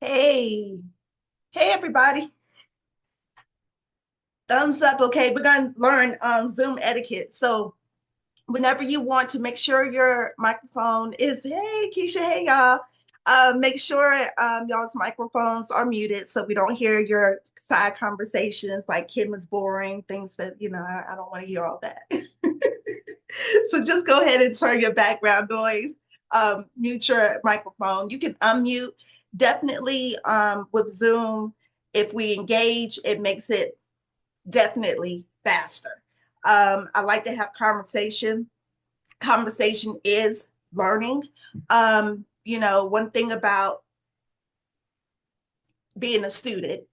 Hey, hey everybody. Thumbs up. Okay, we're gonna learn Zoom etiquette. So whenever you want to make sure your microphone is, hey Keisha, hey y'all. Make sure y'all's microphones are muted so we don't hear your side conversations like Kim is boring, things that, I don't want to hear all that. So just go ahead and turn your background noise, mute your microphone. You can unmute. Definitely with Zoom, if we engage, it makes it definitely faster. I like to have conversation. Conversation is learning. One thing about being a student,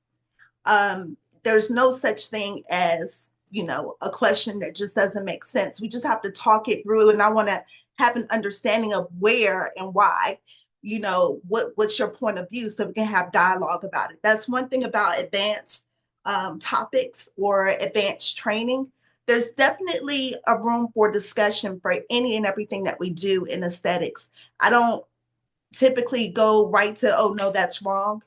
there's no such thing as, a question that just doesn't make sense. We just have to talk it through. And I want to have an understanding of where and why, what's your point of view so we can have dialogue about it. That's one thing about advanced topics or advanced training. There's definitely a room for discussion for any and everything that we do in aesthetics. I don't typically go right to, oh, no, that's wrong.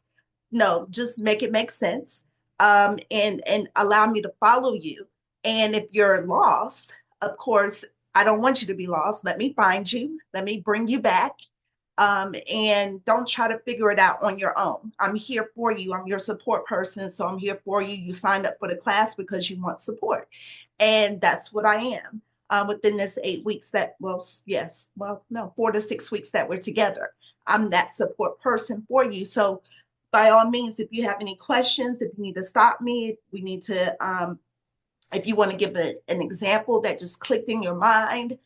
No, just make it make sense, and allow me to follow you. And if you're lost, of course, I don't want you to be lost. Let me find you. Let me bring you back. And don't try to figure it out on your own. I'm here for you. I'm your support person. So I'm here for you. You signed up for the class because you want support. And that's what I am within this 8 weeks that, well, yes, well, no, 4 to 6 weeks that we're together. I'm that support person for you. So by all means, if you have any questions, if you need to stop me, if we need to, if you want to give an example that just clicked in your mind,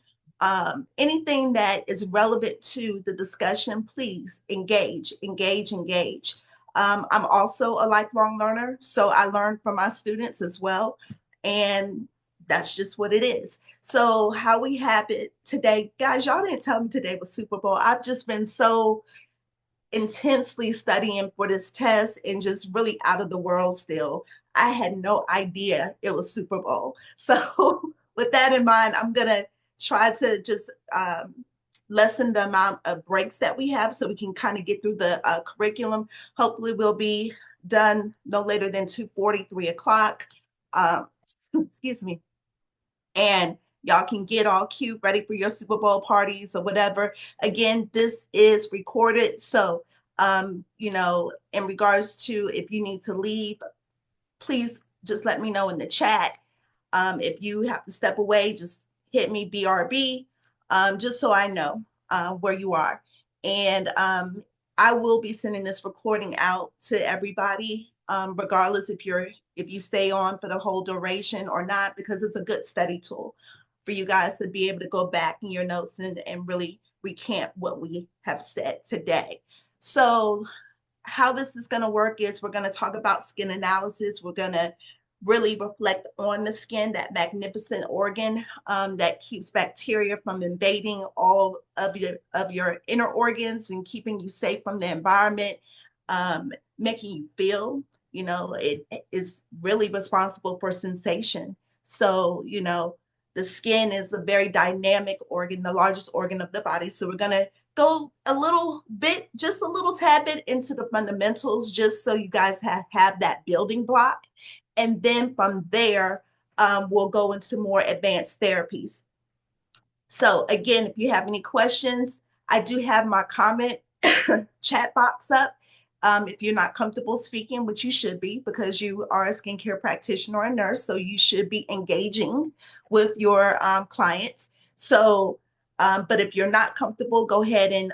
anything that is relevant to the discussion, please engage, engage, engage. I'm also a lifelong learner, so I learn from my students as well. And that's just what it is. So, how we have it today, guys, y'all didn't tell me today was Super Bowl. I've just been so intensely studying for this test and just really out of the world still. I had no idea it was Super Bowl. So, with that in mind, I'm going to try to just lessen the amount of breaks that we have so we can kind of get through the curriculum. Hopefully, we'll be done no later than 2:40, 3 o'clock. Um, excuse me. And y'all can get all cute, ready for your Super Bowl parties or whatever. Again, this is recorded. So, in regards to if you need to leave, please just let me know in the chat. If you have to step away, just hit me BRB, just so I know where you are. And I will be sending this recording out to everybody, regardless if you stay on for the whole duration or not, because it's a good study tool for you guys to be able to go back in your notes and really recant what we have said today. So how this is going to work is we're going to talk about skin analysis. We're going to really reflect on the skin, that magnificent organ that keeps bacteria from invading all of your inner organs and keeping you safe from the environment, making you feel. It is really responsible for sensation. So, the skin is a very dynamic organ, the largest organ of the body. So we're going to go a little bit, just a little tad bit into the fundamentals, just so you guys have that building block. And then from there, we'll go into more advanced therapies. So again, if you have any questions, I do have my comment chat box up. If you're not comfortable speaking, which you should be because you are a skincare practitioner or a nurse, so you should be engaging with your clients. So, but if you're not comfortable, go ahead and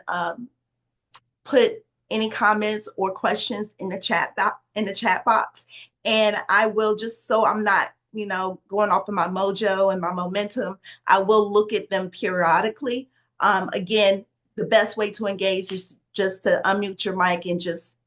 put any comments or questions in the chat box, and I will, just so I'm not going off of my mojo and my momentum, I will look at them periodically. Again, the best way to engage is just to unmute your mic and just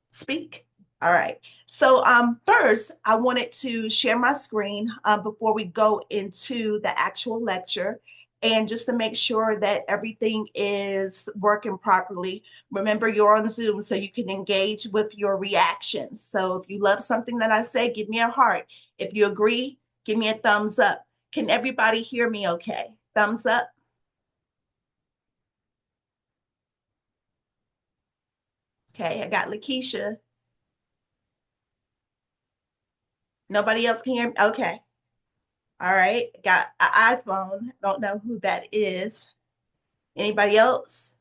speak. All right. So first, I wanted to share my screen before we go into the actual lecture, and just to make sure that everything is working properly. Remember, you're on Zoom, so you can engage with your reactions. So if you love something that I say, give me a heart. If you agree, give me a thumbs up. Can everybody hear me okay? Thumbs up. Okay, I got Lakeisha. Nobody else can hear me? Okay. All right. Got an iPhone. Don't know who that is. Anybody else?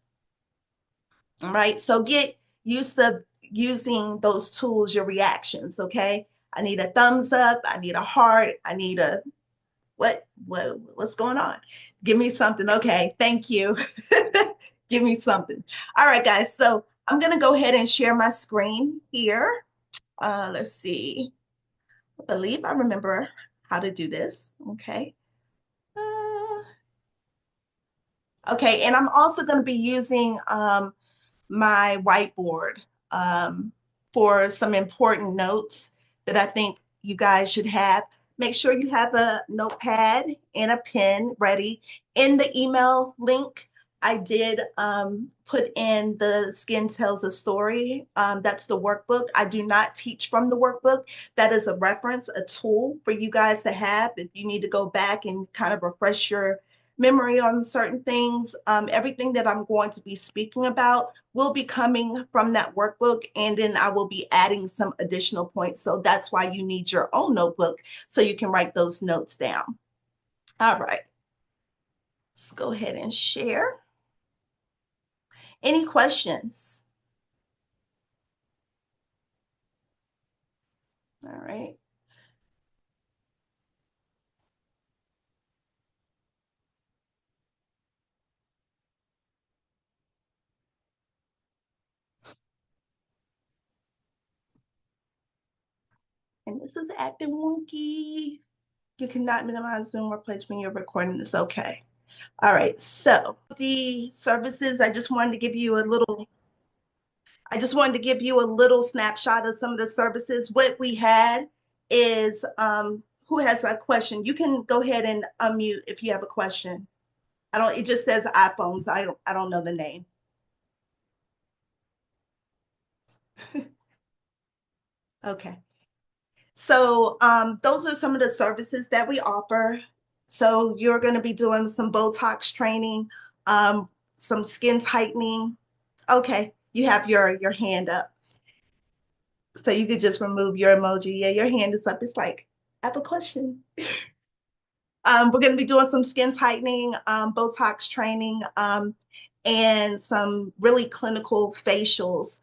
All right. So get used to using those tools, your reactions. Okay. I need a thumbs up. I need a heart. I need a what's going on? Give me something. Okay. Thank you. Give me something. All right, guys. So I'm gonna go ahead and share my screen here. Let's see. I believe I remember how to do this. Okay. Uh, okay, and I'm also going to be using my whiteboard um, for some important notes that I think you guys should have. Make sure you have a notepad and a pen ready. In the email link, I did put in the Skin Tells a Story. That's the workbook. I do not teach from the workbook. That is a reference, a tool for you guys to have if you need to go back and kind of refresh your memory on certain things. Everything that I'm going to be speaking about will be coming from that workbook, and then I will be adding some additional points. So that's why you need your own notebook so you can write those notes down. All right, let's go ahead and share. Any questions? All right. And this is acting wonky. You cannot minimize Zoom or place when you're recording this. Okay. All right. So the services, I just wanted to give you a little snapshot of some of the services. What we had is who has a question? You can go ahead and unmute if you have a question. It just says iPhone, so I don't know the name. Okay. So those are some of the services that we offer. So you're going to be doing some Botox training, um, some skin tightening. Okay, you have your hand up. So you could just remove your emoji. Yeah, your hand is up. It's like, I have a question. We're going to be doing some skin tightening, Botox training, and some really clinical facials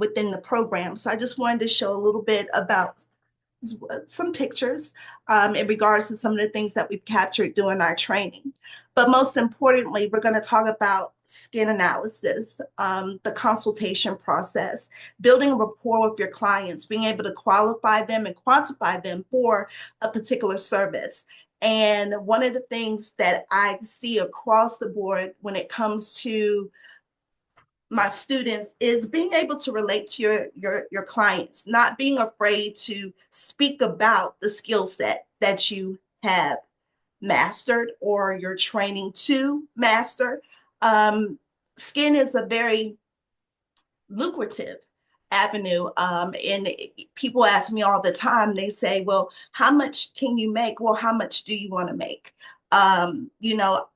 within the program. So I just wanted to show a little bit about some pictures in regards to some of the things that we've captured during our training. But most importantly, we're going to talk about skin analysis, the consultation process, building rapport with your clients, being able to qualify them and quantify them for a particular service. And one of the things that I see across the board when it comes to my students is being able to relate to your clients, not being afraid to speak about the skill set that you have mastered or you're training to master. Um, Skin is a very lucrative avenue. And people ask me all the time, they say, well, how much can you make? Well, how much do you want to make?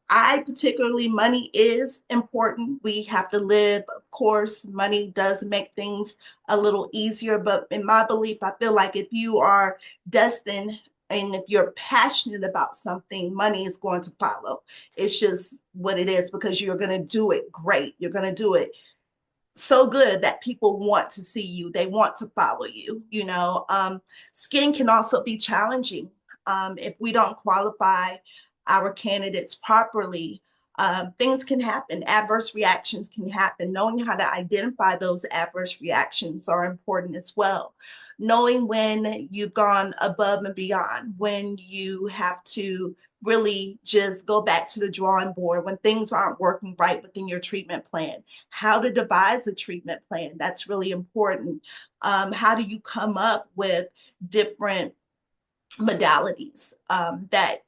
I particularly, money is important. We have to live, of course. Money does make things a little easier. But in my belief, I feel like if you are destined and if you're passionate about something, money is going to follow. It's just what it is because you're going to do it great. You're going to do it so good that people want to see you. They want to follow you. Skin can also be challenging if we don't qualify our candidates properly. Things can happen. Adverse reactions can happen. Knowing how to identify those adverse reactions are important as well. Knowing when you've gone above and beyond, when you have to really just go back to the drawing board, when things aren't working right within your treatment plan, how to devise a treatment plan. That's really important. How do you come up with different modalities that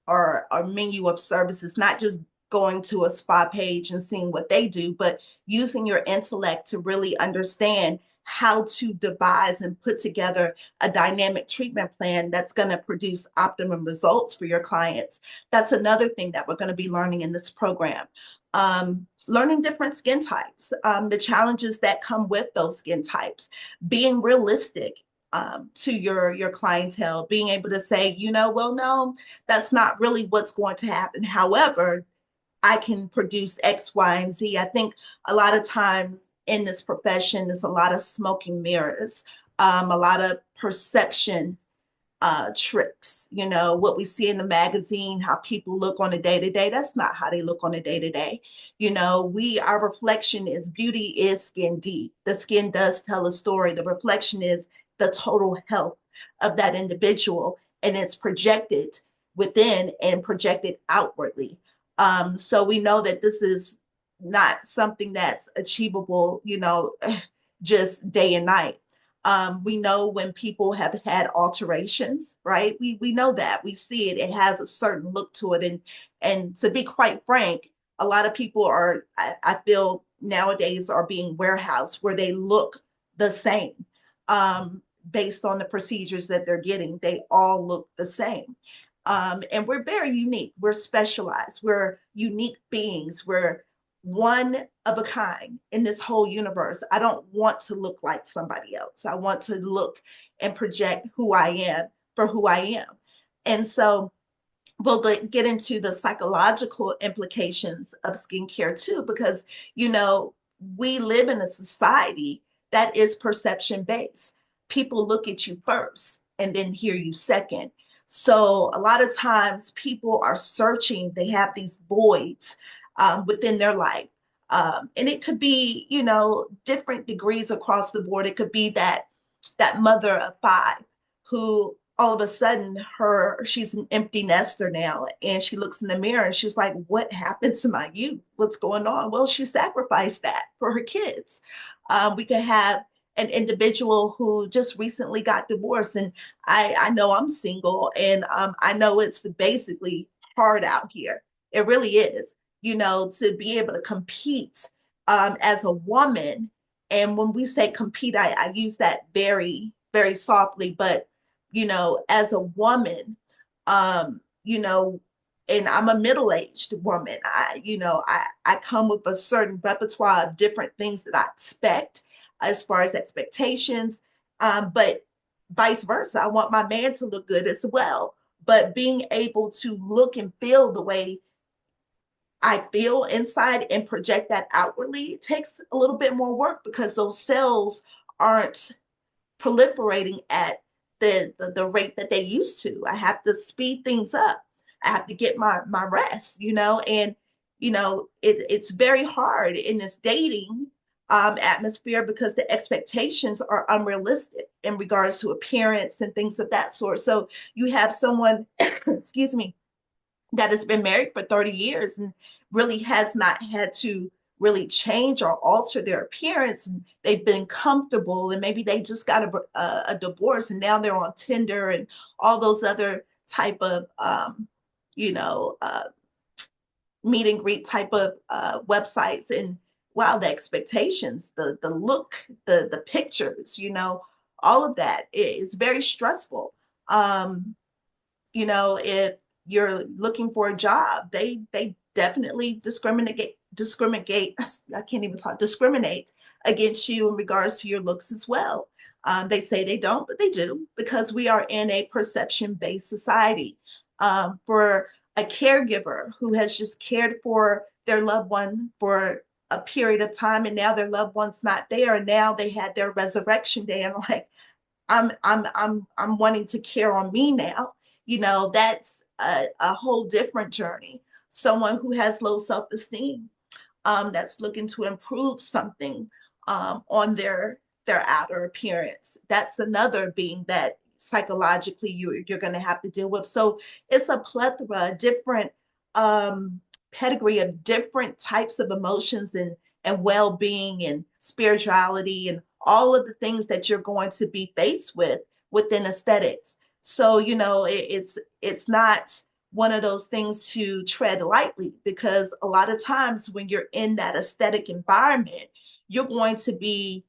are a menu of services, not just going to a spa page and seeing what they do, but using your intellect to really understand how to devise and put together a dynamic treatment plan that's going to produce optimum results for your clients. That's another thing that we're going to be learning in this program. learning different skin types, the challenges that come with those skin types, being realistic to your clientele, being able to say, well, no, that's not really what's going to happen. However, I can produce X, Y, and Z. I think a lot of times in this profession, there's a lot of smoking mirrors, a lot of perception tricks. What we see in the magazine, how people look on a day to day, that's not how they look on a day to day. Our reflection is beauty is skin deep. The skin does tell a story. The reflection is the total health of that individual, and it's projected within and projected outwardly. So we know that this is not something that's achievable, just day and night. We know when people have had alterations, right? We know that. We see it. It has a certain look to it. And to be quite frank, a lot of people are, I feel nowadays are being warehoused where they look the same. Based on the procedures that they're getting, they all look the same. And we're very unique. We're specialized. We're unique beings. We're one of a kind in this whole universe. I don't want to look like somebody else. I want to look and project who I am for who I am. And so we'll get into the psychological implications of skincare too, because, we live in a society that is perception based. People look at you first and then hear you second. So a lot of times people are searching, they have these voids within their life. And it could be, different degrees across the board. It could be that mother of five who all of a sudden she's an empty nester now, and she looks in the mirror and she's like, what happened to my youth? What's going on? Well, she sacrificed that for her kids. We could have an individual who just recently got divorced, and I know I'm single, and I know it's basically hard out here. It really is, to be able to compete as a woman. And when we say compete, I use that very, very softly, but as a woman, and I'm a middle-aged woman. I come with a certain repertoire of different things that I expect as far as expectations. But vice versa, I want my man to look good as well. But being able to look and feel the way I feel inside and project that outwardly, it takes a little bit more work because those cells aren't proliferating at the rate that they used to. I have to speed things up. I have to get my rest, and it's very hard in this dating atmosphere because the expectations are unrealistic in regards to appearance and things of that sort. So you have someone, excuse me, that has been married for 30 years and really has not had to really change or alter their appearance. They've been comfortable, and maybe they just got a divorce and now they're on Tinder and all those other type of you know uh, meet and greet type of websites. And wow, the expectations, the look, the pictures, all of that is very stressful. um if you're looking for a job, they definitely discriminate. I can't even talk. Discriminate against you in regards to your looks as well. They say they don't, but they do because we are in a perception-based society. For a caregiver who has just cared for their loved one for a period of time, and now their loved one's not there, and now they had their resurrection day, and like, I'm wanting to care on me now. That's a whole different journey. Someone who has low self-esteem, that's looking to improve something on their outer appearance. That's another being that psychologically you're going to have to deal with. So it's a plethora, a different pedigree of different types of emotions and well-being and spirituality and all of the things that you're going to be faced with within aesthetics. So, it's not one of those things to tread lightly, because a lot of times when you're in that aesthetic environment, you're going to be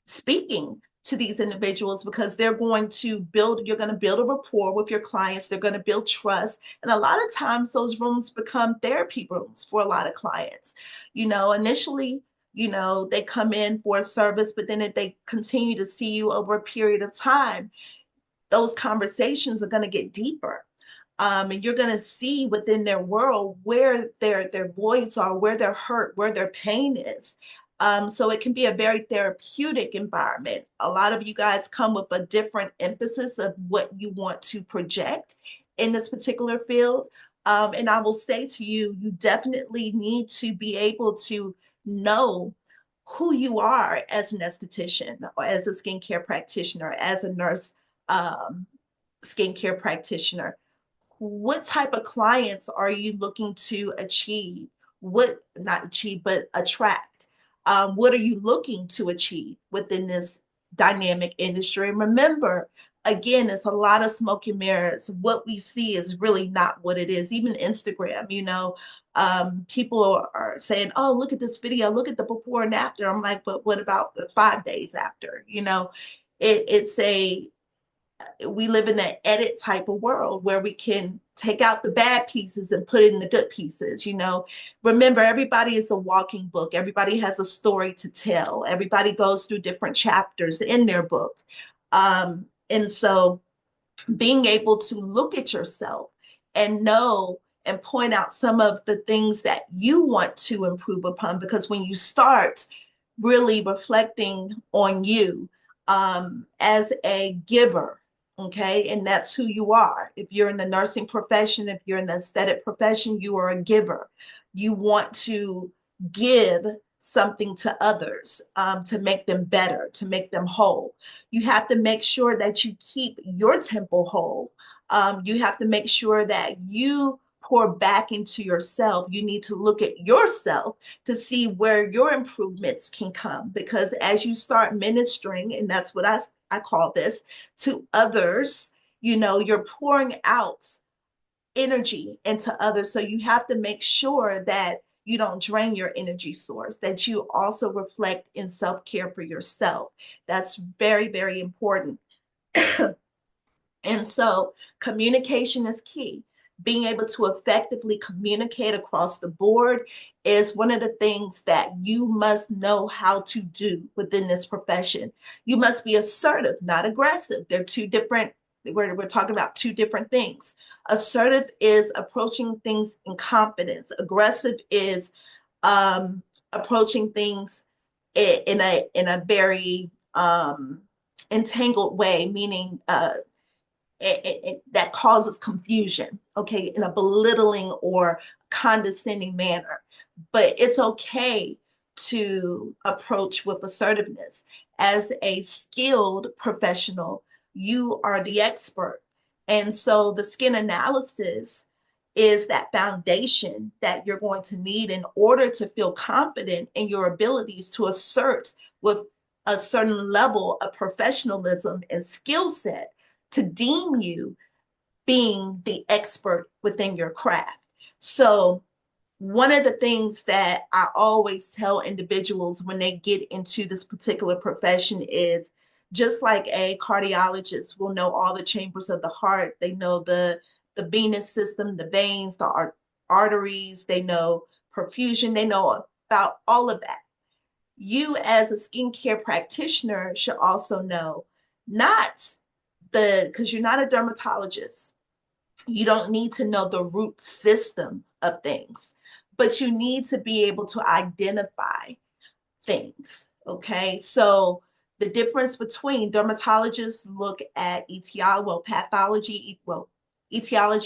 speaking to these individuals because you're going to build a rapport with your clients. They're going to build trust. And a lot of times those rooms become therapy rooms for a lot of clients. Initially, they come in for a service, but then if they continue to see you over a period of time, those conversations are going to get deeper. And you're going to see within their world where their voids are, where they're hurt, where their pain is. So it can be a very therapeutic environment. A lot of you guys come with a different emphasis of what you want to project in this particular field. And I will say to you, you definitely need to be able to know who you are as an esthetician or as a skincare practitioner, as a nurse skincare practitioner. What type of clients are you looking to achieve? What, not achieve, but attract? What are you looking to achieve within this dynamic industry? And remember, again, it's a lot of smoke and mirrors. What we see is really not what it is. Even Instagram, people are saying, oh, look at this video, look at the before and after. I'm like, but what about the 5 days after? It's a we live in an edit type of world where we can take out the bad pieces and put in the good pieces. Remember, everybody is a walking book. Everybody has a story to tell. Everybody goes through different chapters in their book. And so being able to look at yourself and know and point out some of the things that you want to improve upon, because when you start really reflecting on you as a giver, okay, and that's who you are. If you're in the nursing profession, if you're in the aesthetic profession, you are a giver. You want to give something to others to make them better, to make them whole. You have to make sure that you keep your temple whole. You have to make sure that you pour back into yourself. You need to look at yourself to see where your improvements can come, because as you start ministering, and that's what I call this, to others, you're pouring out energy into others. So you have to make sure that you don't drain your energy source, that you also reflect in self-care for yourself. That's very, very important. And so communication is key. Being able to effectively communicate across the board is one of the things that you must know how to do within this profession. You must be assertive, not aggressive. They're two different, we're talking about two different things. Assertive is approaching things in confidence. Aggressive is approaching things in a very entangled way, meaning that causes confusion, okay, in a belittling or condescending manner. But it's okay to approach with assertiveness. As a skilled professional, you are the expert. And so the skin analysis is that foundation that you're going to need in order to feel confident in your abilities to assert with a certain level of professionalism and skill set to deem you being the expert within your craft. So one of the things that I always tell individuals when they get into this particular profession is, just like a cardiologist will know all the chambers of the heart, they know the venous system, the veins, the arteries, they know perfusion, they know about all of that. You as a skincare practitioner should also know, not because you're not a dermatologist, you don't need to know the root system of things, but you need to be able to identify things. Okay. So the difference between dermatologists look at etiology,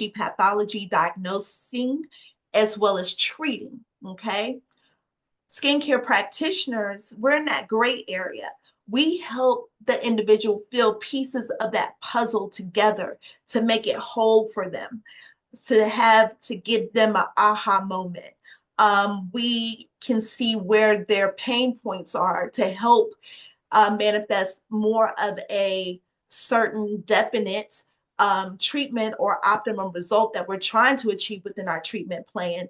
pathology, diagnosing, as well as treating. Okay. Skincare practitioners, we're in that gray area. We help the individual feel pieces of that puzzle together to make it whole for them, to give them an aha moment. We can see where their pain points are to help manifest more of a certain definite treatment or optimum result that we're trying to achieve within our treatment plan,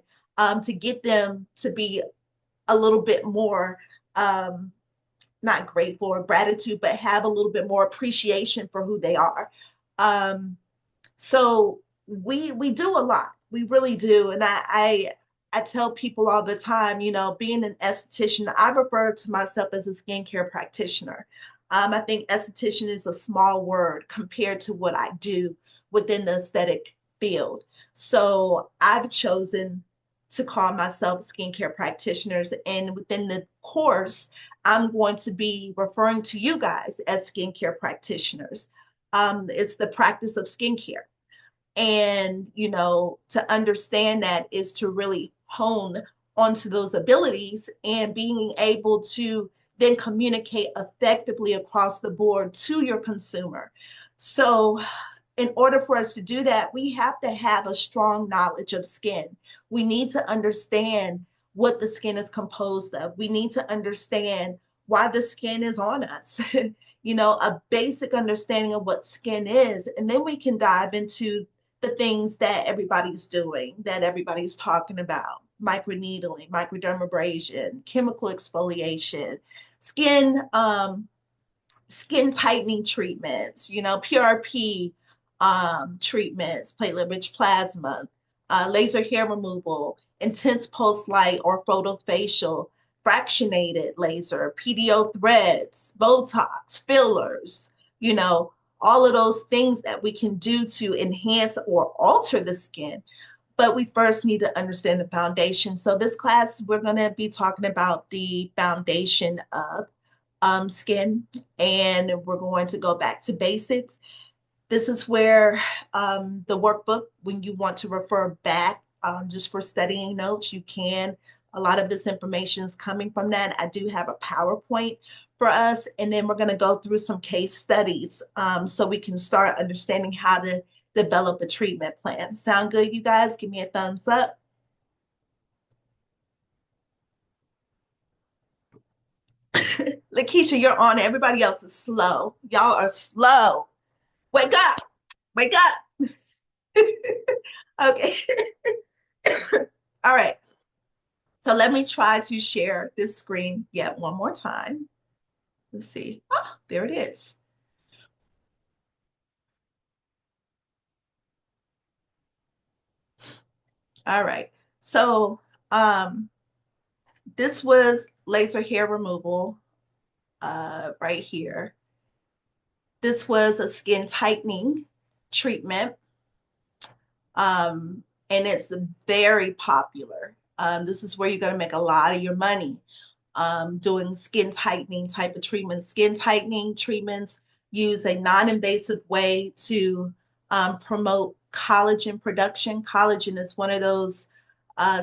to get them to be a little bit more not grateful or gratitude, but have a little bit more appreciation for who they are. Um, so we do a lot. We really do. And I tell people all the time, you know, being an esthetician, I refer to myself as a skincare practitioner. I think esthetician is a small word compared to what I do within the aesthetic field. So I've chosen to call myself skincare practitioners. And within the course, I'm going to be referring to you guys as skincare practitioners. It's the practice of skincare. And, you know, to understand that is to really hone onto those abilities and being able to then communicate effectively across the board to your consumer. So, in order for us to do that, we have to have a strong knowledge of skin. We need to understand what the skin is composed of. We need to understand why the skin is on us. You know, a basic understanding of what skin is, and then we can dive into the things that everybody's doing, that everybody's talking about: microneedling, microdermabrasion, chemical exfoliation, skin skin tightening treatments, you know, PRP treatments, platelet rich plasma, laser hair removal, intense pulse light or photofacial, fractionated laser, PDO threads, Botox, fillers, you know, all of those things that we can do to enhance or alter the skin. But we first need to understand the foundation. So this class, we're going to be talking about the foundation of skin, and we're going to go back to basics. This is where the workbook, when you want to refer back just for studying notes, you can. A lot of this information is coming from that. I do have a PowerPoint for us, and then we're going to go through some case studies so we can start understanding how to develop a treatment plan. Sound good, you guys? Give me a thumbs up. Lakeisha, you're on. Everybody else is slow. Y'all are slow. Wake up. Wake up. Okay. All right. So let me try to share this screen yet one more time. Let's see. Oh, there it is. All right. So this was laser hair removal right here. This was a skin tightening treatment. And it's very popular. This is where you're going to make a lot of your money doing skin tightening type of treatments. Skin tightening treatments use a non-invasive way to promote collagen production. Collagen is one of those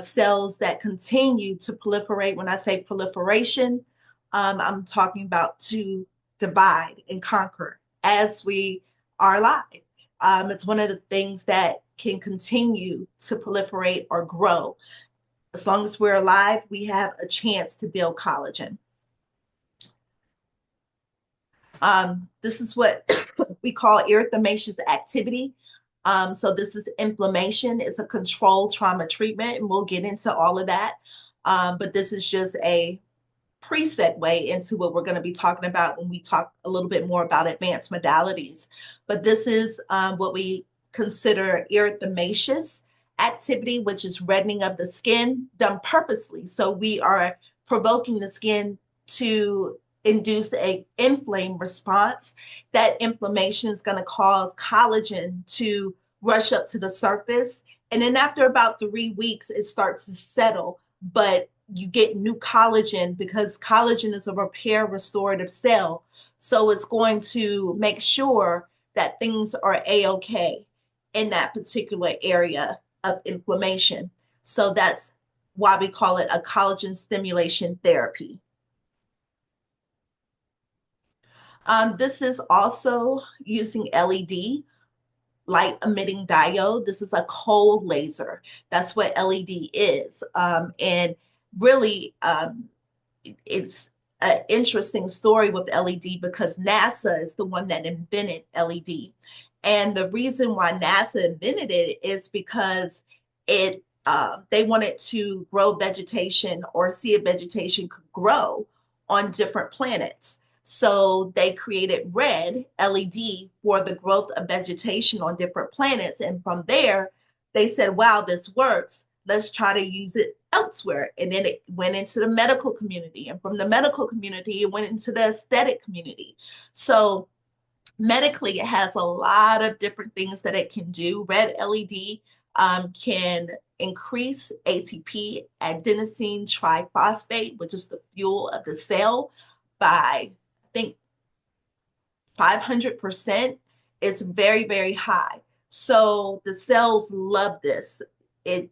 cells that continue to proliferate. When I say proliferation, I'm talking about to divide and conquer as we are alive. It's one of the things that can continue to proliferate or grow. As long as we're alive, we have a chance to build collagen. This is what we call erythemaceous activity. So this is inflammation. It's a controlled trauma treatment, and we'll get into all of that. But this is just a preset way into what we're going to be talking about when we talk a little bit more about advanced modalities. But this is what we consider erythemaceous activity, which is reddening of the skin done purposely. So we are provoking the skin to induce a inflamed response. That inflammation is going to cause collagen to rush up to the surface. And then after about 3 weeks, it starts to settle, but you get new collagen because collagen is a repair restorative cell. So it's going to make sure that things are a-okay in that particular area of inflammation. So that's why we call it a collagen stimulation therapy. This is also using LED, light emitting diode. This is a cold laser. That's what LED is. And really, it's an interesting story with LED because NASA is the one that invented LED. And the reason why NASA invented it is because they wanted to grow vegetation or see if vegetation could grow on different planets. So they created red LED for the growth of vegetation on different planets. And from there, they said, wow, this works. Let's try to use it elsewhere. And then it went into the medical community. And from the medical community, it went into the aesthetic community. So medically, it has a lot of different things that it can do. Red LED can increase ATP, adenosine triphosphate, which is the fuel of the cell, by, I think, 500%. It's very, very high. So the cells love this. It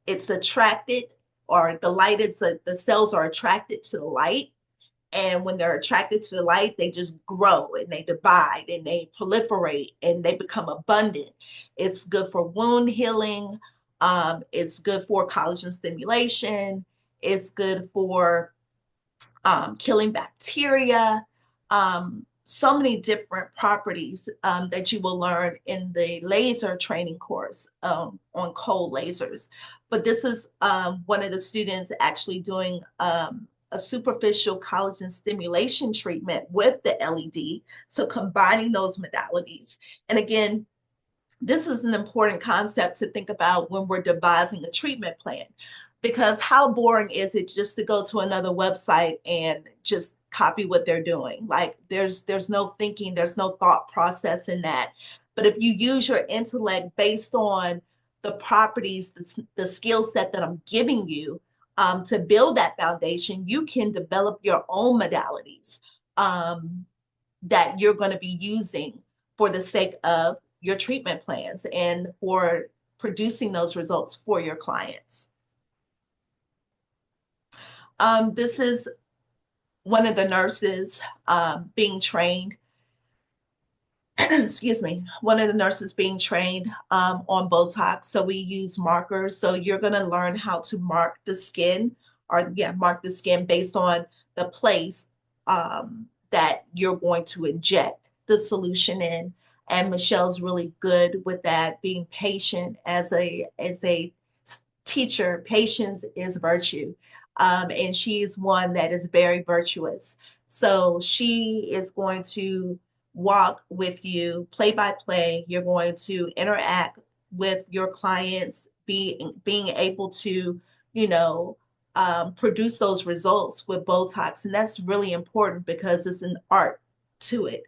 it's attracted, or the light is the cells are attracted to the light, and when they're attracted to the light, they just grow and they divide and they proliferate and they become abundant. It's good for wound healing. It's good for collagen stimulation. It's good for killing bacteria. So many different properties that you will learn in the laser training course on cold lasers. But this is one of the students actually doing a superficial collagen stimulation treatment with the LED. So combining those modalities. And again, this is an important concept to think about when we're devising a treatment plan, because how boring is it just to go to another website and just copy what they're doing? Like there's no thinking, there's no thought process in that. But if you use your intellect based on the properties, the skill set that I'm giving you, to build that foundation, you can develop your own modalities that you're going to be using for the sake of your treatment plans and for producing those results for your clients. This is one of the nurses being trained, excuse me, one of the nurses being trained on Botox. So we use markers. So you're going to learn how to mark the skin, or yeah, mark the skin based on the place that you're going to inject the solution in. And Michelle's really good with that, being patient as a teacher. Patience is virtue. And she's one that is very virtuous. So she is going to walk with you play by play. You're going to interact with your clients, being able to, you know, produce those results with Botox. And that's really important because it's an art to it.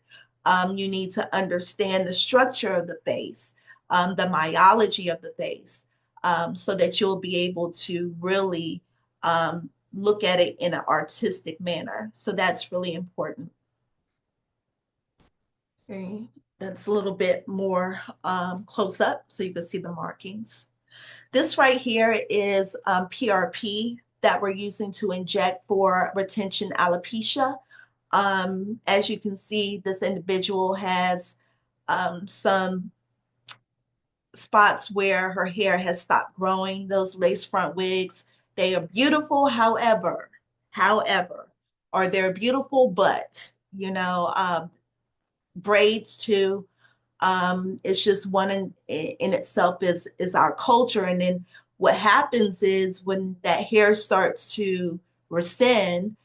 You need to understand the structure of the face, the myology of the face, so that you'll be able to really look at it in an artistic manner. So that's really important. Okay, that's a little bit more close up so you can see the markings. This right here is PRP that we're using to inject for retention alopecia. As you can see, this individual has some spots where her hair has stopped growing, those lace front wigs. They are beautiful, however, or they're beautiful, but, you know, braids too. It's just one in itself is our culture. And then what happens is when that hair starts to rescind,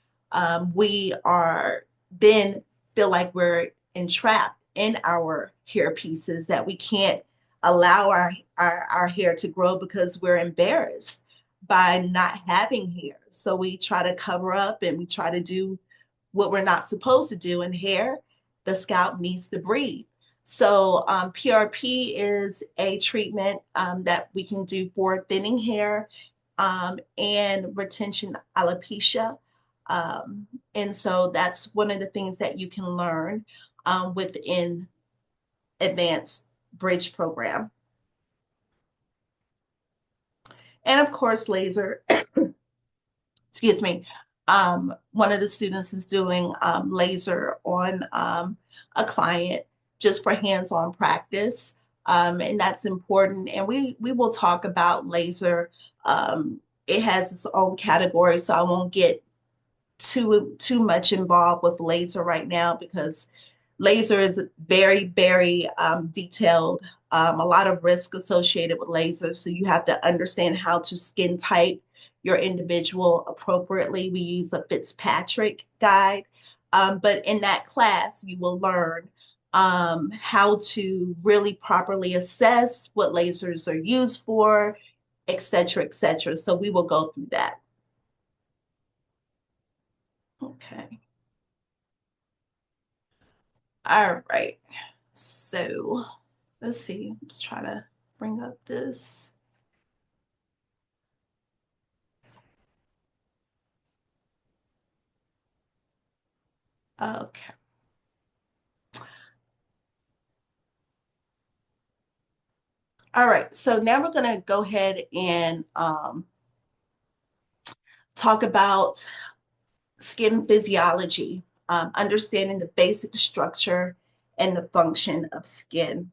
we are then feel like we're entrapped in our hair pieces, that we can't allow our hair to grow because we're embarrassed by not having hair. So we try to cover up and we try to do what we're not supposed to do. In hair, the scalp needs to breathe. So PRP is a treatment that we can do for thinning hair and retention alopecia. And so that's one of the things that you can learn within Advanced Bridge program. And of course, laser, excuse me, one of the students is doing laser on a client just for hands-on practice. And that's important. And we will talk about laser. It has its own category, so I won't get too much involved with laser right now, because laser is very, very detailed. A lot of risk associated with laser. So you have to understand how to skin type your individual appropriately. We use a Fitzpatrick guide. But in that class, you will learn how to really properly assess what lasers are used for, et cetera, et cetera. So we will go through that. Okay. All right. So let's see. Let's try to bring up this. Okay. All right. So now we're going to go ahead and talk about skin physiology, understanding the basic structure and the function of skin.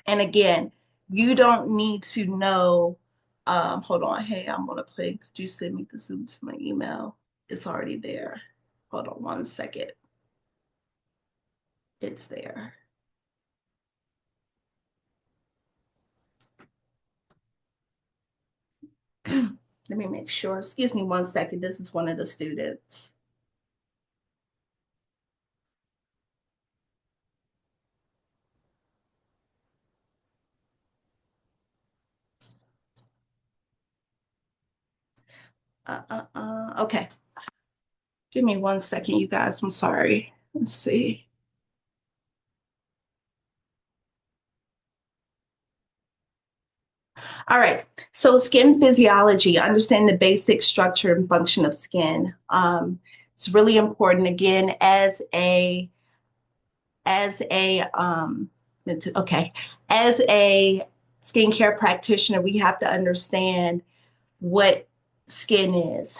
And again, you don't need to know. Hold on. Hey, I'm going to play. Could you send me the Zoom to my email? It's already there. Hold on 1 second. It's there. Let me make sure. Excuse me 1 second. This is one of the students. Okay. Give me 1 second, you guys. I'm sorry. Let's see. All right. So skin physiology, understand the basic structure and function of skin. It's really important again as a okay, as a skincare practitioner, we have to understand what skin is.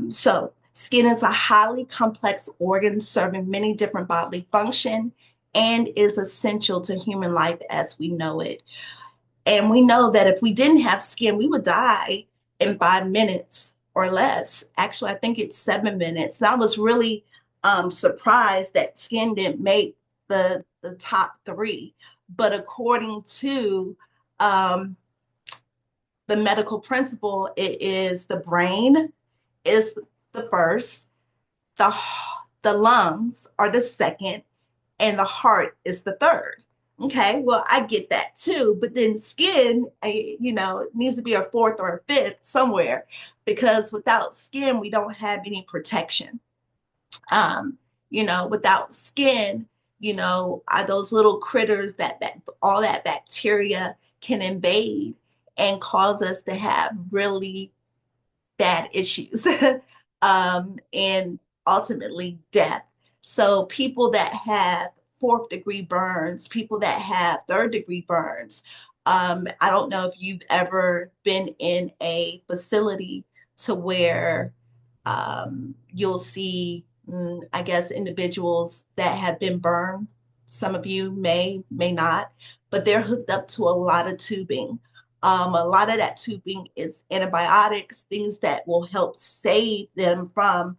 So skin is a highly complex organ serving many different bodily function and is essential to human life as we know it. And we know that if we didn't have skin, we would die in 5 minutes or less. Actually, I think it's 7 minutes. And I was really surprised that skin didn't make the top three. But according to um, the medical principle, it is the brain is the first, the the lungs are the second, and the heart is the third. Okay, well, I get that too, but then skin, it needs to be a fourth or a fifth somewhere because without skin, we don't have any protection. Without skin, those little critters that all that bacteria can invade and cause us to have really bad issues and ultimately death. So people that have fourth degree burns, people that have third degree burns, I don't know if you've ever been in a facility to where you'll see, I guess, individuals that have been burned. Some of you may not, but they're hooked up to a lot of tubing. A lot of that tubing is antibiotics, things that will help save them from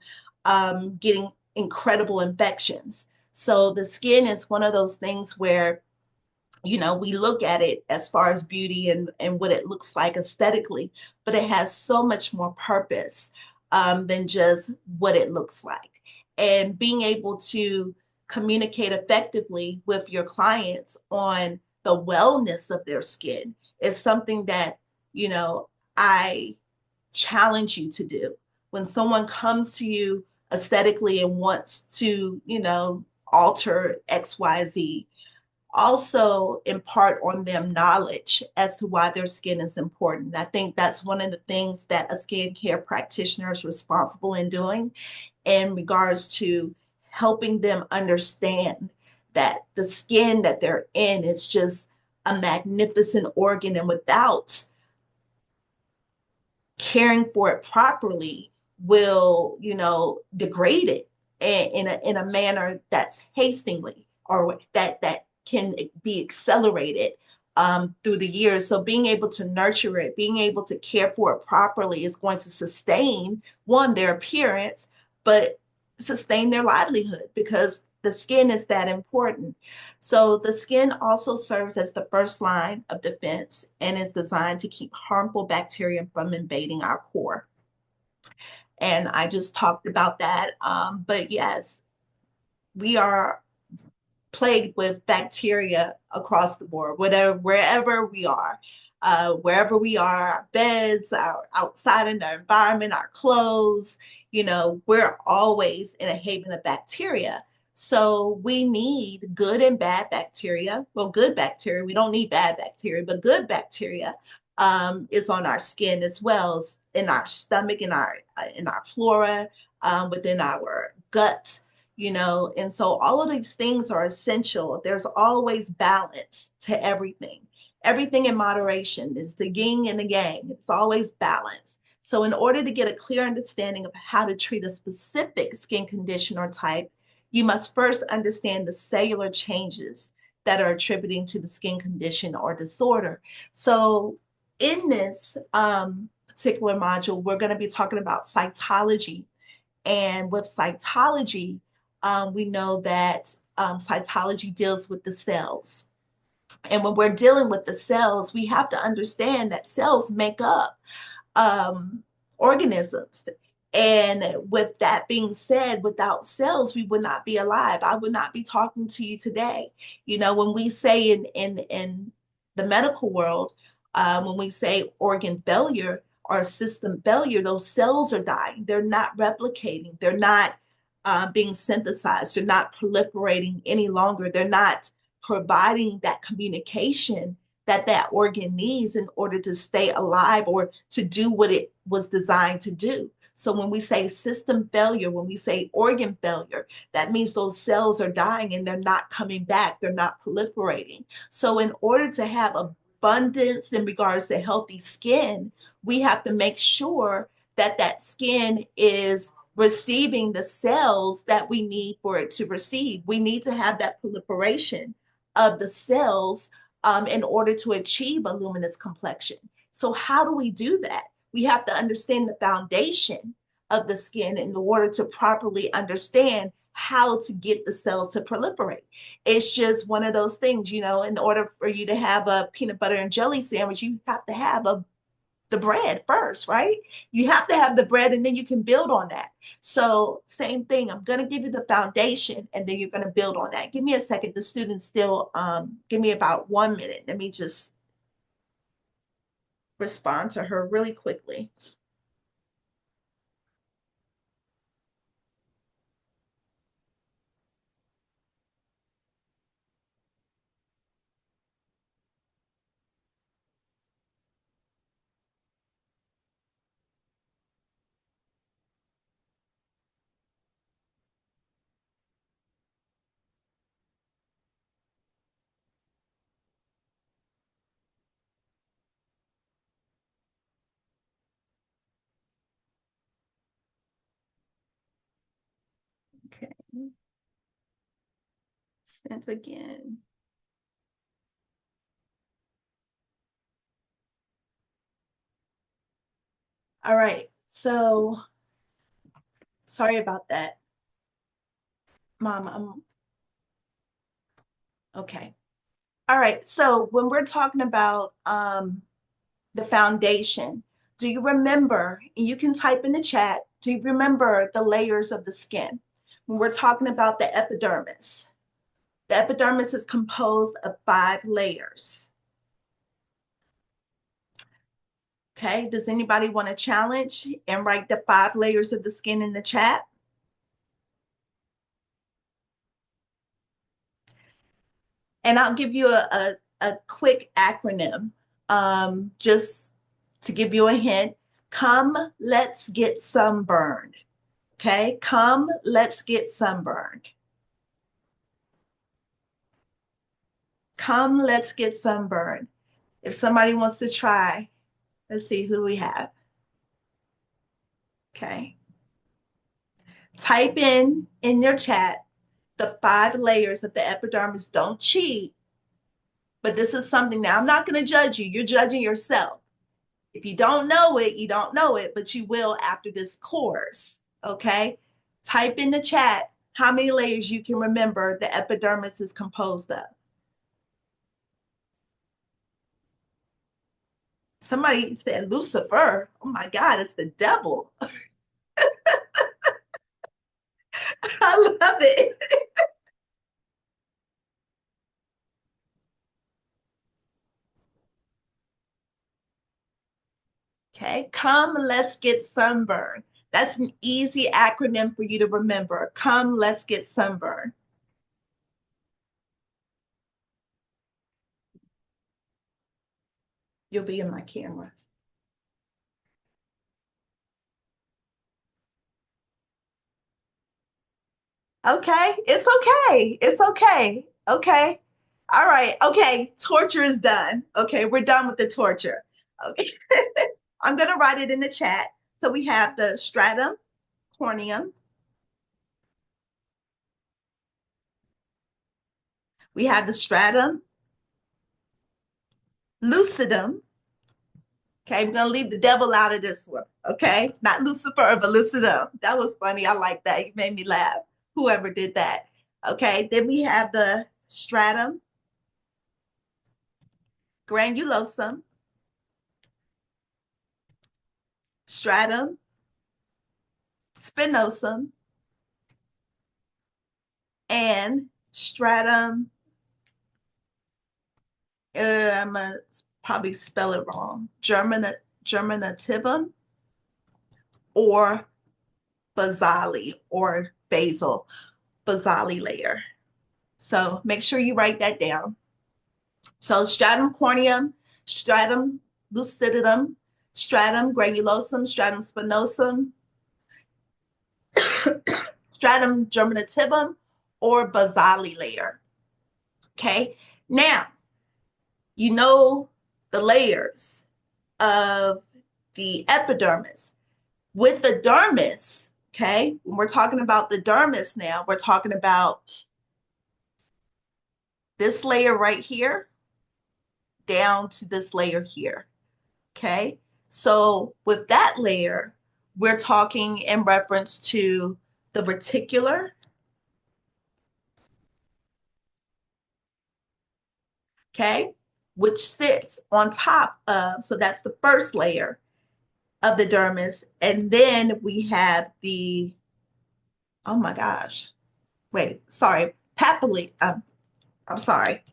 getting incredible infections. So the skin is one of those things where we look at it as far as beauty and what it looks like aesthetically, but it has so much more purpose than just what it looks like. And being able to communicate effectively with your clients on the wellness of their skin is something that, I challenge you to do. When someone comes to you aesthetically and wants to, alter XYZ, also impart on them knowledge as to why their skin is important. I think that's one of the things that a skincare practitioner is responsible in doing in regards to helping them understand that the skin that they're in is just a magnificent organ, and without caring for it properly will, degrade it in a manner that's hastily or that can be accelerated through the years. So being able to nurture it, being able to care for it properly is going to sustain one, their appearance, but sustain their livelihood because the skin is that important. So the skin also serves as the first line of defense and is designed to keep harmful bacteria from invading our core. And I just talked about that. But yes, we are plagued with bacteria across the board, whatever, wherever we are, our beds, our outside in the environment, our clothes, we're always in a haven of bacteria. So we need good and bad bacteria. Well, good bacteria, we don't need bad bacteria, but good bacteria is on our skin as well as in our stomach, in our flora, within our gut, and so all of these things are essential. There's always balance to everything in moderation. Is the yin and the yang. It's always balance. So in order to get a clear understanding of how to treat a specific skin condition or type, you must first understand the cellular changes that are attributing to the skin condition or disorder. So in this particular module, we're going to be talking about cytology. And with cytology, we know that cytology deals with the cells. And when we're dealing with the cells, we have to understand that cells make up organisms. And with that being said, without cells, we would not be alive. I would not be talking to you today. When we say in the medical world, when we say organ failure or system failure, those cells are dying. They're not replicating. They're not being synthesized. They're not proliferating any longer. They're not providing that communication that organ needs in order to stay alive or to do what it was designed to do. So when we say system failure, when we say organ failure, that means those cells are dying and they're not coming back. They're not proliferating. So in order to have abundance in regards to healthy skin, we have to make sure that skin is receiving the cells that we need for it to receive. We need to have that proliferation of the cells in order to achieve a luminous complexion. So how do we do that? We have to understand the foundation of the skin in order to properly understand how to get the cells to proliferate. It's just one of those things, in order for you to have a peanut butter and jelly sandwich, you have to have the bread first, right? You have to have the bread and then you can build on that. So same thing, I'm going to give you the foundation and then you're going to build on that. Give me a second. The students still, give me about 1 minute. Let me just respond to her really quickly. Okay, sent again. All right, so sorry about that, Mom. I'm okay. All right, so when we're talking about the foundation, do you remember? You can type in the chat. Do you remember the layers of the skin? When we're talking about the epidermis is composed of 5 layers. Okay, does anybody want to challenge and write the 5 layers of the skin in the chat? And I'll give you a quick acronym just to give you a hint. Come, let's get sunburned. Okay, come, let's get sunburned. Come, let's get sunburned. If somebody wants to try, let's see, who do we have? Okay. Type in your chat the 5 layers of the epidermis. Don't cheat, but this is something now. I'm not going to judge you. You're judging yourself. If you don't know it, you don't know it, but you will after this course. Okay. Type in the chat How many layers you can remember the epidermis is composed of? Somebody said Lucifer. Oh my God, it's the devil. I love it. Okay, come, let's get sunburned. That's an easy acronym for you to remember. Come, let's get sunburned. You'll be in my camera. Okay, it's okay. It's okay. Okay. All right. Okay, torture is done. Okay, we're done with the torture. Okay, I'm going to write it in the chat. So we have the stratum corneum, we have the stratum lucidum. Okay, we're going to leave the devil out of this one. Okay, it's not Lucifer, but lucidum. That was funny. I like that. You made me laugh. Whoever did that. Okay, then we have the stratum granulosum, stratum spinosum, and stratum, I'm going to probably spell it wrong, germinativum or basali or basali layer. So make sure you write that down. So stratum corneum, stratum lucidum, stratum granulosum, stratum spinosum, stratum germinativum, or basali layer. Okay, now you know the layers of the epidermis. With the dermis, okay, when we're talking about the dermis now, we're talking about this layer right here down to this layer here, okay? So with that layer, we're talking in reference to the reticular, okay, which sits on top of, so that's the first layer of the dermis. And then we have the, oh my gosh, wait, sorry, papillary, I'm sorry,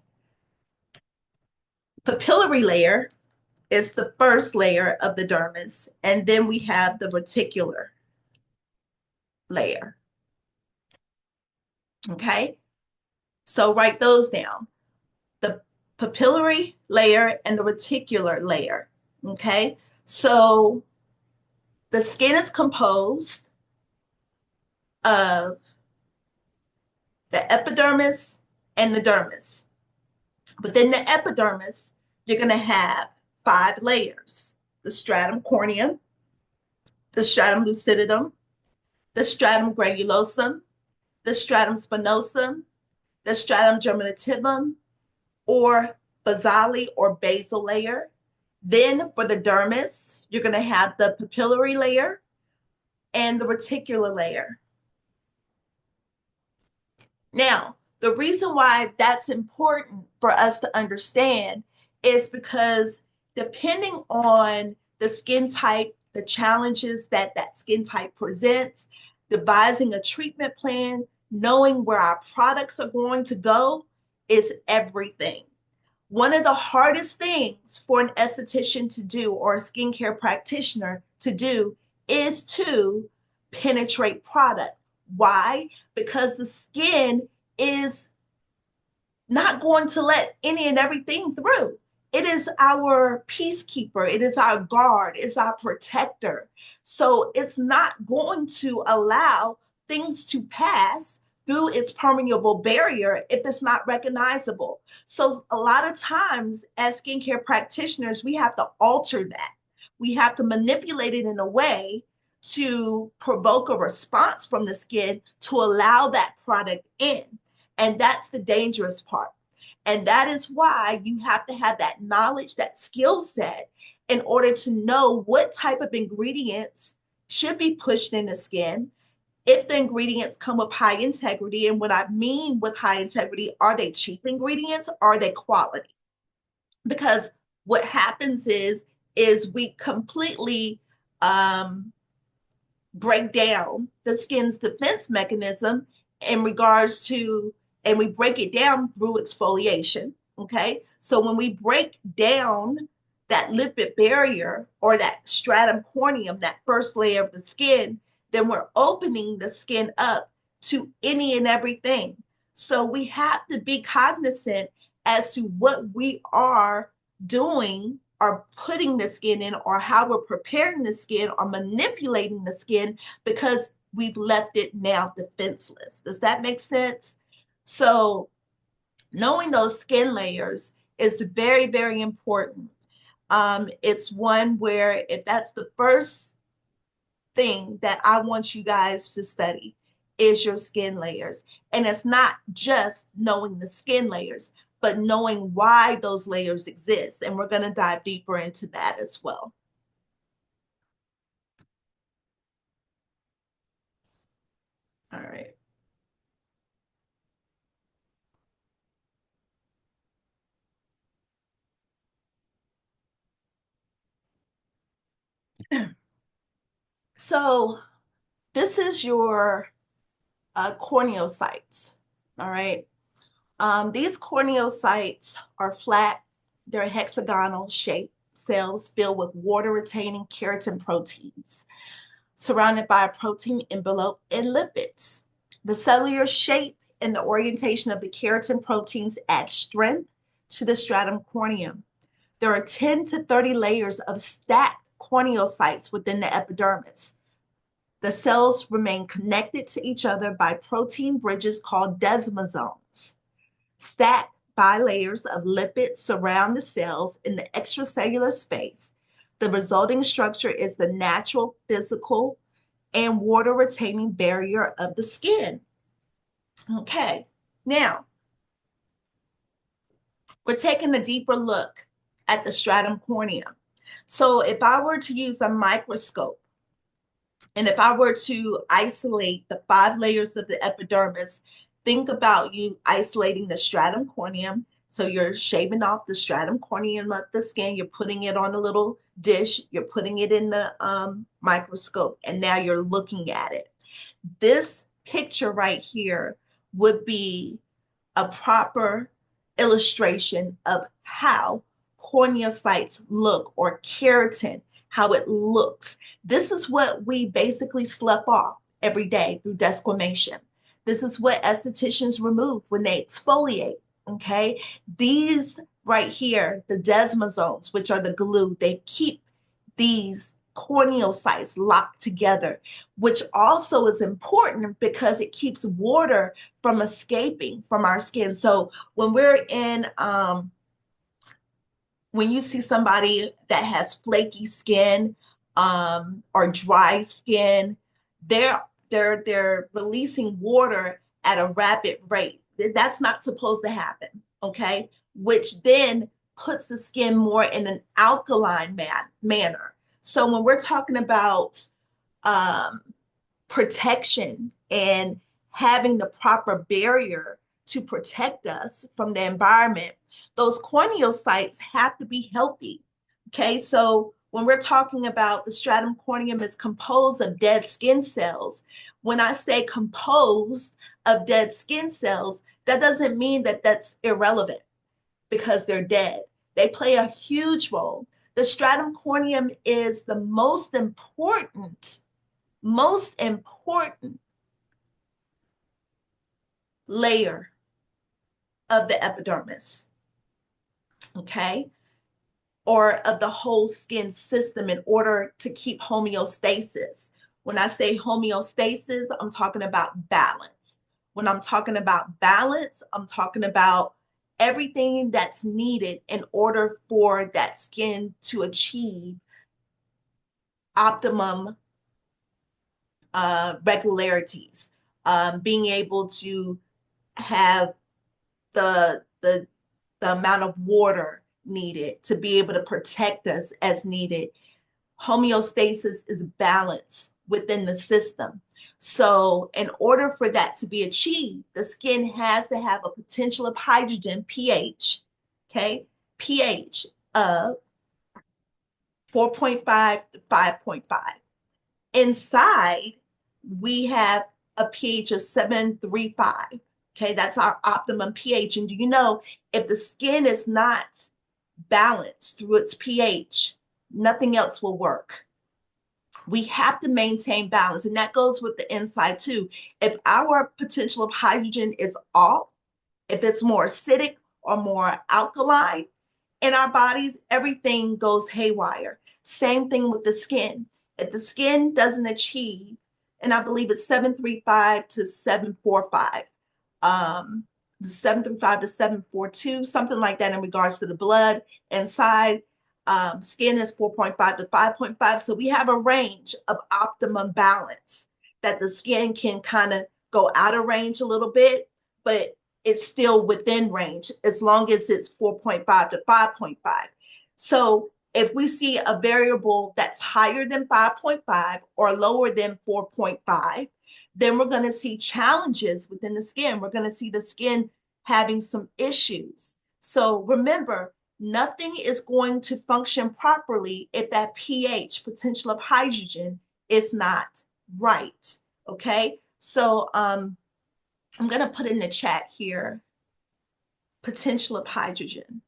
papillary layer is the first layer of the dermis. And then we have the reticular layer, okay? So write those down. The papillary layer and the reticular layer, okay? So the skin is composed of the epidermis and the dermis. Within the epidermis, you're going to have 5 layers: the stratum corneum, the stratum lucidum, the stratum granulosum, the stratum spinosum, the stratum germinativum, or basali or basal layer. Then for the dermis, you're going to have the papillary layer and the reticular layer. Now, the reason why that's important for us to understand is because depending on the skin type, the challenges that that skin type presents, devising a treatment plan, knowing where our products are going to go is everything. One of the hardest things for an esthetician to do or a skincare practitioner to do is to penetrate product. Why? Because the skin is not going to let any and everything through. It is our peacekeeper, it is our guard, it's our protector. So it's not going to allow things to pass through its permeable barrier if it's not recognizable. So a lot of times as skincare practitioners, we have to alter that. We have to manipulate it in a way to provoke a response from the skin to allow that product in. And that's the dangerous part. And that is why you have to have that knowledge, that skill set, in order to know what type of ingredients should be pushed in the skin, If the ingredients come with high integrity, and what I mean with high integrity, are they cheap ingredients? Are they quality? Because what happens is we completely um, break down the skin's defense mechanism in regards to, and we break it down through exfoliation. Okay. So when we break down that lipid barrier or that stratum corneum, that first layer of the skin, then we're opening the skin up to any and everything. So we have to be cognizant as to what we are doing or putting the skin in, or how we're preparing the skin or manipulating the skin, because we've left it now defenseless. Does that make sense? So knowing those skin layers is very, very important. It's one where, if that's the first thing that I want you guys to study, is your skin layers. And it's not just knowing the skin layers, but knowing why those layers exist. And we're going to dive deeper into that as well. All right. So this is your corneocytes. All right. These corneocytes are flat, they're hexagonal shaped cells filled with water retaining keratin proteins, surrounded by a protein envelope and lipids. The cellular shape and the orientation of the keratin proteins add strength to the stratum corneum. There are 10 to 30 layers of stacked corneocytes within the epidermis. The cells remain connected to each other by protein bridges called desmosomes. Stacked bilayers of lipids surround the cells in the extracellular space. The resulting structure is the natural physical and water retaining barrier of the skin. Okay, now we're taking a deeper look at the stratum corneum. So if I were to use a microscope, and if I were to isolate the 5 layers of the epidermis, think about you isolating the stratum corneum. So you're shaving off the stratum corneum of the skin, you're putting it on a little dish, you're putting it in the microscope, and now you're looking at it. This picture right here would be a proper illustration of how corneocytes look, or keratin, how it looks. This is what we basically slough off every day through desquamation. This is what estheticians remove when they exfoliate. Okay. These right here, the desmosomes, which are the glue, they keep these corneocytes locked together, which also is important because it keeps water from escaping from our skin. So when we're in, when you see somebody that has flaky skin or dry skin, they're they're releasing water at a rapid rate. That's not supposed to happen, okay? Which then puts the skin more in an alkaline manner. So when we're talking about um, protection and having the proper barrier to protect us from the environment, those corneocytes have to be healthy. Okay, so when we're talking about the stratum corneum is composed of dead skin cells, when I say composed of dead skin cells, that doesn't mean that that's irrelevant because they're dead. They play a huge role. The stratum corneum is the most important layer of the epidermis, okay, or of the whole skin system in order to keep homeostasis. When I say homeostasis, I'm talking about balance. When I'm talking about balance, I'm talking about everything that's needed in order for that skin to achieve optimum regularities, being able to have the amount of water needed to be able to protect us as needed. Homeostasis is balance within the system. So in order for that to be achieved, the skin has to have a potential of hydrogen, pH, okay, pH of 4.5 to 5.5. Inside, we have a pH of 7.35. Okay, that's our optimum pH. And do you know if the skin is not balanced through its pH, nothing else will work. We have to maintain balance, and that goes with the inside too. If our potential of hydrogen is off, if it's more acidic or more alkaline in our bodies, everything goes haywire. Same thing with the skin. If the skin doesn't achieve, and I believe it's 735 to 745, 735 to 742, something like that in regards to the blood inside. Skin is 4.5 to 5.5. So we have a range of optimum balance that the skin can kind of go out of range a little bit, but it's still within range as long as it's 4.5 to 5.5. So if we see a variable that's higher than 5.5 or lower than 4.5, then we're going to see challenges within the skin. We're going to see the skin having some issues. So remember, nothing is going to function properly if that pH, potential of hydrogen, is not right. Okay, so I'm going to put in the chat here, potential of hydrogen.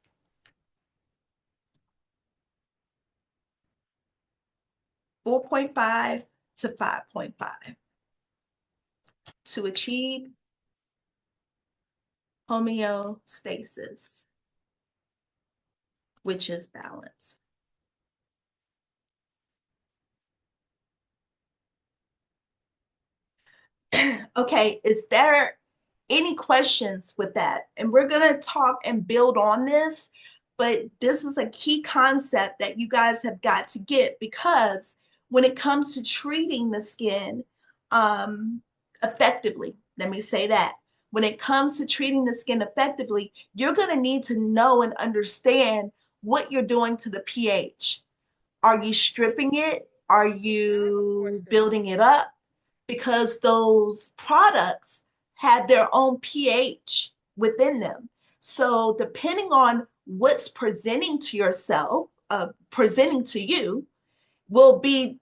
(4.5 to 5.5) to achieve homeostasis, which is balance. Okay, is there any questions with that? And we're going to talk and build on this, but this is a key concept that you guys have got to get, because when it comes to treating the skin effectively, let me say that. When it comes to treating the skin effectively, you're going to need to know and understand what you're doing to the pH. Are you stripping it? Are you building it up? Because those products have their own pH within them. So depending on what's presenting to yourself, presenting to you, will be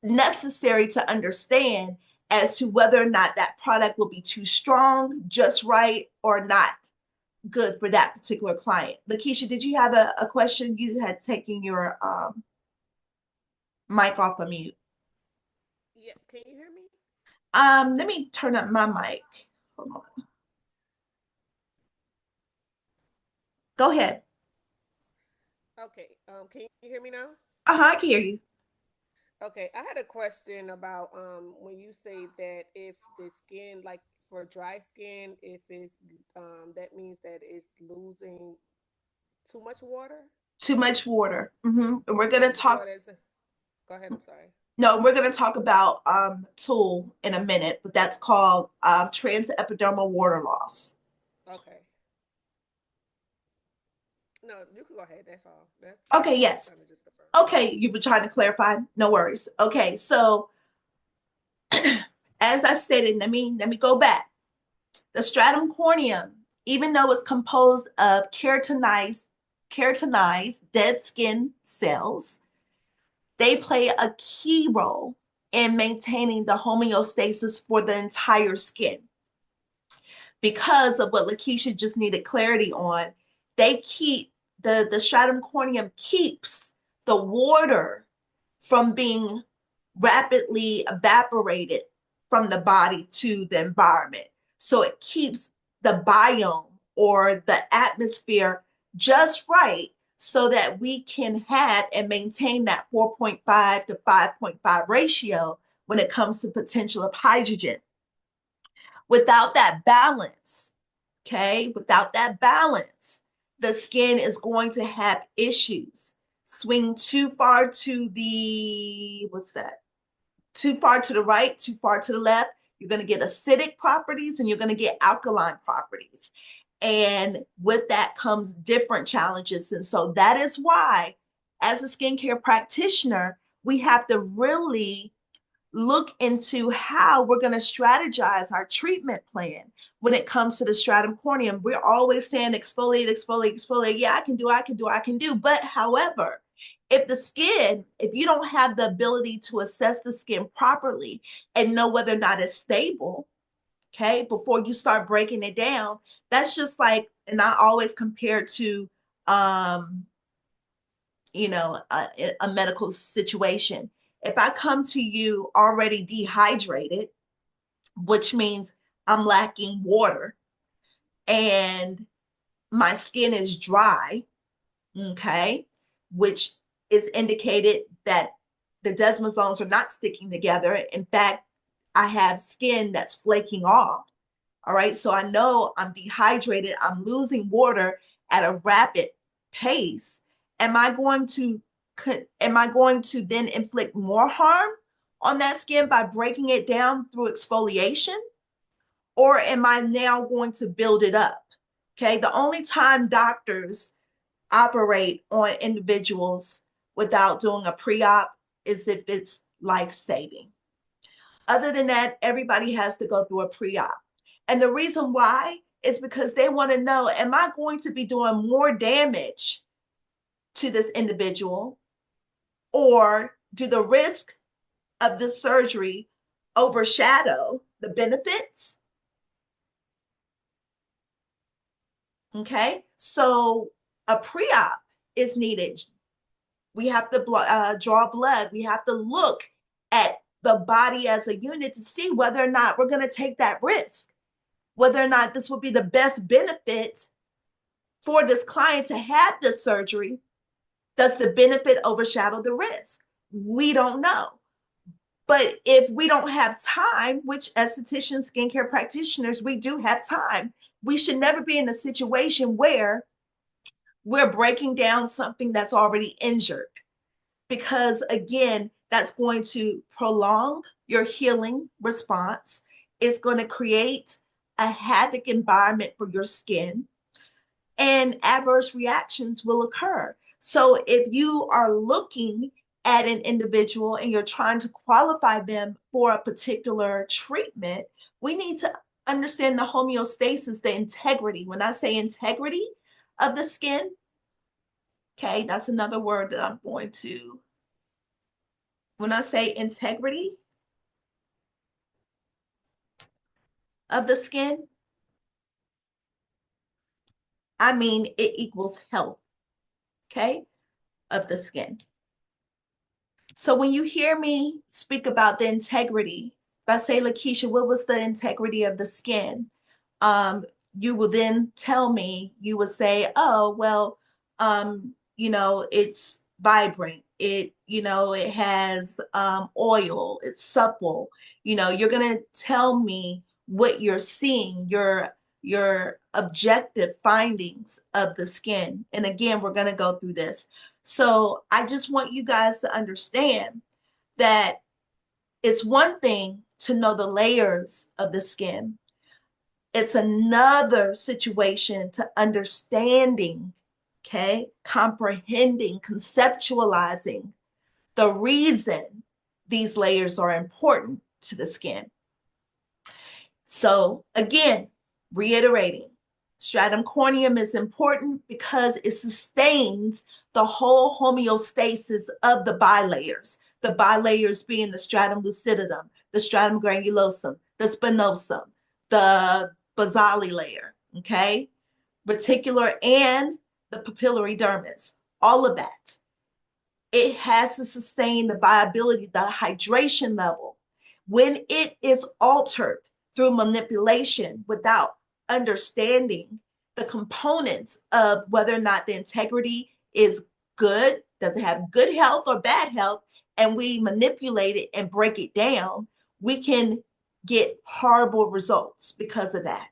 necessary to understand as to whether or not that product will be too strong, just right, or not good for that particular client. Lakeisha, did you have a question? You had taken your mic off of mute. Yeah, can you hear me? Let me turn up my mic. Hold on. Go ahead. Okay. Can you hear me now? Uh-huh, I can hear you. Okay, I had a question about when you say that if the skin, like for dry skin, if it's that means that it's losing too much water. Too much water. And we're Too gonna much talk. water. Go ahead. I'm sorry. No, we're gonna talk about tool in a minute, but that's called transepidermal water loss. Okay. No, you can go ahead. That's all. Okay, I was yes. trying to just confirm. Okay, you were trying to clarify. No worries. Okay, so as I stated, let me go back. The stratum corneum, even though it's composed of keratinized dead skin cells, they play a key role in maintaining the homeostasis for the entire skin. Because of what Lakeisha just needed clarity on, they keep the stratum corneum keeps the water from being rapidly evaporated from the body to the environment. So it keeps the biome or the atmosphere just right so that we can have and maintain that 4.5 to 5.5 ratio when it comes to potential of hydrogen. Without that balance, okay, without that balance, the skin is going to have issues. Swing too far to the, what's that? Too far to the right, too far to the left, you're going to get acidic properties and you're going to get alkaline properties. And with that comes different challenges. And so that is why, as a skincare practitioner, we have to really look into how we're going to strategize our treatment plan when it comes to the stratum corneum. We're always saying exfoliate, exfoliate, exfoliate. Yeah, I can do. But however, if you don't have the ability to assess the skin properly and know whether or not it's stable, okay, before you start breaking it down, that's just like, and I always compare to, um, a medical situation. If I come to you already dehydrated, which means I'm lacking water and my skin is dry, okay, which is indicated that the desmosomes are not sticking together. In fact, I have skin that's flaking off. All right, so I know I'm dehydrated, I'm losing water at a rapid pace. Am I going to then inflict more harm on that skin by breaking it down through exfoliation? Or am I now going to build it up? Okay, the only time doctors operate on individuals without doing a pre-op is if it's life-saving. Other than that, everybody has to go through a pre-op. And the reason why is because they want to know, am I going to be doing more damage to this individual, or do the risk of this surgery overshadow the benefits? Okay, so a pre-op is needed. We have to draw blood. We have to look at the body as a unit to see whether or not we're going to take that risk, whether or not this will be the best benefit for this client to have this surgery. Does the benefit overshadow the risk? We don't know. But if we don't have time, which estheticians, skincare practitioners, we do have time, we should never be in a situation where we're breaking down something that's already injured. Because again, that's going to prolong your healing response. It's going to create a havoc environment for your skin, and adverse reactions will occur. So if you are looking at an individual and you're trying to qualify them for a particular treatment, we need to understand the homeostasis, the integrity. When I say integrity of the skin, okay, that's another word that I'm going to, when I say integrity of the skin, I mean it equals health, okay, of the skin. So when you hear me speak about the integrity, if I say, Lakeisha, what was the integrity of the skin? You will then tell me, you would say, oh, well, it's vibrant. It has oil, it's supple. You're going to tell me what you're seeing, your objective findings of the skin. And again, we're going to go through this. So I just want you guys to understand that it's one thing to know the layers of the skin. It's another situation to understanding, okay, comprehending, conceptualizing the reason these layers are important to the skin. So again, reiterating, stratum corneum is important because it sustains the whole homeostasis of the bilayers. The bilayers being the stratum lucidum, the stratum granulosum, the spinosum, the basale layer, okay? Reticular and the papillary dermis, all of that. It has to sustain the viability, the hydration level. When it is altered through manipulation without understanding the components of whether or not the integrity is good, does it have good health or bad health, and we manipulate it and break it down, we can get horrible results because of that.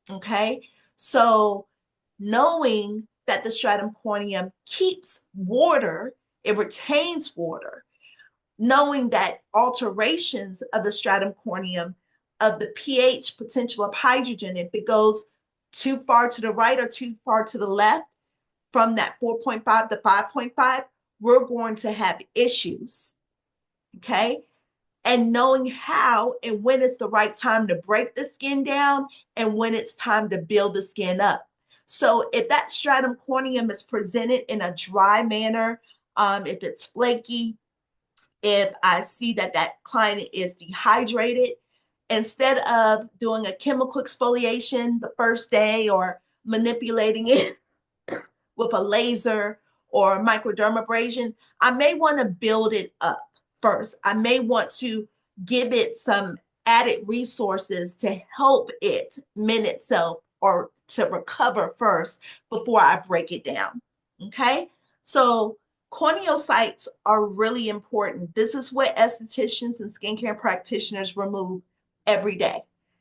Okay, so knowing that the stratum corneum keeps water, it retains water, knowing that alterations of the stratum corneum of the pH potential of hydrogen, if it goes too far to the right or too far to the left from that 4.5 to 5.5, we're going to have issues. Okay. And knowing how and when it's the right time to break the skin down and when it's time to build the skin up. So if that stratum corneum is presented in a dry manner, if it's flaky, if I see that that client is dehydrated, instead of doing a chemical exfoliation the first day or manipulating it with a laser or microdermabrasion, I may want to build it up first. I may want to give it some added resources to help it mend itself or to recover first before I break it down. Okay. So corneocytes are really important. This is what estheticians and skincare practitioners remove every day.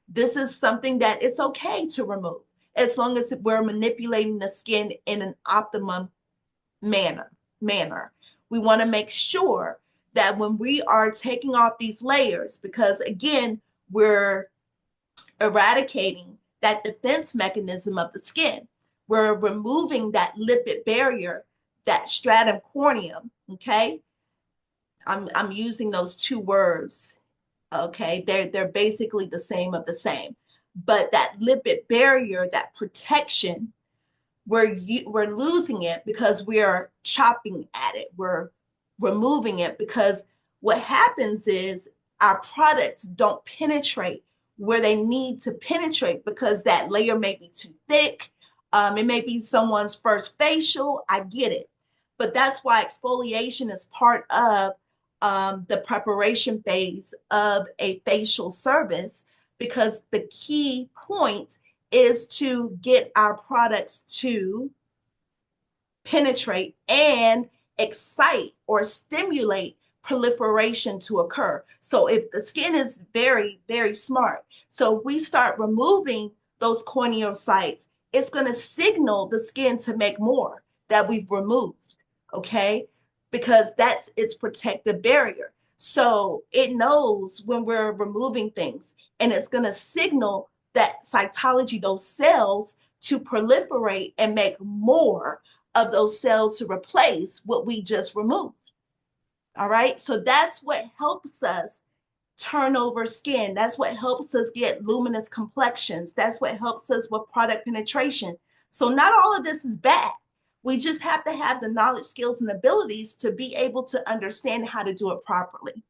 This is something that it's okay to remove as long as we're manipulating the skin in an optimum manner. We want to make sure that when we are taking off these layers, because again, we're eradicating that defense mechanism of the skin. We're removing that lipid barrier, that stratum corneum, okay? I'm using those two words, okay? They're basically the same of the same. But that lipid barrier, that protection, we're losing it because we're chopping at it. We're removing it because what happens is our products don't penetrate where they need to penetrate because that layer may be too thick. It may be someone's first facial. I get it. But that's why exfoliation is part of the preparation phase of a facial service because the key point is to get our products to penetrate and excite or stimulate proliferation to occur. So if the skin is very, very smart, so we start removing those corneocytes, it's going to signal the skin to make more that we've removed, okay? Because that's its protective barrier. So it knows when we're removing things and it's going to signal that cytology, those cells to proliferate and make more of those cells to replace what we just removed. All right. So that's what helps us turn over skin. That's what helps us get luminous complexions. That's what helps us with product penetration. So not all of this is bad. We just have to have the knowledge, skills, and abilities to be able to understand how to do it properly.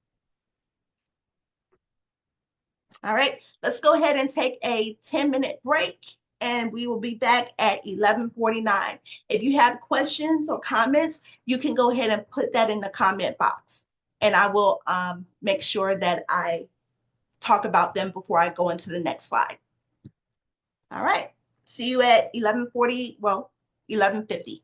All right, let's go ahead and take a 10-minute break and we will be back at 11:49. If you have questions or comments, you can go ahead and put that in the comment box and I will make sure that I talk about them before I go into the next slide. All right, see you at 11:40, well, 11:50.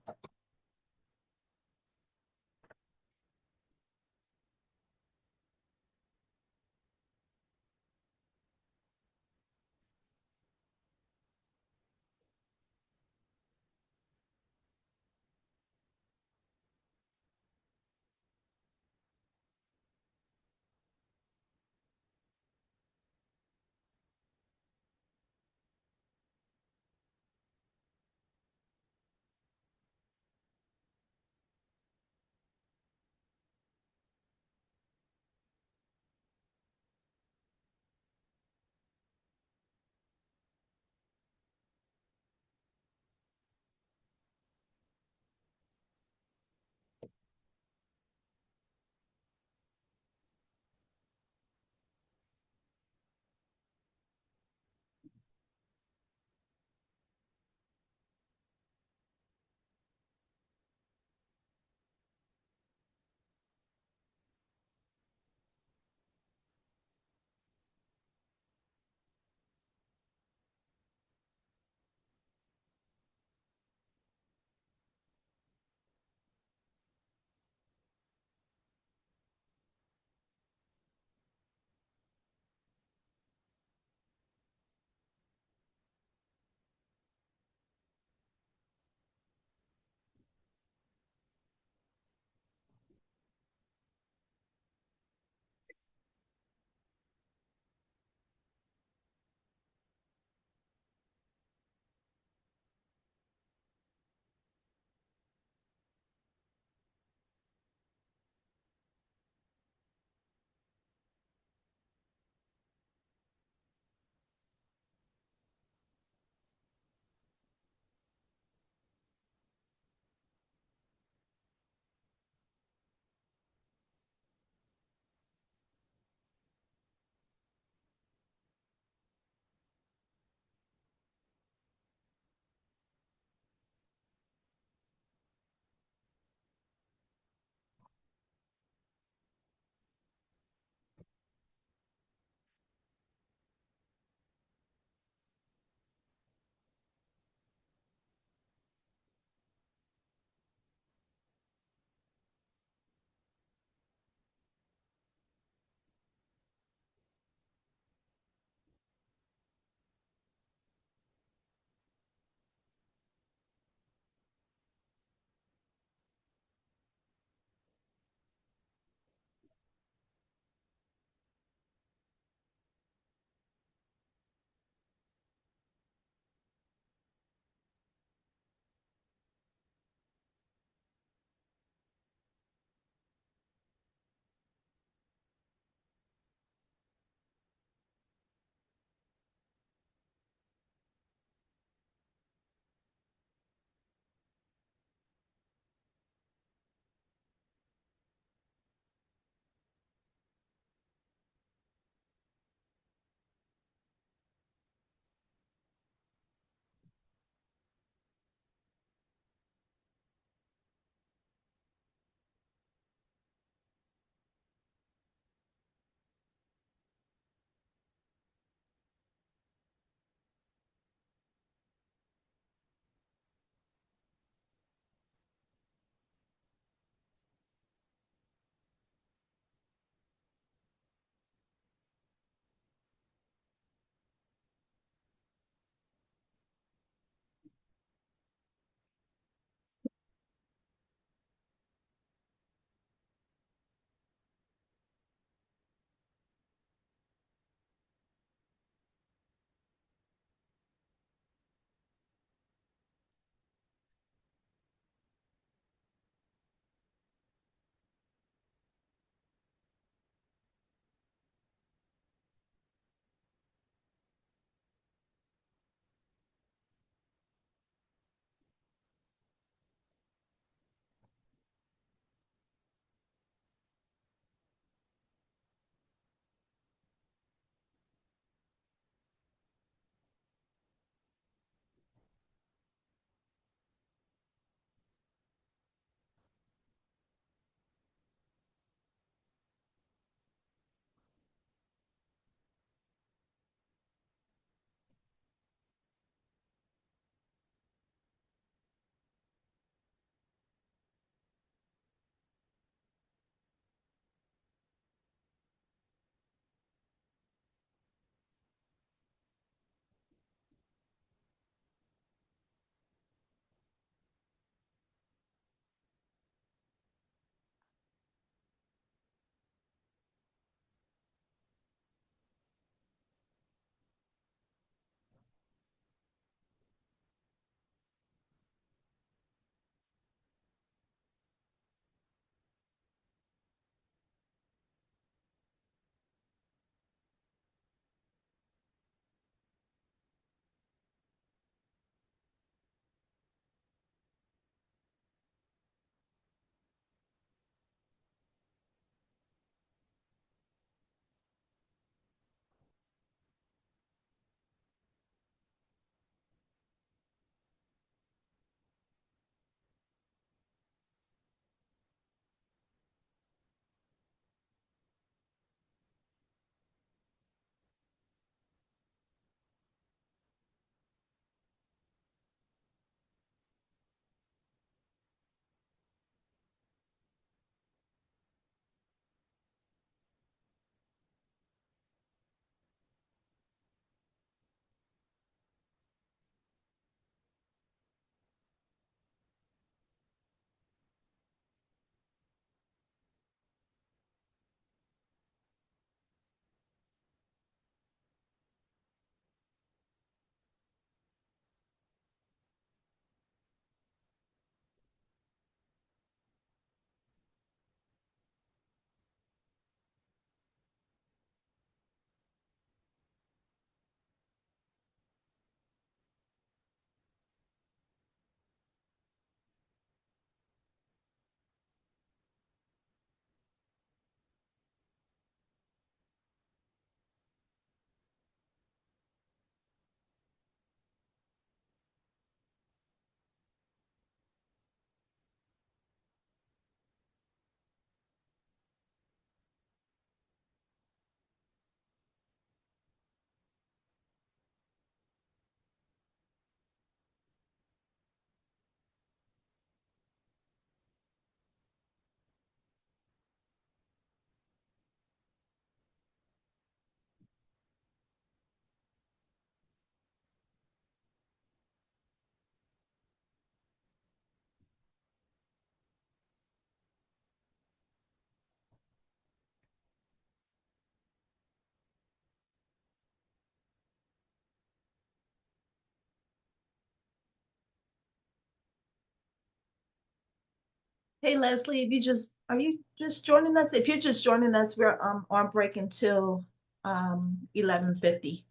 Hey Leslie, if you just are you just joining us? If you're just joining us, we're on break until 11:50.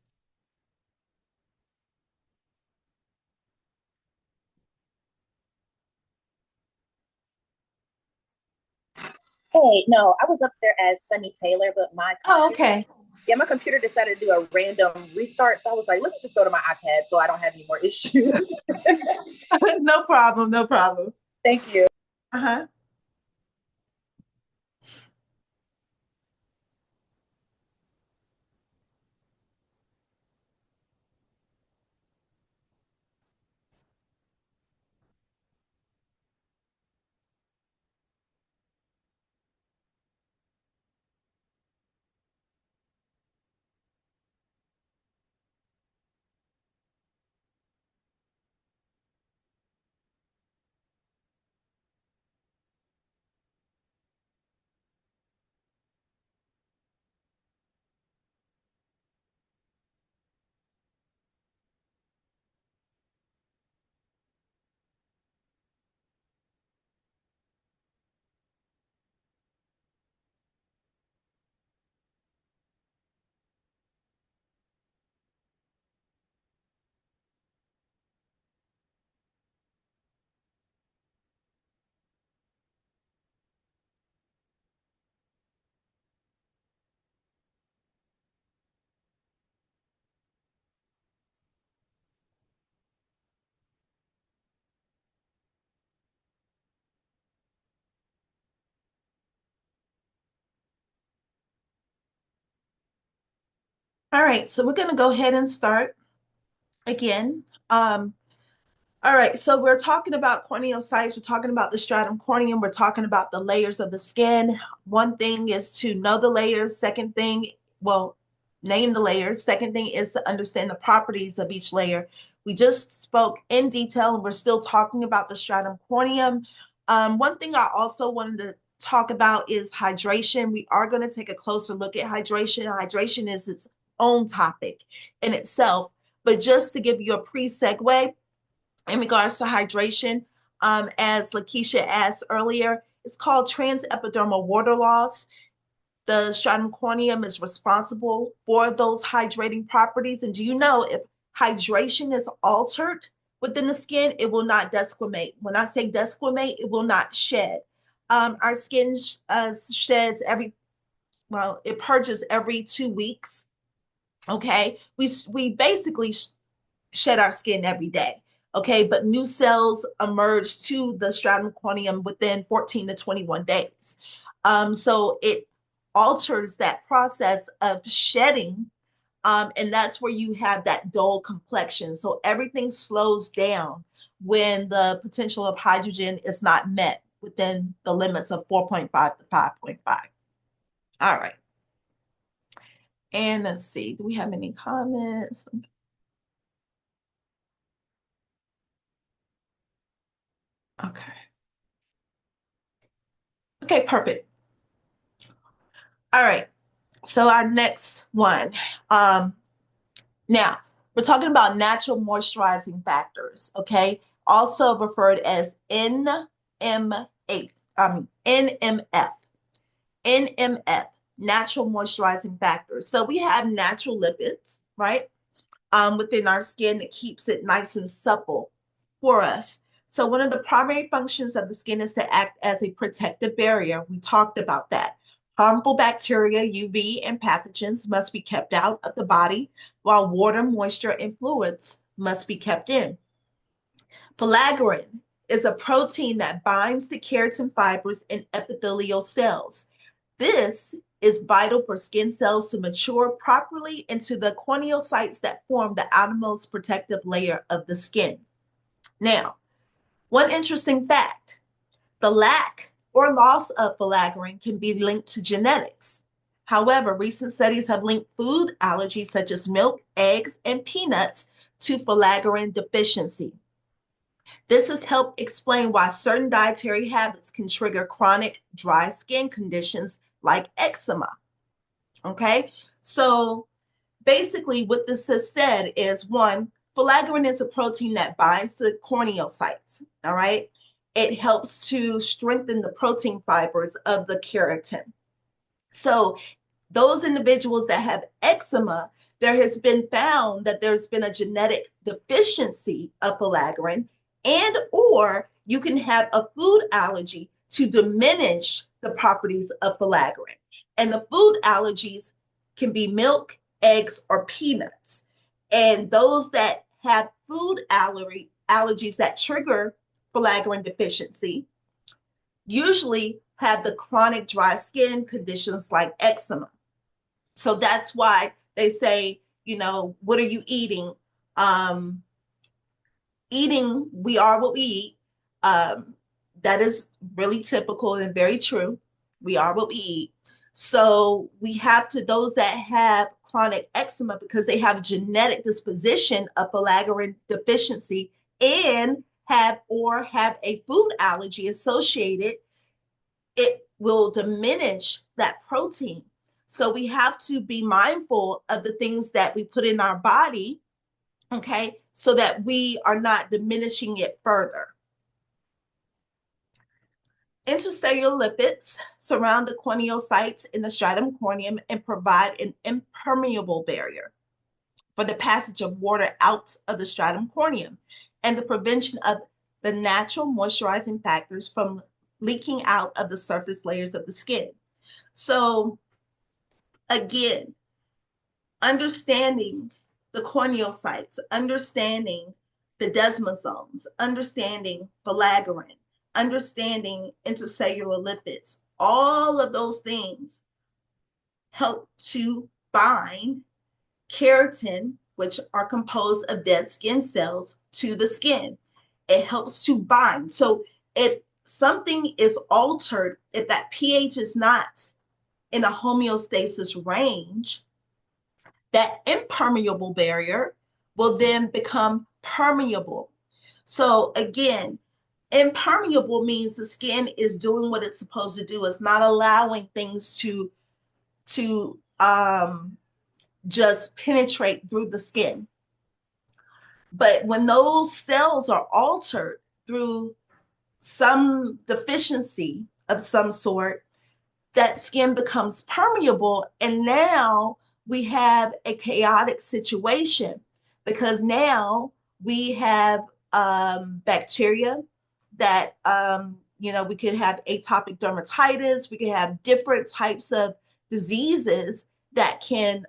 Hey, no, I was up there as Sunny Taylor, but my Oh, computer, okay. yeah, my computer decided to do a random restart. So I was like, let me just go to my iPad so I don't have any more issues. No problem, no problem. Thank you. Uh-huh. All right, so we're gonna go ahead and start again. All right, so we're talking about corneocytes, we're talking about the stratum corneum, we're talking about the layers of the skin. One thing is to know the layers. Second thing, well, name the layers. Second thing is to understand the properties of each layer. We just spoke in detail and we're still talking about the stratum corneum. One thing I also wanted to talk about is hydration. We are going to take a closer look at hydration. Hydration is its own topic in itself, but just to give you a pre-segue, in regards to hydration, as Lakeisha asked earlier, it's called transepidermal water loss. The stratum corneum is responsible for those hydrating properties. And do you know if hydration is altered within the skin, it will not desquamate. When I say desquamate, it will not shed. Our skin sheds well, it purges every 2 weeks. Okay, we basically shed our skin every day. Okay, but new cells emerge to the stratum corneum within 14 to 21 days. So it alters that process of shedding, and that's where you have that dull complexion. So everything slows down when the potential of hydrogen is not met within the limits of 4.5 to 5.5. All right. And let's see, do we have any comments? Okay. Okay, perfect. All right. So our next one. Um, Now we're talking about natural moisturizing factors, okay? Also referred as NMF, NMF, NMF, natural moisturizing factors. So we have natural lipids, right? Within our skin that keeps it nice and supple for us. So one of the primary functions of the skin is to act as a protective barrier. We talked about that. Harmful bacteria, UV, and pathogens must be kept out of the body, while water, moisture, and fluids must be kept in. Filaggrin is a protein that binds to keratin fibers in epithelial cells. This is vital for skin cells to mature properly into the corneocytes that form the outermost protective layer of the skin. Now, one interesting fact, the lack or loss of filaggrin can be linked to genetics. However, recent studies have linked food allergies such as milk, eggs, and peanuts to filaggrin deficiency. This has helped explain why certain dietary habits can trigger chronic dry skin conditions like eczema. Okay, so basically, what this has said is one, filaggrin is a protein that binds to corneocytes. All right, It helps to strengthen the protein fibers of the keratin. So those individuals that have eczema, there has been found that there's been a genetic deficiency of filaggrin, and or you can have a food allergy to diminish the properties of filaggrin. And the food allergies can be milk, eggs, or peanuts. And those that have food allergies that trigger filaggrin deficiency usually have the chronic dry skin conditions like eczema. So that's why they say, you know, what are you eating? Eating, we are what we eat. That is really typical and very true. We are what we eat. So we have to, those that have chronic eczema because they have genetic disposition of filaggrin deficiency and have a food allergy associated, it will diminish that protein. So we have to be mindful of the things that we put in our body, okay, so that we are not diminishing it further. Intercellular lipids surround the corneocytes in the stratum corneum and provide an impermeable barrier for the passage of water out of the stratum corneum and the prevention of the natural moisturizing factors from leaking out of the surface layers of the skin. So again, understanding the corneocytes, understanding the desmosomes, understanding filaggrin, understanding intercellular lipids, all of those things help to bind keratin, which are composed of dead skin cells, to the skin. It helps to bind. So if something is altered, if that pH is not in a homeostasis range, that impermeable barrier will then become permeable. So again, impermeable means the skin is doing what it's supposed to do. It's not allowing things to just penetrate through the skin. But when those cells are altered through some deficiency of some sort, that skin becomes permeable. And now we have a chaotic situation because now we have bacteria that, we could have atopic dermatitis. We could have different types of diseases that can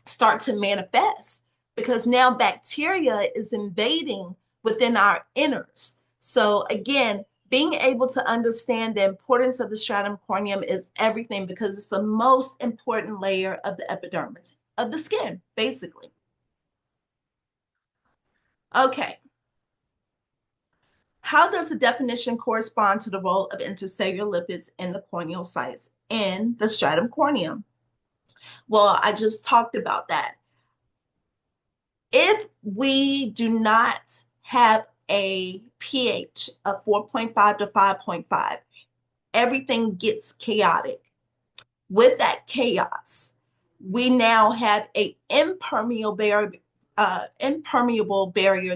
start to manifest because now bacteria is invading within our innards. So again, being able to understand the importance of the stratum corneum is everything because it's the most important layer of the epidermis of the skin, basically. Okay. How does the definition correspond to the role of intercellular lipids in the corneal sites in the stratum corneum? Well, I just talked about that. If we do not have a pH of 4.5 to 5.5, everything gets chaotic. With that chaos, we now have an impermeable barrier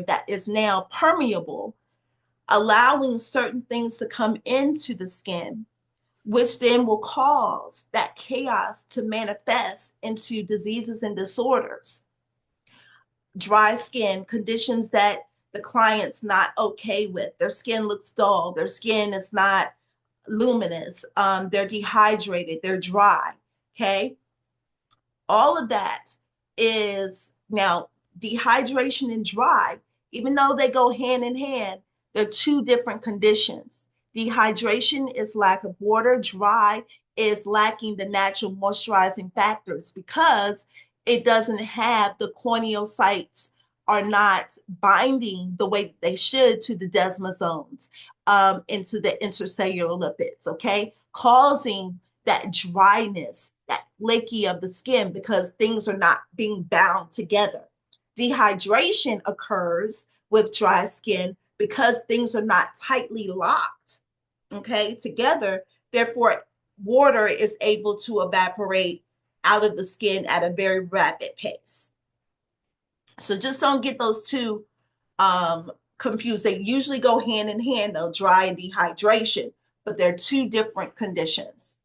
that is now permeable, allowing certain things to come into the skin, which then will cause that chaos to manifest into diseases and disorders. Dry skin, conditions that the client's not okay with. Their skin looks dull. Their skin is not luminous. They're dehydrated. They're dry. Okay. All of that is now dehydration and dry, even though they go hand in hand, they're two different conditions. Dehydration is lack of water. Dry is lacking the natural moisturizing factors because it doesn't have the corneocytes are not binding the way they should to the desmosomes, into the intercellular lipids, okay? Causing that dryness, that flaky of the skin because things are not being bound together. Dehydration occurs with dry skin because things are not tightly locked, okay, together. Therefore, water is able to evaporate out of the skin at a very rapid pace. So just don't get those two confused. They usually go hand in hand, though, dry and dehydration, but they're two different conditions.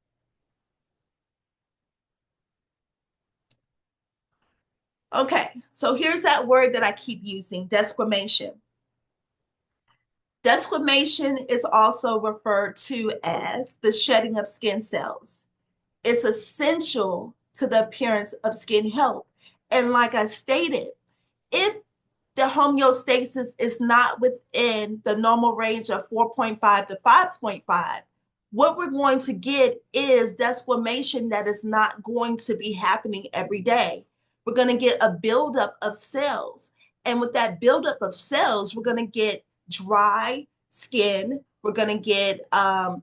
Okay, so here's that word that I keep using, desquamation. Desquamation is also referred to as the shedding of skin cells. It's essential to the appearance of skin health. And like I stated, if the homeostasis is not within the normal range of 4.5 to 5.5, what we're going to get is desquamation that is not going to be happening every day. We're going to get a buildup of cells. And with that buildup of cells, we're going to get dry skin. We're going to get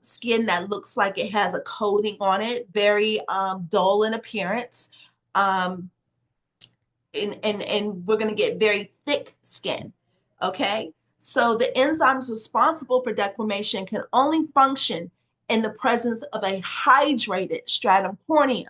skin that looks like it has a coating on it, very dull in appearance. And we're going to get very thick skin. Okay. So the enzymes responsible for desquamation can only function in the presence of a hydrated stratum corneum.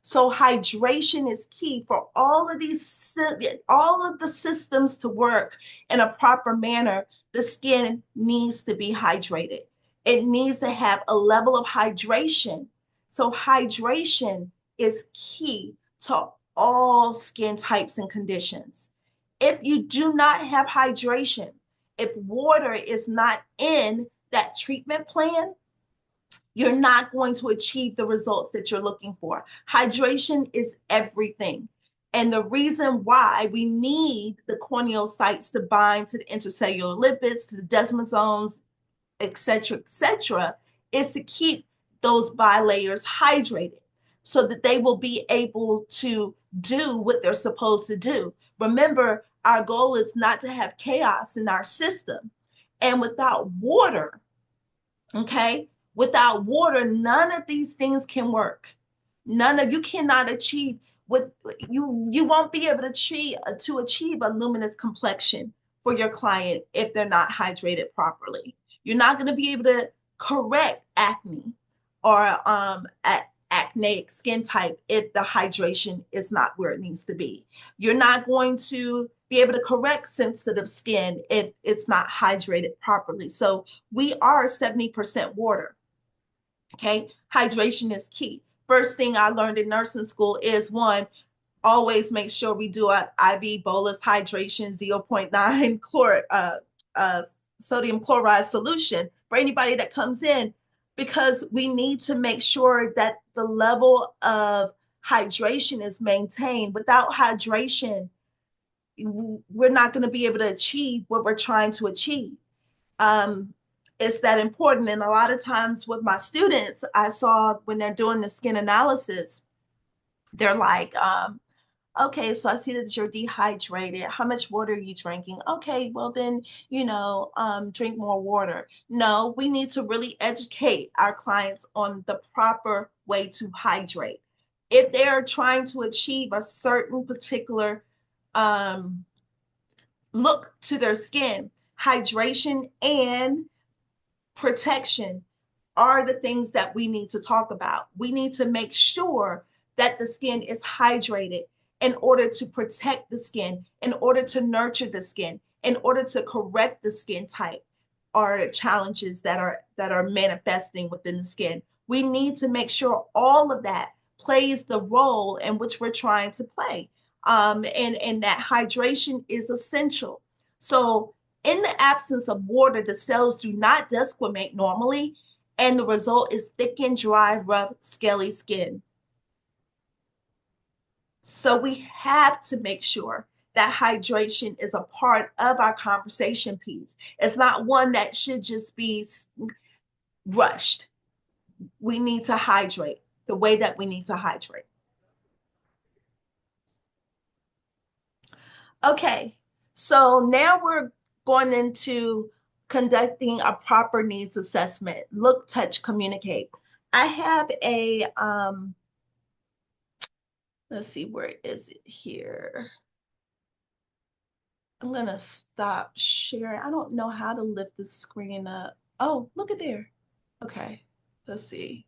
So hydration is key for all of the systems to work in a proper manner. The skin needs to be hydrated. It needs to have a level of hydration. So hydration is key to all skin types and conditions. If you do not have hydration, if water is not in that treatment plan, you're not going to achieve the results that you're looking for. Hydration is everything. And the reason why we need the corneocytes to bind to the intercellular lipids, to the desmosomes, et cetera, is to keep those bilayers hydrated so that they will be able to do what they're supposed to do. Remember, our goal is not to have chaos in our system. And without water, okay, without water, none of these things can work. You cannot achieve with you won't be able to achieve a luminous complexion for your client if they're not hydrated properly. You're not going to be able to correct acne or acneic skin type if the hydration is not where it needs to be. You're not going to be able to correct sensitive skin if it's not hydrated properly. So we are 70% water. Okay, hydration is key. First thing I learned in nursing school is one, always make sure we do an IV bolus hydration 0.9 sodium chloride solution for anybody that comes in, because we need to make sure that the level of hydration is maintained. Without hydration, we're not going to be able to achieve what we're trying to achieve. It's that important. And a lot of times with my students, I saw when they're doing the skin analysis, they're like, okay, so I see that you're dehydrated. How much water are you drinking? Okay, well then, drink more water. No, we need to really educate our clients on the proper way to hydrate. If they are trying to achieve a certain particular look to their skin, hydration and protection are the things that we need to talk about. We need to make sure that the skin is hydrated in order to protect the skin, in order to nurture the skin, in order to correct the skin type or challenges that are manifesting within the skin. We need to make sure all of that plays the role in which we're trying to play. And that hydration is essential. So in the absence of water, the cells do not desquamate normally, and the result is thickened, dry, rough, scaly skin. So we have to make sure that hydration is a part of our conversation piece. It's not one that should just be rushed. We need to hydrate the way that we need to hydrate. Okay, so now we're going into conducting a proper needs assessment. Look, touch, communicate. I have a, let's see, where is it here? I'm gonna stop sharing. I don't know how to lift the screen up. Oh, look at there. Okay, let's see.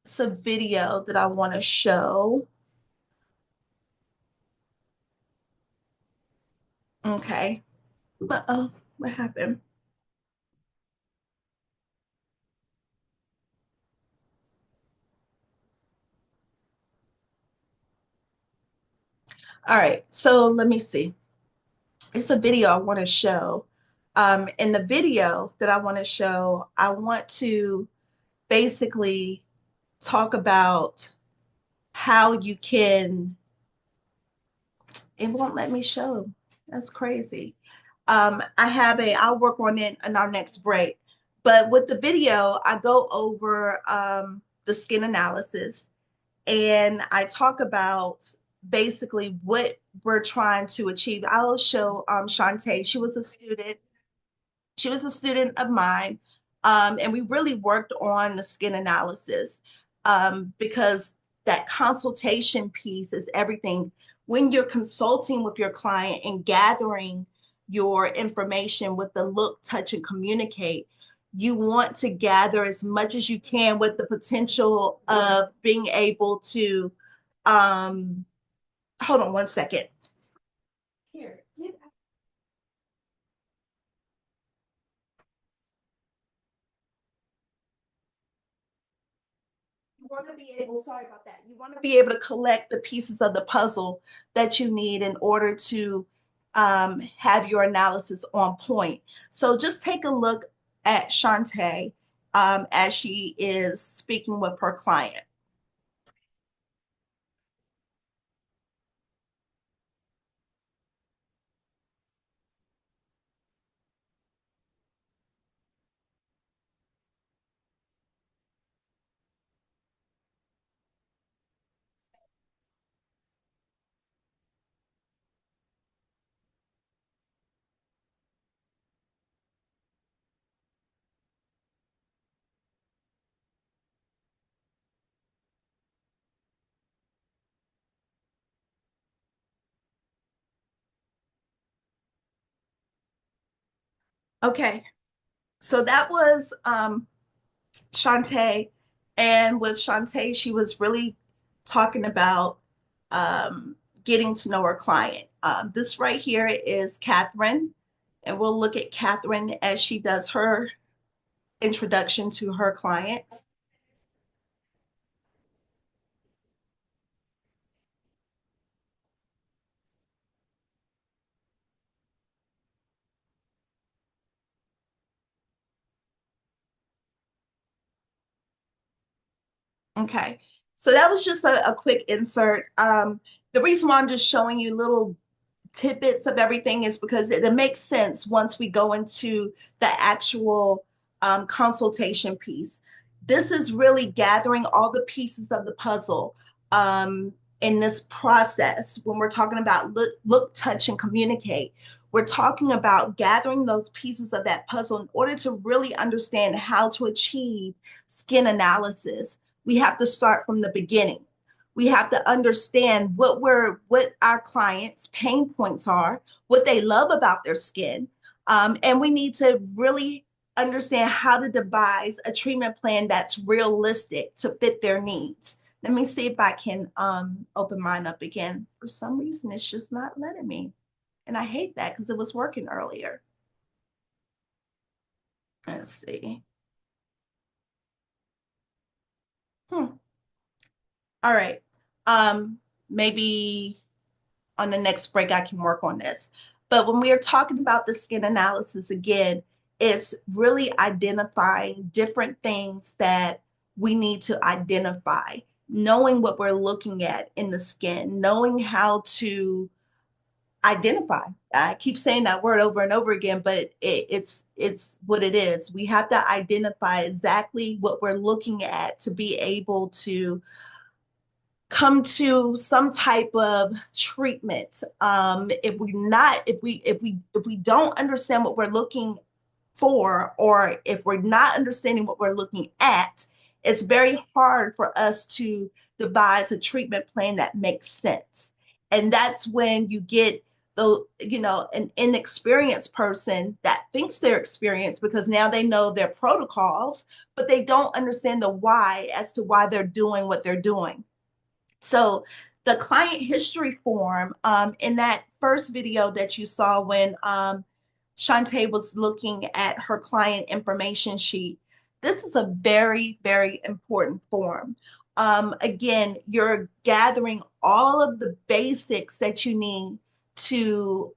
It's a video that I wanna show. Okay. Uh-oh, what happened? All right, so let me see. It's a video I want to show. In the video that I want to show, I want to basically talk about how you can, it won't let me show. That's crazy. I'll work on it in our next break. But with the video, I go over the skin analysis and I talk about basically what we're trying to achieve. I'll show Shantae. She was a student of mine, and we really worked on the skin analysis because that consultation piece is everything. When you're consulting with your client and gathering your information with the look, touch, and communicate, you want to gather as much as you can with the potential of being able to, um, hold on one second. Here, get you want to be able, sorry about that, you want to be able to collect the pieces of the puzzle that you need in order to have your analysis on point. So just take a look at Shantae as she is speaking with her client. Okay, so that was Shantae. And with Shantae, she was really talking about getting to know her client. This right here is Catherine, and we'll look at Catherine as she does her introduction to her clients. Okay, so that was just a quick insert. The reason why I'm just showing you little tidbits of everything is because it makes sense once we go into the actual consultation piece. This is really gathering all the pieces of the puzzle in this process. When we're talking about look, touch, and communicate, we're talking about gathering those pieces of that puzzle in order to really understand how to achieve skin analysis. We have to start from the beginning. We have to understand what our clients' pain points are, what they love about their skin, and we need to really understand how to devise a treatment plan that's realistic to fit their needs. Let me see if I can open mine up again. For some reason, it's just not letting me, and I hate that because it was working earlier. Let's see. Hmm. All right. Maybe on the next break, I can work on this. But when we are talking about the skin analysis again, it's really identifying different things that we need to identify, knowing what we're looking at in the skin, knowing how to identify. I keep saying that word over and over again, but it's what it is. We have to identify exactly what we're looking at to be able to come to some type of treatment. If we don't understand what we're looking for, or if we're not understanding what we're looking at, it's very hard for us to devise a treatment plan that makes sense. And that's when you get an inexperienced person that thinks they're experienced because now they know their protocols, but they don't understand the why as to why they're doing what they're doing. So the client history form, in that first video that you saw when Shantae was looking at her client information sheet, this is a very, very important form. Again, you're gathering all of the basics that you need to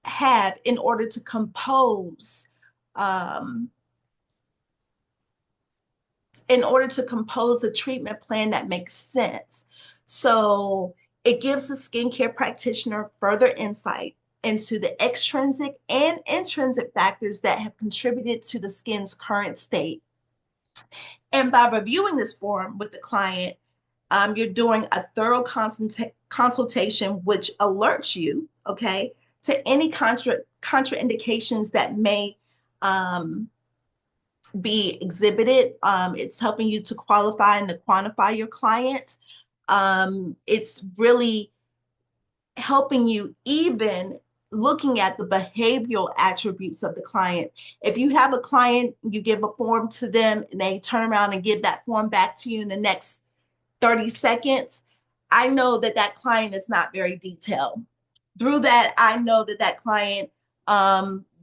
have in order to compose um, a treatment plan that makes sense. So it gives the skincare practitioner further insight into the extrinsic and intrinsic factors that have contributed to the skin's current state. And by reviewing this form with the client, you're doing a thorough consultation, which alerts you, okay, to any contraindications that may um, be exhibited. It's helping you to qualify and to quantify your client. It's really helping you even looking at the behavioral attributes of the client. If you have a client, you give a form to them and they turn around and give that form back to you in the next 30 seconds, I know that that client is not very detailed. Through that, I know that that client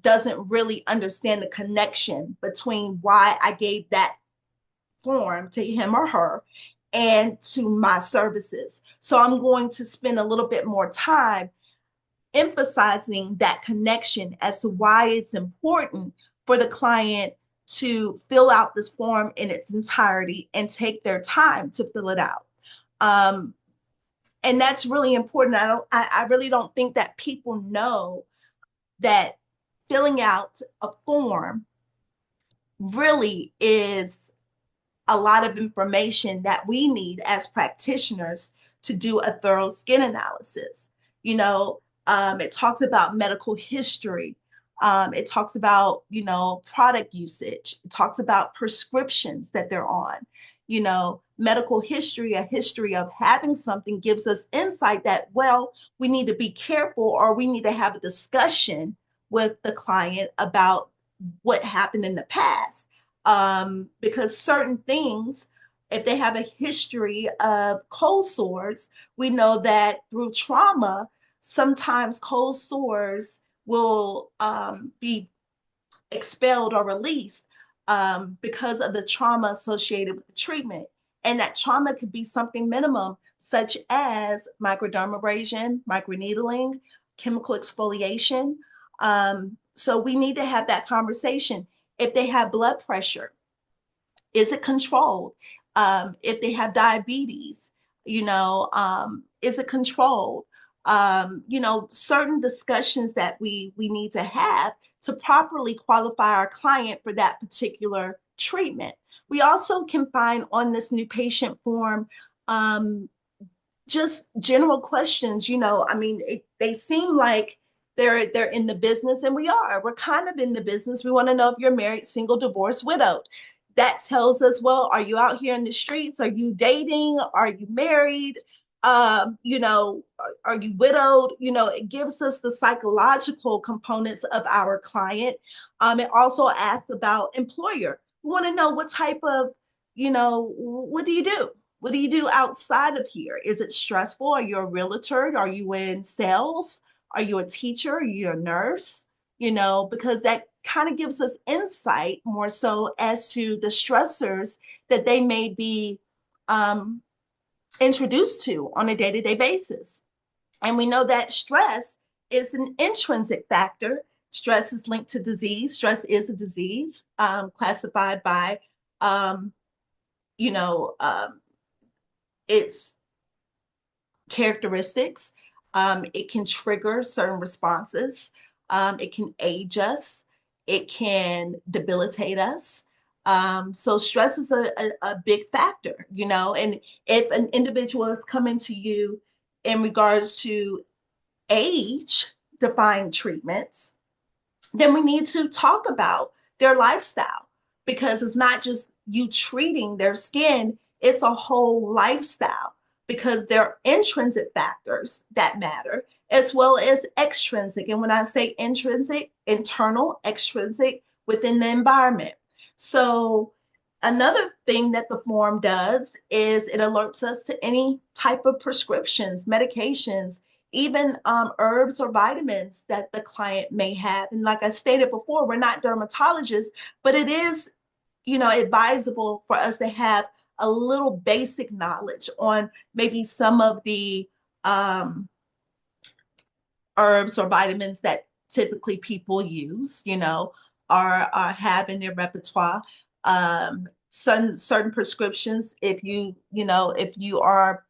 doesn't really understand the connection between why I gave that form to him or her and to my services. So I'm going to spend a little bit more time emphasizing that connection as to why it's important for the client to fill out this form in its entirety and take their time to fill it out. And that's really important. I really don't think that people know that filling out a form really is a lot of information that we need as practitioners to do a thorough skin analysis. You know, it talks about medical history. It talks about, you know, product usage. It talks about prescriptions that they're on. You know, medical history, a history of having something gives us insight that, well, we need to be careful or we need to have a discussion with the client about what happened in the past. Because certain things, if they have a history of cold sores, we know that through trauma, sometimes cold sores will be expelled or released because of the trauma associated with the treatment. And that trauma could be something minimum, such as microdermabrasion, microneedling, chemical exfoliation. So we need to have that conversation. If they have blood pressure, is it controlled? If they have diabetes, you know, is it controlled? You know, certain discussions that we need to have to properly qualify our client for that particular treatment. We also can find on this new patient form just general questions. You know, I mean, they seem like they're in the business, and we are. We're kind of in the business. We want to know if you're married, single, divorced, widowed. That tells us, well, are you out here in the streets? Are you dating? Are you married? You know, are you widowed? You know, it gives us the psychological components of our client. It also asks about employer. We want to know what type of, you know, what do you do? What do you do outside of here? Is it stressful? Are you a realtor? Are you in sales? Are you a teacher? Are you a nurse? You know, because that kind of gives us insight more so as to the stressors that they may be um, introduced to on a day-to-day basis. And we know that stress is an intrinsic factor. Stress is linked to disease. Stress is a disease classified by, you know, its characteristics. It can trigger certain responses. It can age us. It can debilitate us. So stress is a big factor, you know, and if an individual is coming to you in regards to age defined treatments, then we need to talk about their lifestyle because it's not just you treating their skin, it's a whole lifestyle because there are intrinsic factors that matter as well as extrinsic. And when I say intrinsic, internal, extrinsic within the environment. So Another thing that the form does is it alerts us to any type of prescriptions, medications, even herbs or vitamins that the client may have. And like I stated before, we're not dermatologists, but it is, advisable for us to have a little basic knowledge on maybe some of the um, herbs or vitamins that typically people use, or have in their repertoire. Some certain prescriptions, if you are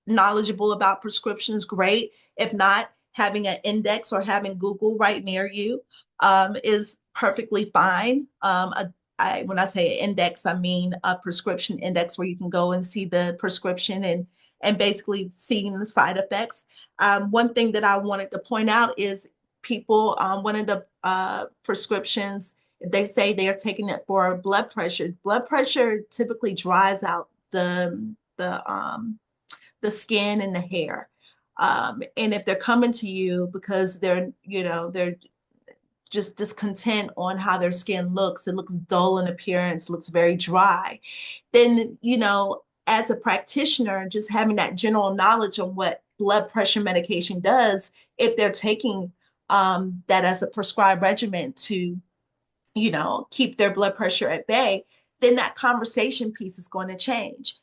knowledgeable about prescriptions, great. If not, having an index or having Google right near you is perfectly fine. When I say index, I mean a prescription index where you can go and see the prescription and basically seeing the side effects. One thing that I wanted to point out is people, one of the prescriptions, they say they're taking it for blood pressure. Blood pressure typically dries out the skin and the hair. And if they're coming to you because they're just discontent on how their skin looks, it looks dull in appearance, looks very dry, then, as a practitioner, just having that general knowledge on what blood pressure medication does, if they're taking that as a prescribed regimen to, keep their blood pressure at bay, then that conversation piece is going to change.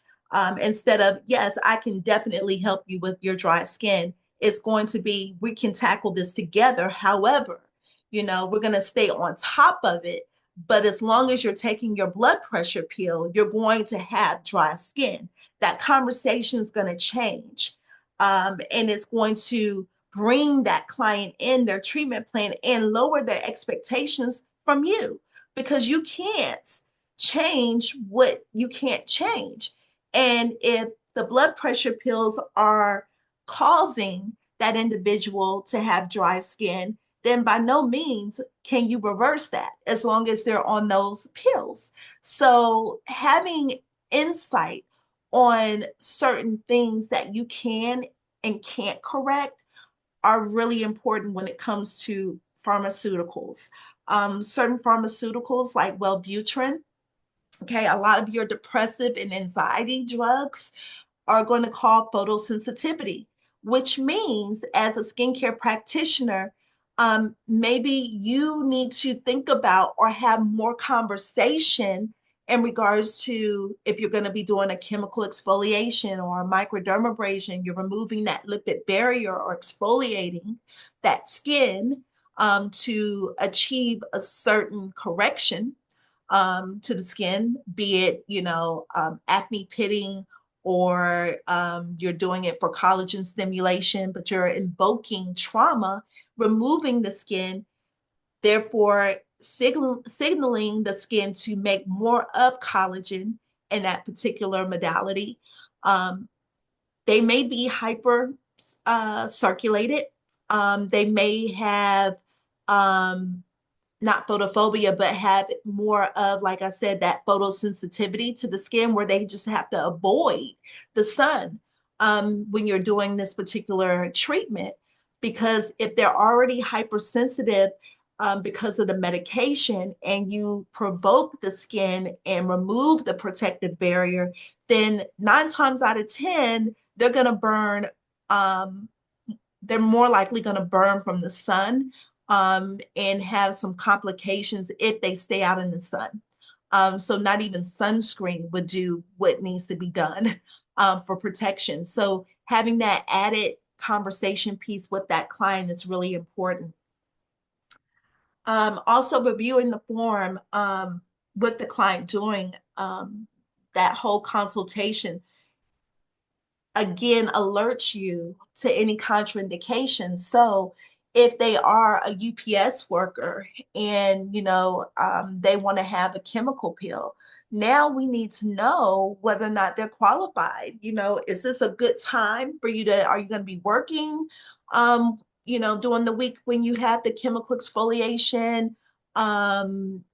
Instead of, yes, I can definitely help you with your dry skin, it's going to be, we can tackle this together. However, we're going to stay on top of it. But as long as you're taking your blood pressure pill, you're going to have dry skin. That conversation is going to change. And it's going to bring that client in their treatment plan and lower their expectations from you, because you can't change what you can't change. And if the blood pressure pills are causing that individual to have dry skin, then by no means can you reverse that as long as they're on those pills. So having insight on certain things that you can and can't correct are really important when it comes to pharmaceuticals. Certain pharmaceuticals like Wellbutrin, okay, a lot of your depressive and anxiety drugs are going to cause photosensitivity, which means as a skincare practitioner, maybe you need to think about or have more conversation in regards to if you're going to be doing a chemical exfoliation or a microdermabrasion, you're removing that lipid barrier or exfoliating that skin to achieve a certain correction to the skin, be it, acne pitting, or you're doing it for collagen stimulation, but you're invoking trauma, removing the skin, therefore signaling the skin to make more of collagen in that particular modality. Um, they may be hyper circulated. They may have um, not photophobia, but have more of, like I said, that photosensitivity to the skin where they just have to avoid the sun when you're doing this particular treatment. Because if they're already hypersensitive because of the medication and you provoke the skin and remove the protective barrier, then 9 times out of 10, they're going to burn. Um, they're more likely going to burn from the sun and have some complications if they stay out in the sun. So not even sunscreen would do what needs to be done for protection. So having that added conversation piece with that client is really important. Also reviewing the form with the client during that whole consultation again alerts you to any contraindications. So if they are a UPS worker and they want to have a chemical pill, now we need to know whether or not they're qualified. Is this a good time for you to? Are you going to be working? During the week when you have the chemical exfoliation.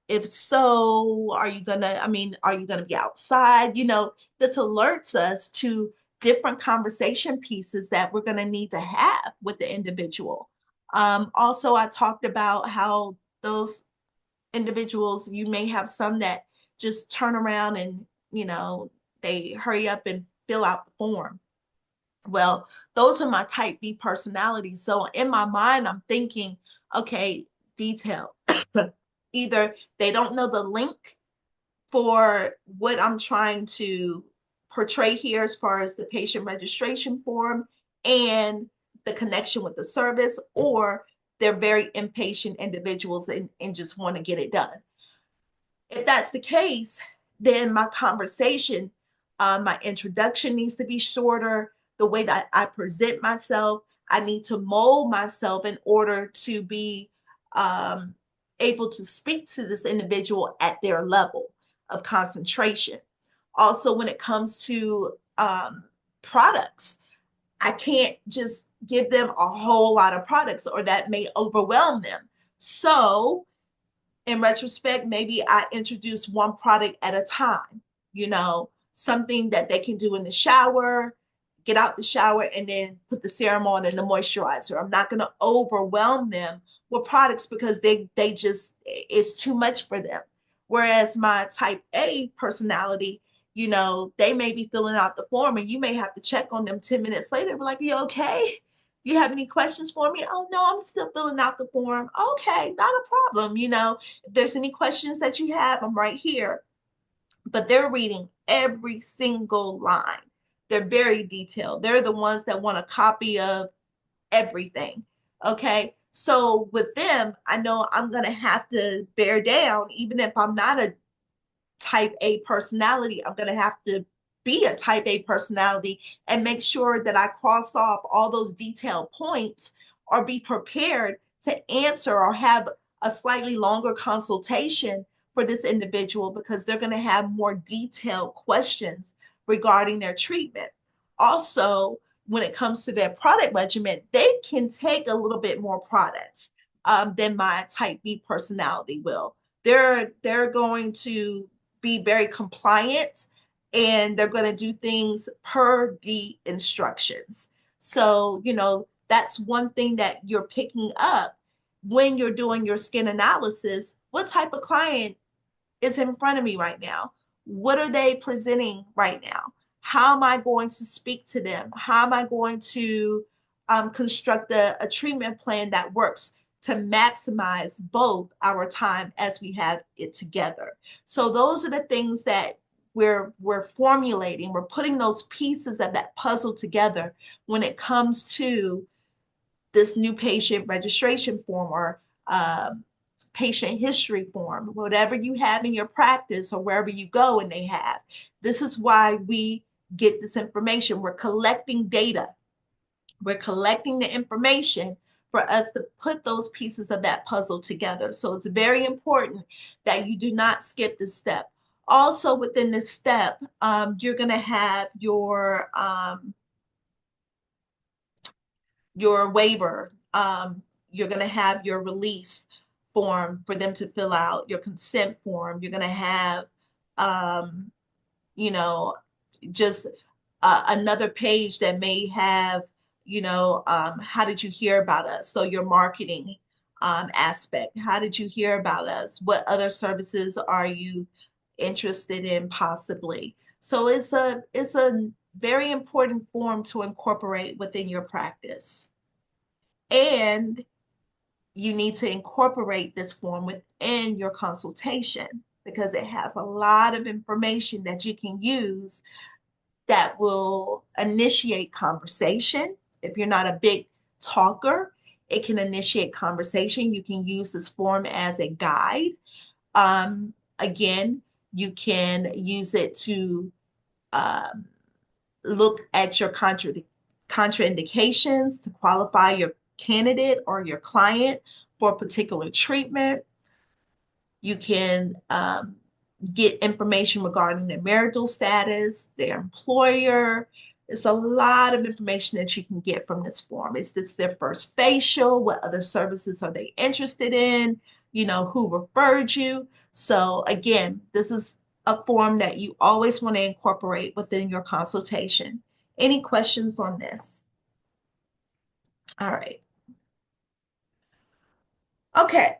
If so, are you gonna? I mean, are you gonna be outside? This alerts us to different conversation pieces that we're going to need to have with the individual. Also, I talked about how those individuals, you may have some that just turn around and, they hurry up and fill out the form. Well, those are my type B personalities. So in my mind, I'm thinking, okay, detail. Either they don't know the link for what I'm trying to portray here as far as the patient registration form and the connection with the service, or they're very impatient individuals and just want to get it done. If that's the case, then my conversation, my introduction needs to be shorter. The way that I present myself, I need to mold myself in order to be um, able to speak to this individual at their level of concentration. Also, when it comes to products, I can't just give them a whole lot of products or that may overwhelm them. So in retrospect, maybe I introduce one product at a time, something that they can do in the shower, get out the shower, and then put the serum on and the moisturizer. I'm not going to overwhelm them with products because they just, it's too much for them. Whereas my type A personality, they may be filling out the form and you may have to check on them 10 minutes later. Be like, you okay? Do you have any questions for me? Oh, no, I'm still filling out the form. Okay, not a problem. If there's any questions that you have, I'm right here. But they're reading every single line. They're very detailed. They're the ones that want a copy of everything. Okay. So with them, I know I'm going to have to bear down, even if I'm not a type A personality, I'm going to have to be a type A personality and make sure that I cross off all those detailed points or be prepared to answer or have a slightly longer consultation for this individual because they're going to have more detailed questions regarding their treatment. Also, when it comes to their product regimen, they can take a little bit more products than my type B personality will. They're going to be very compliant and they're going to do things per the instructions. So, that's one thing that you're picking up when you're doing your skin analysis. What type of client is in front of me right now? What are they presenting right now? How am I going to speak to them? How am I going to construct a treatment plan that works to maximize both our time as we have it together? So those are the things that we're formulating. We're putting those pieces of that puzzle together when it comes to this new patient registration form or patient history form, whatever you have in your practice or wherever you go and they have. This is why we get this information. We're collecting data. We're collecting the information for us to put those pieces of that puzzle together. So it's very important that you do not skip this step. Also within this step, you're going to have your waiver. You're going to have your release form for them to fill out, your consent form. You're going to have, you know, just another page that may have, how did you hear about us? So your marketing aspect. How did you hear about us? What other services are you interested in possibly? So it's a very important form to incorporate within your practice. And you need to incorporate this form within your consultation because it has a lot of information that you can use that will initiate conversation. If you're not a big talker, it can initiate conversation. You can use this form as a guide. Again, you can use it to look at your contraindications to qualify your candidate or your client for a particular treatment. You can get information regarding their marital status, their employer. It's a lot of information that you can get from this form. Is this their first facial? What other services are they interested in? Who referred you? So again, this is a form that you always want to incorporate within your consultation. Any questions on this? All right. Okay.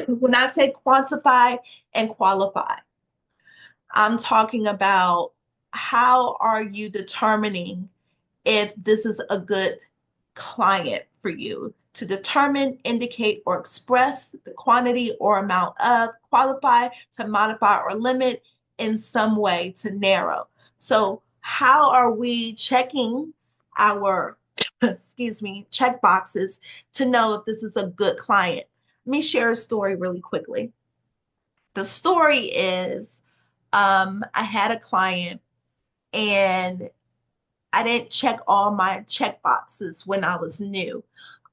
When I say quantify and qualify, I'm talking about how are you determining if this is a good client for you to determine, indicate, or express the quantity or amount of, qualify, to modify or limit in some way to narrow. So, how are we checking our, excuse me, check boxes to know if this is a good client? Let me share a story really quickly. The story is I had a client and I didn't check all my check boxes when I was new.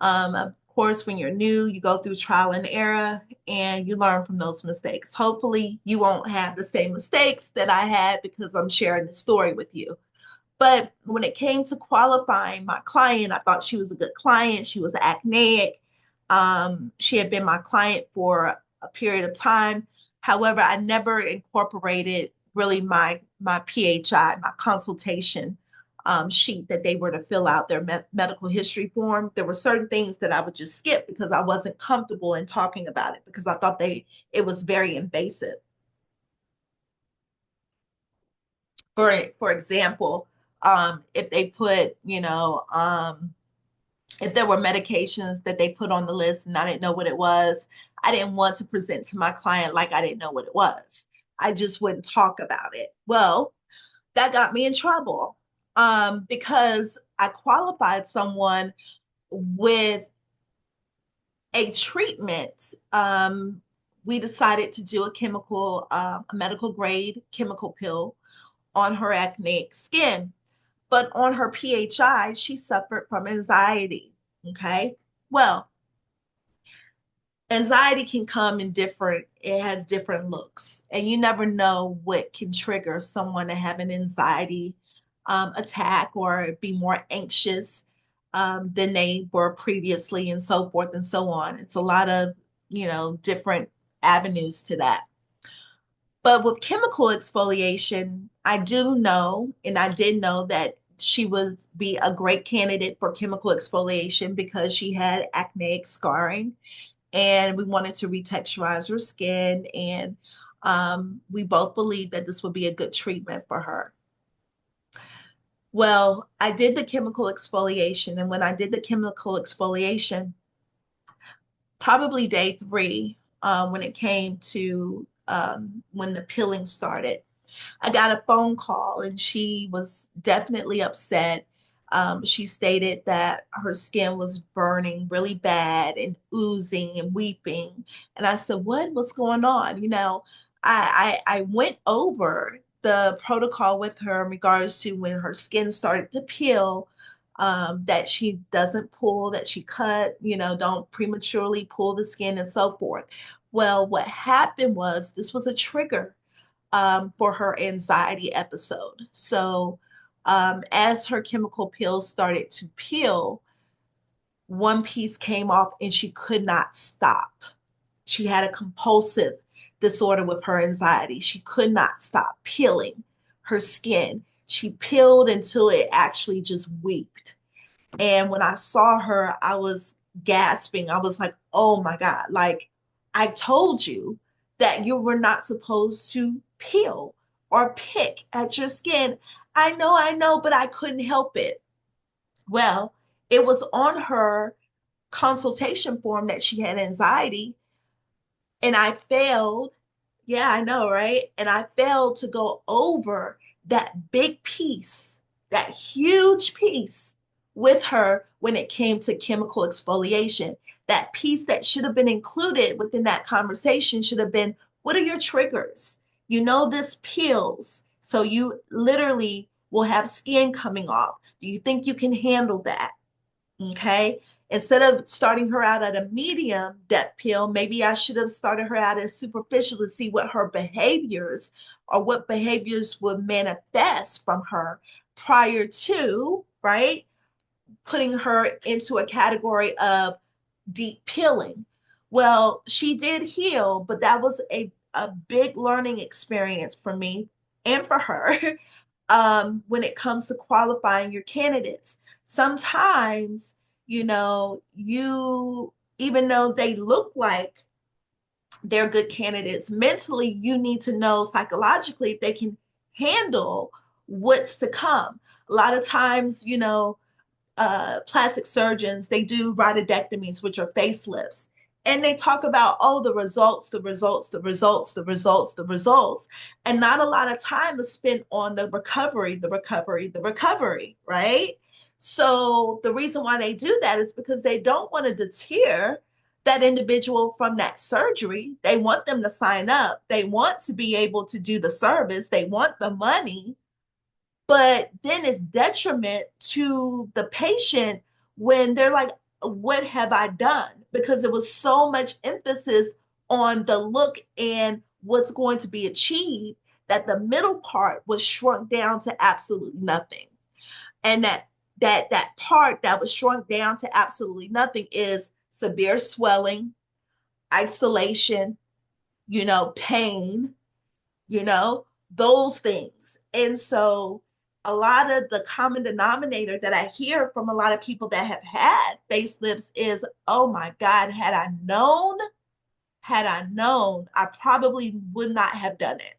Of course, when you're new, you go through trial and error and you learn from those mistakes. Hopefully, you won't have the same mistakes that I had because I'm sharing the story with you. But when it came to qualifying my client, I thought she was a good client. She was acneic. She had been my client for a period of time. However, I never incorporated really my PHI, my consultation sheet that they were to fill out their medical history form. There were certain things that I would just skip because I wasn't comfortable in talking about it because I thought it was very invasive. For example, if they put, if there were medications that they put on the list and I didn't know what it was, I didn't want to present to my client like I didn't know what it was. I just wouldn't talk about it. Well, that got me in trouble because I qualified someone with a treatment. We decided to do a medical grade chemical pill on her acneic skin. But on her PHI, she suffered from anxiety. Okay. Well, anxiety can come in it has different looks, and you never know what can trigger someone to have an anxiety attack or be more anxious than they were previously, and so forth and so on. It's a lot of, different avenues to that. But with chemical exfoliation, I do know, and I did know that she would be a great candidate for chemical exfoliation because she had acneic scarring and we wanted to retexturize her skin. And we both believed that this would be a good treatment for her. Well, I did the chemical exfoliation. And when I did the chemical exfoliation, probably day three, when it came to when the peeling started, I got a phone call and she was definitely upset. She stated that her skin was burning really bad and oozing and weeping. And I said, What's going on? I went over the protocol with her in regards to when her skin started to peel, that she doesn't pull, that she cut, don't prematurely pull the skin and so forth. Well, what happened was this was a trigger for her anxiety episode. So, as her chemical peels started to peel, one piece came off and she could not stop. She had a compulsive disorder with her anxiety. She could not stop peeling her skin. She peeled until it actually just weeped. And when I saw her, I was gasping. I was like, oh my God, like I told you that you were not supposed to peel or pick at your skin. I know, but I couldn't help it. Well, it was on her consultation form that she had anxiety, and I failed. Yeah, I know, right? And I failed to go over that big piece, that huge piece with her when it came to chemical exfoliation. That piece that should have been included within that conversation should have been, what are your triggers? This peels. So you literally will have skin coming off. Do you think you can handle that? Okay. Instead of starting her out at a medium depth peel, maybe I should have started her out as superficial to see what her behaviors or what behaviors would manifest from her prior to, right, putting her into a category of deep peeling. Well, she did heal, but that was a big learning experience for me and for her when it comes to qualifying your candidates. Sometimes, you even though they look like they're good candidates. Mentally, you need to know psychologically if they can handle what's to come. A lot of times, plastic surgeons, they do rhinopectomies, which are facelifts. And they talk about, oh, the results, the results, the results, the results, the results. And not a lot of time is spent on the recovery, the recovery, the recovery, right? So the reason why they do that is because they don't want to deter that individual from that surgery. They want them to sign up. They want to be able to do the service. They want the money, but then it's detriment to the patient when they're like, what have I done? Because it was so much emphasis on the look and what's going to be achieved that the middle part was shrunk down to absolutely nothing. And that part that was shrunk down to absolutely nothing is severe swelling, isolation, pain, you know, those things. And so a lot of the common denominator that I hear from a lot of people that have had facelifts is, oh my God, had I known, I probably would not have done it.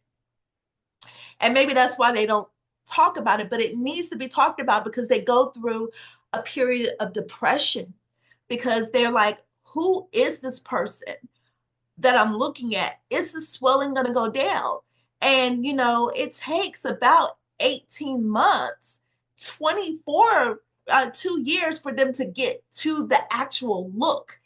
And maybe that's why they don't talk about it, but it needs to be talked about because they go through a period of depression because they're like, who is this person that I'm looking at? Is the swelling going to go down? And, it takes about 18 months, 24, 2 years for them to get to the actual look,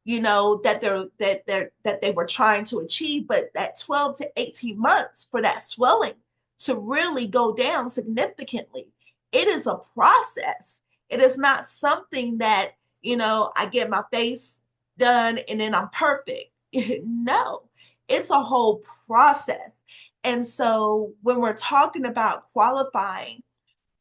that they were trying to achieve. But that 12 to 18 months for that swelling to really go down significantly, it is a process. It is not something that, I get my face done and then I'm perfect. No, it's a whole process. And so when we're talking about qualifying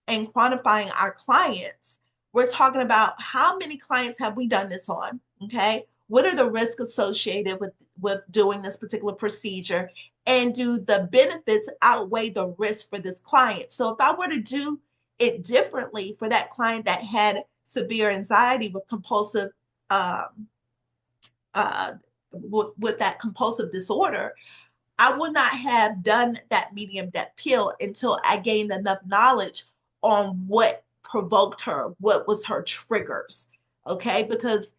and quantifying our clients, we're talking about how many clients have we done this on? Okay. What are the risks associated with doing this particular procedure? And do the benefits outweigh the risk for this client? So if I were to do it differently for that client that had severe anxiety with compulsive uh, with that compulsive disorder, I would not have done that medium depth pill until I gained enough knowledge on what provoked her, what was her triggers. Okay, because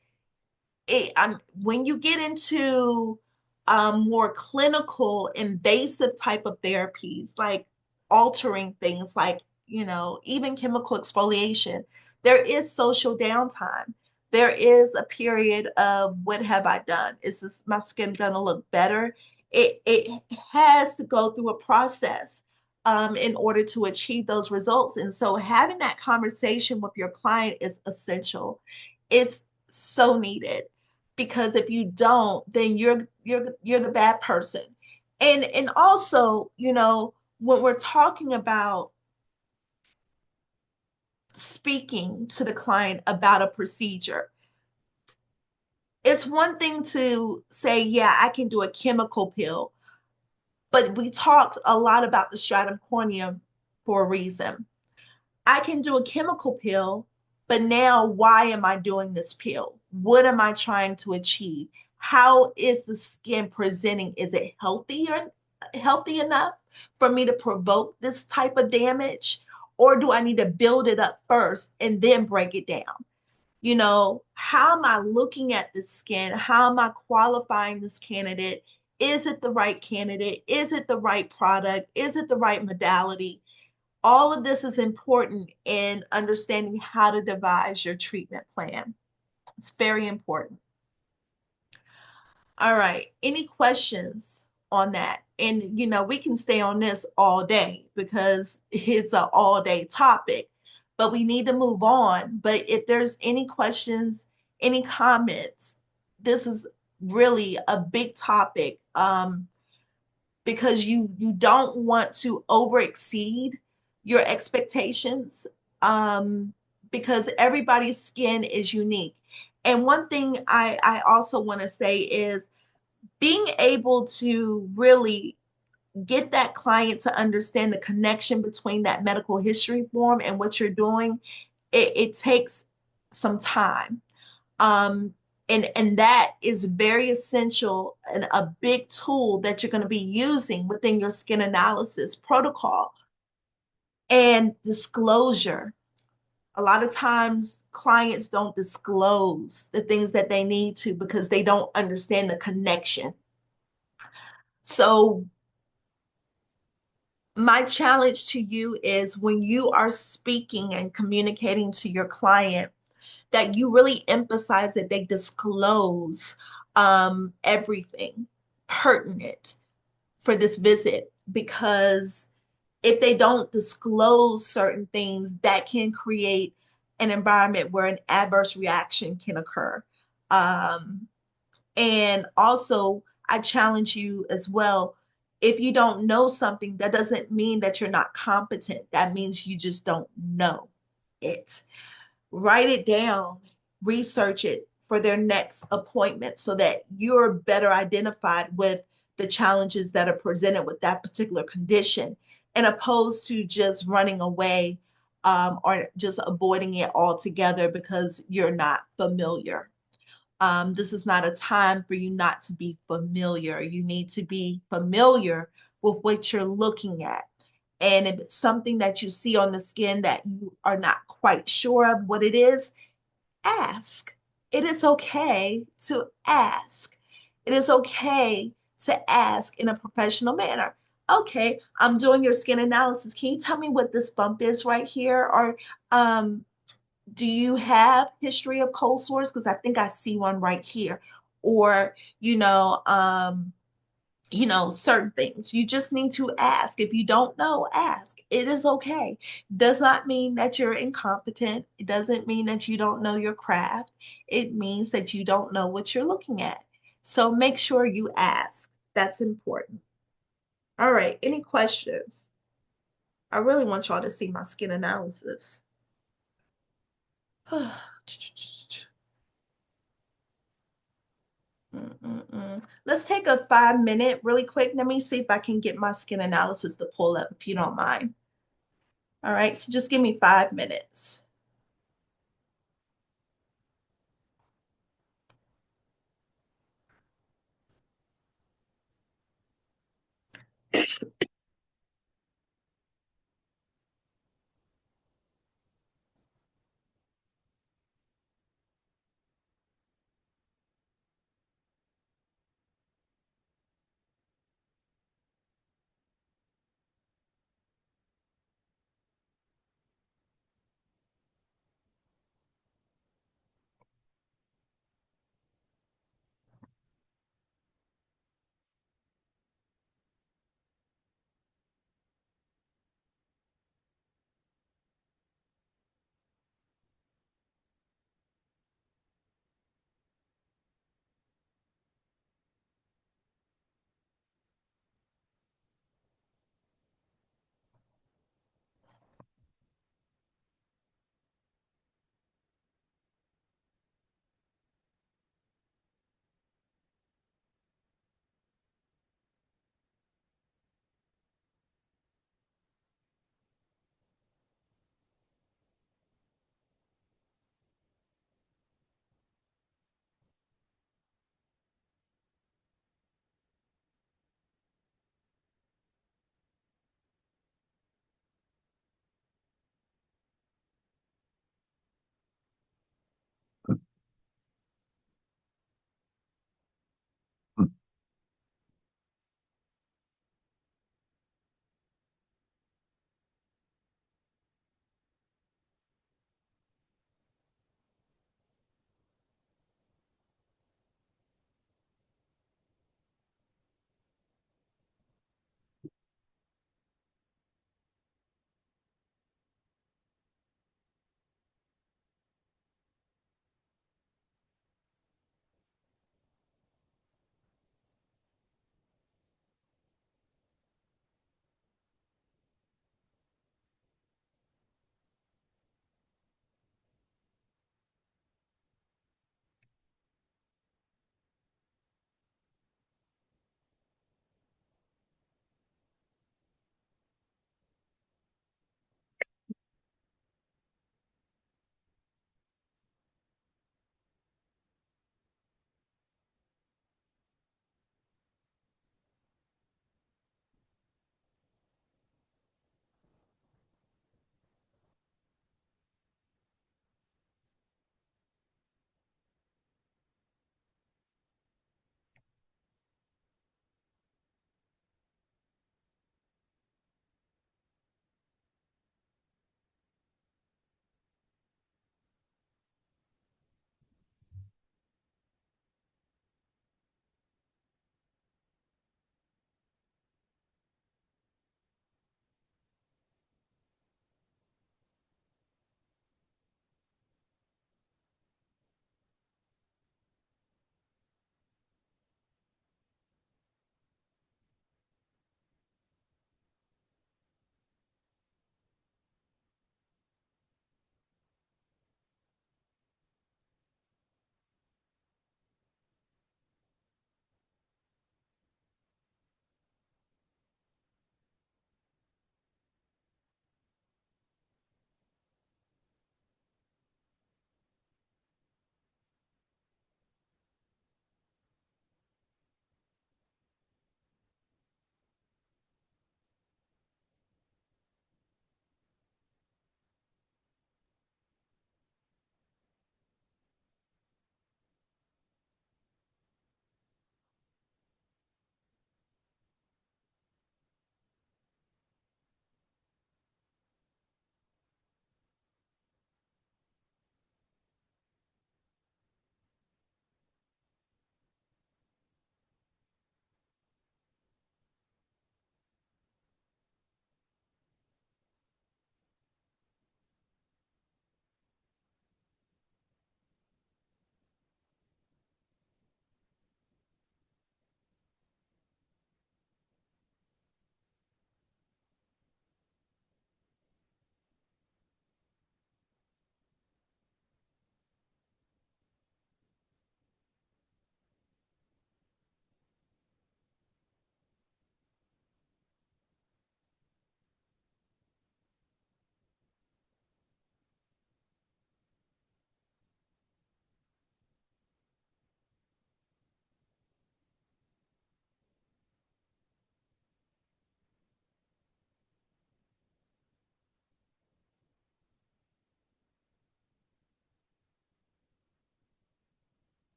when you get into more clinical, invasive type of therapies, like altering things, like even chemical exfoliation, there is social downtime. There is a period of what have I done? Is my skin going to look better? It has to go through a process in order to achieve those results. And so having that conversation with your client is essential. It's so needed because if you don't, then you're the bad person. And also, when we're talking about speaking to the client about a procedure, it's one thing to say, yeah, I can do a chemical pill, but we talked a lot about the stratum corneum for a reason. I can do a chemical pill, but now why am I doing this pill? What am I trying to achieve? How is the skin presenting? Is it healthy enough for me to provoke this type of damage? Or do I need to build it up first and then break it down? How am I looking at the skin? How am I qualifying this candidate? Is it the right candidate? Is it the right product? Is it the right modality? All of this is important in understanding how to devise your treatment plan. It's very important. All right. Any questions on that? And, we can stay on this all day because it's an all day topic, but we need to move on. But if there's any questions, any comments, this is really a big topic because you don't want to over exceed your expectations because everybody's skin is unique. And one thing I also want to say is being able to really get that client to understand the connection between that medical history form and what you're doing, it takes some time. Um, And that is very essential and a big tool that you're going to be using within your skin analysis protocol. And disclosure. A lot of times clients don't disclose the things that they need to because they don't understand the connection. So my challenge to you is when you are speaking and communicating to your client, that you really emphasize that they disclose everything pertinent for this visit, because if they don't disclose certain things, that can create an environment where an adverse reaction can occur. Um, and also, I challenge you as well. If you don't know something, that doesn't mean that you're not competent. That means you just don't know it. Write it down, research it for their next appointment so that you're better identified with the challenges that are presented with that particular condition, and opposed to just running away or just avoiding it altogether because you're not familiar. This is not a time for you not to be familiar. You need to be familiar with what you're looking at. And if it's something that you see on the skin that you are not quite sure of what it is, ask. It is okay to ask. It is okay to ask in a professional manner. Okay, I'm doing your skin analysis. Can you tell me what this bump is right here? Or um, do you have history of cold sores? Because I think I see one right here. Or, certain things. You just need to ask. If you don't know, ask. It is okay. Does not mean that you're incompetent. It doesn't mean that you don't know your craft. It means that you don't know what you're looking at. So make sure you ask. That's important. All right. Any questions? I really want y'all to see my skin analysis. Let's take a 5 minute really quick. Let me see if I can get my skin analysis to pull up if you don't mind. All right, so just give me 5 minutes.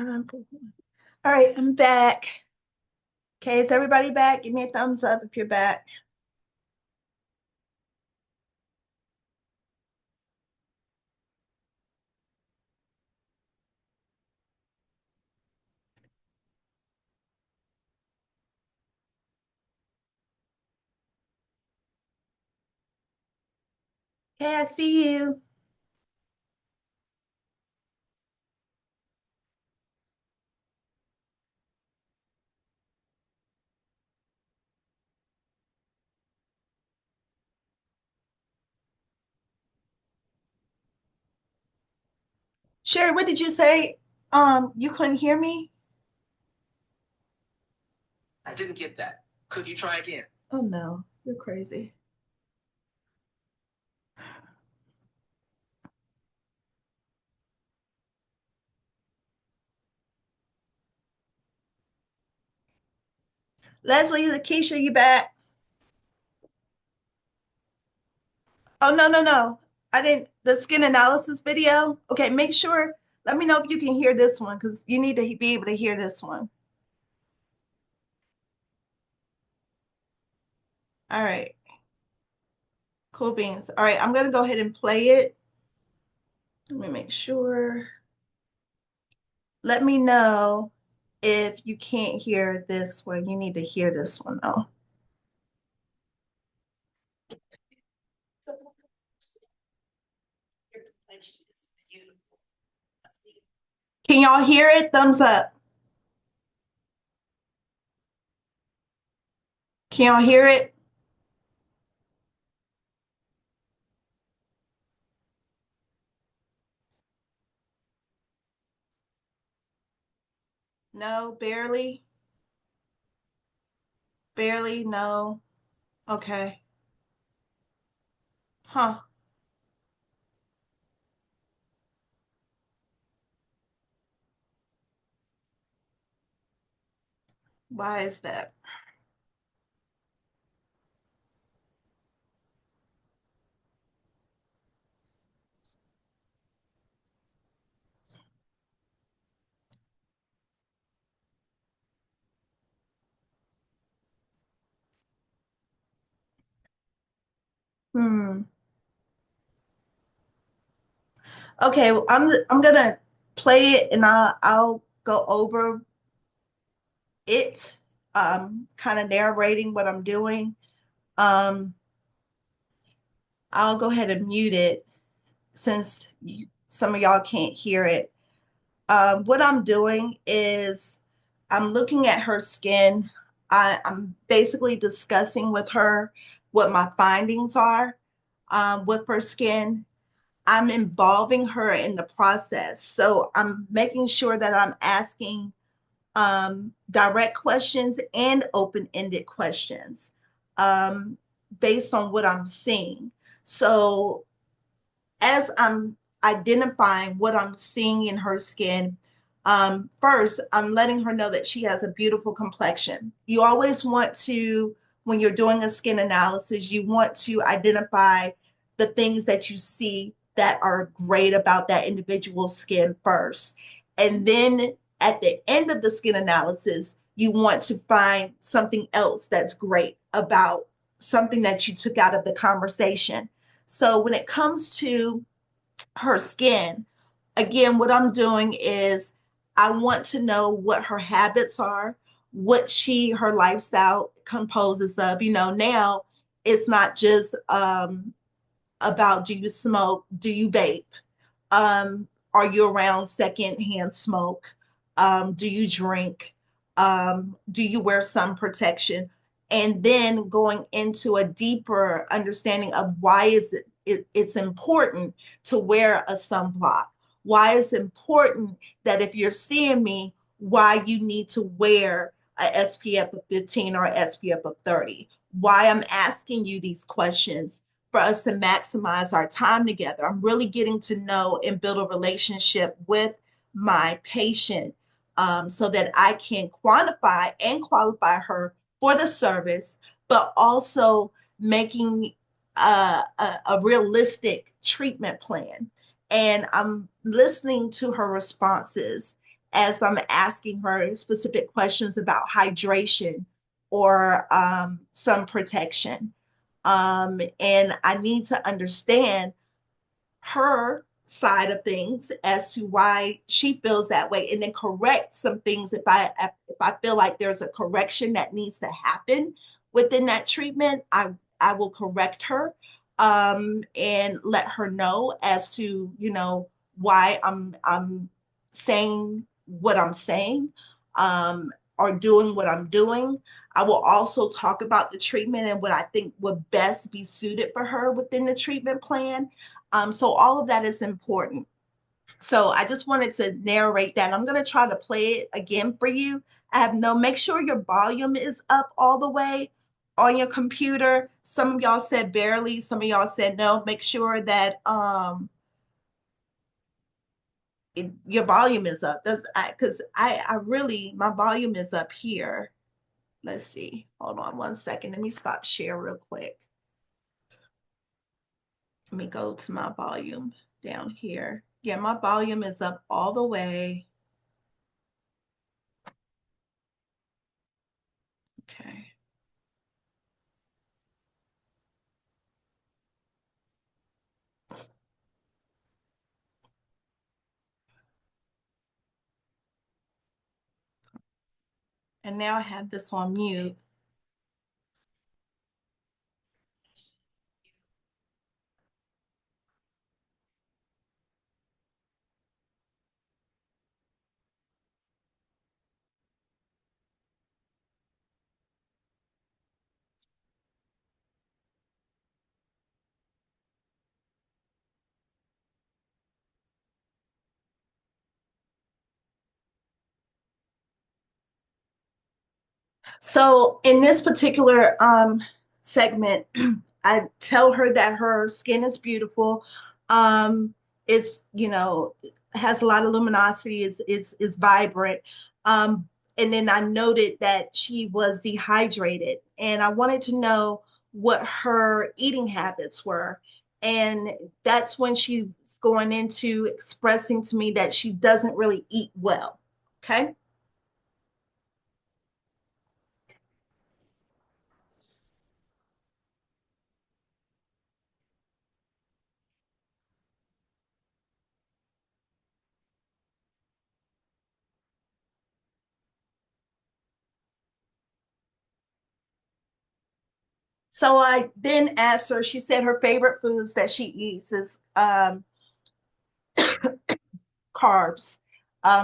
All right, I'm back. Okay, is everybody back? Give me a thumbs up if you're back. Okay, I see you. Sherry, what did you say? You couldn't hear me? I didn't get that. Could you try again? Oh no, you're crazy. Leslie, Lakeisha, you back? Oh no, no, no. I didn't the skin analysis video. Okay, make sure. Let me know if you can hear this one because you need to be able to hear this one. All right. Cool beans. All right, I'm gonna go ahead and play it. Let me make sure. Let me know if you can't hear this one. You need to hear this one though. Can y'all hear it? Thumbs up. Can y'all hear it? No, barely. Barely, no. Okay. Huh. Why is that? Hmm. Okay, well, I'm gonna play it and I'll go over it, kind of narrating what I'm doing. Um, I'll go ahead and mute it since some of y'all can't hear it. What I'm doing is I'm looking at her skin. I'm basically discussing with her what my findings are, with her skin. I'm involving her in the process. So I'm making sure that I'm asking direct questions and open-ended questions, um, based on what I'm seeing. So as I'm identifying what I'm seeing in her skin, first, I'm letting her know that she has a beautiful complexion. You always want to, when you're doing a skin analysis, you want to identify the things that you see that are great about that individual's skin first. And then at the end of the skin analysis, you want to find something else that's great about something that you took out of the conversation. So when it comes to her skin, again, what I'm doing is I want to know what her habits are, what her lifestyle composes of. Now it's not just about, do you smoke, do you vape, are you around secondhand smoke, do you drink, do you wear sun protection, and then going into a deeper understanding of why is it's important to wear a sunblock, why it's important that if you're seeing me, why you need to wear a SPF of 15 or a SPF of 30, why I'm asking you these questions for us to maximize our time together. I'm really getting to know and build a relationship with my patient, so that I can quantify and qualify her for the service, but also making a realistic treatment plan. And I'm listening to her responses as I'm asking her specific questions about hydration or sun protection. And I need to understand her side of things as to why she feels that way, and then correct some things if I feel like there's a correction that needs to happen within that treatment. I will correct her, and let her know as to, why I'm saying what I'm saying, or doing what I'm doing. I will also talk about the treatment and what I think would best be suited for her within the treatment plan. So all of that is important. So I just wanted to narrate that. I'm going to try to play it again for you. Make sure your volume is up all the way on your computer. Some of y'all said barely, some of y'all said no. Make sure that your volume is up. Because I really, my volume is up here. Let's see. Hold on one second. Let me stop share real quick. Let me go to my volume down here. Yeah, my volume is up all the way. Okay. And now I have this on mute. So in this particular segment, I tell her that her skin is beautiful. It's, has a lot of luminosity, is vibrant. And then I noted that she was dehydrated, and I wanted to know what her eating habits were. And that's when she's going into expressing to me that she doesn't really eat well. Okay. So I then asked her, she said her favorite foods that she eats is carbs.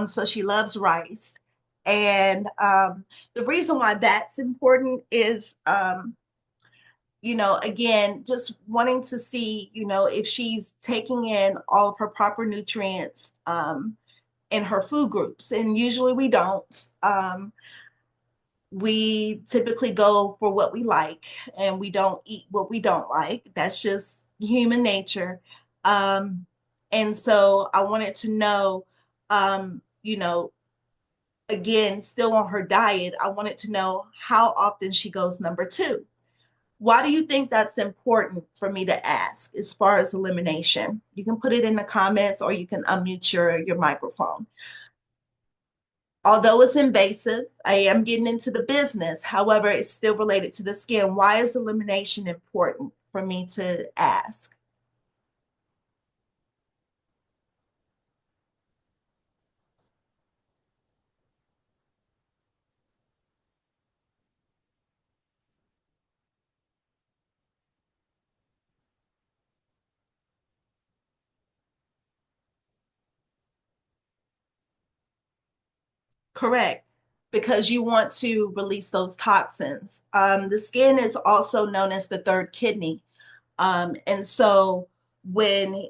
So she loves rice. And the reason why that's important is, again, just wanting to see, if she's taking in all of her proper nutrients in her food groups. And usually we don't. We typically go for what we like, and we don't eat what we don't like. That's just human nature. Um, and so I wanted to know, again, still on her diet, I wanted to know how often she goes number two. Why do you think that's important for me to ask as far as elimination? You can put it in the comments, or you can unmute your microphone. Although it's invasive, I am getting into the business. However, it's still related to the skin. Why is elimination important for me to ask? Correct. Because you want to release those toxins. The skin is also known as the third kidney. And so when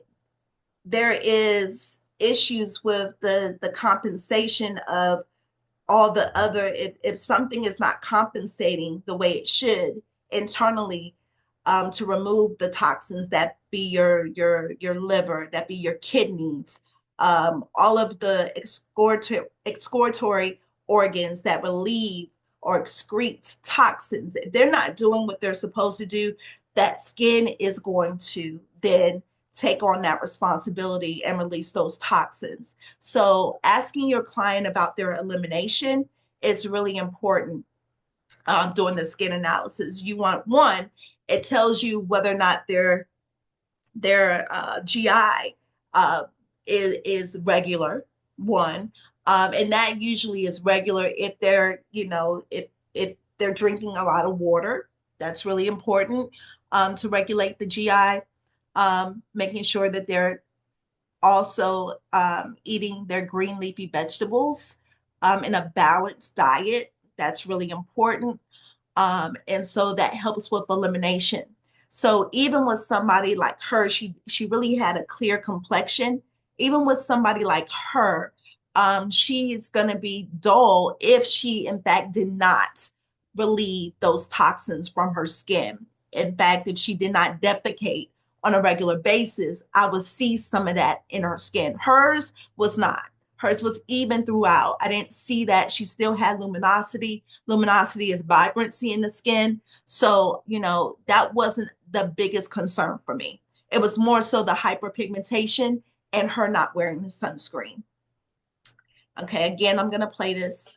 there is issues with the compensation of all the other, if something is not compensating the way it should internally, to remove the toxins, that be your liver, that be your kidneys, all of the excretory organs that relieve or excrete toxins, if they're not doing what they're supposed to do, that skin is going to then take on that responsibility and release those toxins. So asking your client about their elimination is really important doing the skin analysis. You want one, it tells you whether or not their GI is regular, one. And that usually is regular if they're, if they're drinking a lot of water. That's really important to regulate the GI. Making sure that they're also eating their green leafy vegetables in a balanced diet. That's really important. And so that helps with elimination. So even with somebody like her, she really had a clear complexion. Even with somebody like her, she is going to be dull if she, in fact, did not relieve those toxins from her skin. In fact, if she did not defecate on a regular basis, I would see some of that in her skin. Hers was not. Hers was even throughout. I didn't see that. She still had luminosity. Luminosity is vibrancy in the skin. So, that wasn't the biggest concern for me. It was more so the hyperpigmentation and her not wearing the sunscreen. Okay, again, I'm going to play this.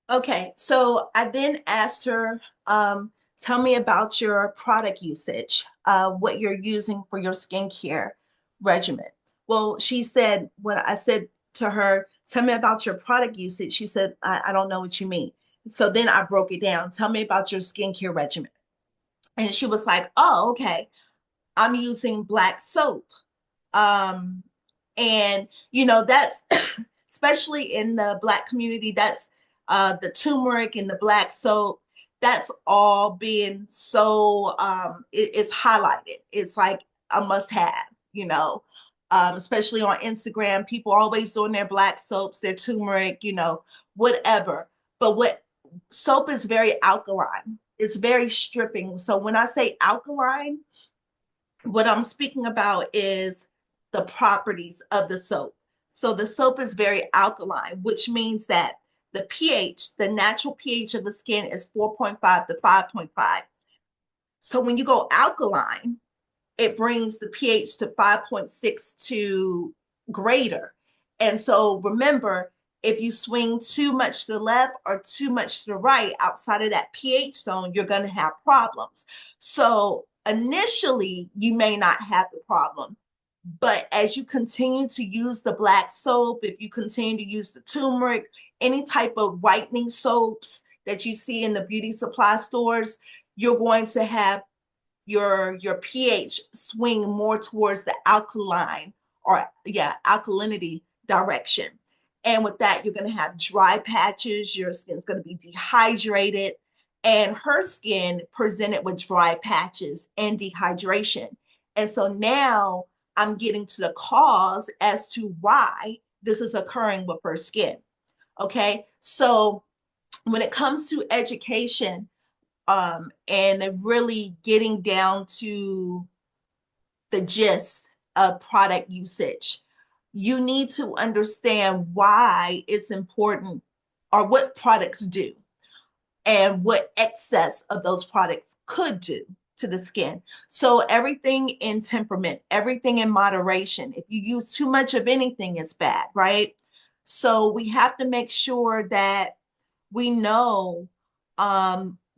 Okay, so I then asked her, tell me about your product usage, what you're using for your skincare regimen. Well, she said, when I said to her, tell me about your product usage, she said, I don't know what you mean. So then I broke it down. Tell me about your skincare regimen. And she was like, oh, okay, I'm using black soap. Um, and that's especially in the Black community, that's the turmeric and the black soap. That's all being so it's highlighted. It's like a must-have, especially on Instagram. People are always doing their black soaps, their turmeric, whatever. But what soap is very alkaline. It's very stripping. So when I say alkaline, what I'm speaking about is the properties of the soap. So the soap is very alkaline, which means that the pH, the natural pH of the skin is 4.5 to 5.5. So when you go alkaline, it brings the pH to 5.6 to greater. And so remember, if you swing too much to the left or too much to the right outside of that pH zone, you're going to have problems. So initially, you may not have the problem. But as you continue to use the black soap, if you continue to use the turmeric, any type of whitening soaps that you see in the beauty supply stores, you're going to have your pH swing more towards the alkaline or alkalinity direction. And with that, you're going to have dry patches. Your skin's going to be dehydrated. And her skin presented with dry patches and dehydration. And so now I'm getting to the cause as to why this is occurring with her skin. Okay. So when it comes to education, and really getting down to the gist of product usage, you need to understand why it's important or what products do and what excess of those products could do to the skin. So everything in temperament, everything in moderation. If you use too much of anything, it's bad, right? So we have to make sure that we know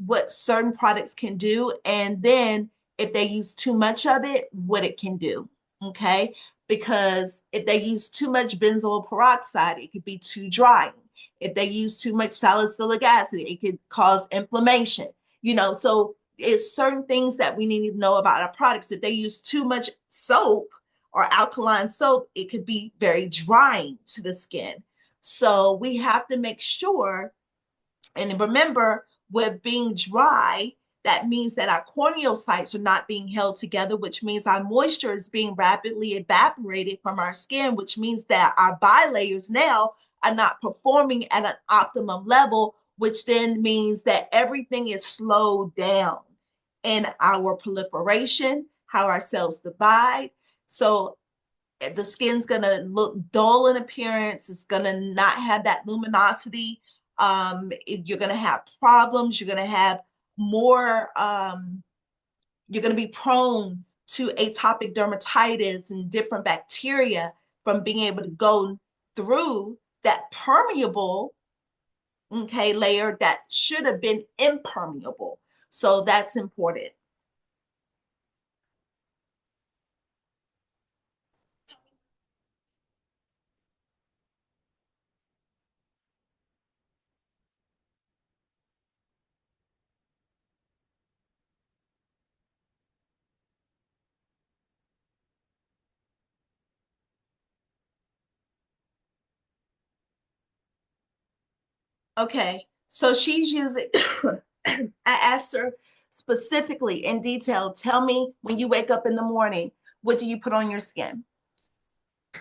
what certain products can do, and then if they use too much of it, what it can do. Okay, because if they use too much benzoyl peroxide, it could be too drying. If they use too much salicylic acid, it could cause inflammation. So it's certain things that we need to know about our products. If they use too much soap or alkaline soap, it could be very drying to the skin. So we have to make sure, and remember, with being dry, that means that our corneocytes are not being held together, which means our moisture is being rapidly evaporated from our skin, which means that our bilayers now are not performing at an optimum level, which then means that everything is slowed down in our proliferation, how our cells divide. So the skin's going to look dull in appearance. It's going to not have that luminosity. You're going to have problems. You're going to have more, you're going to be prone to atopic dermatitis and different bacteria from being able to go through that permeable, okay, layer that should have been impermeable. So that's important. Okay, so she's using, I asked her specifically in detail, tell me when you wake up in the morning, what do you put on your skin?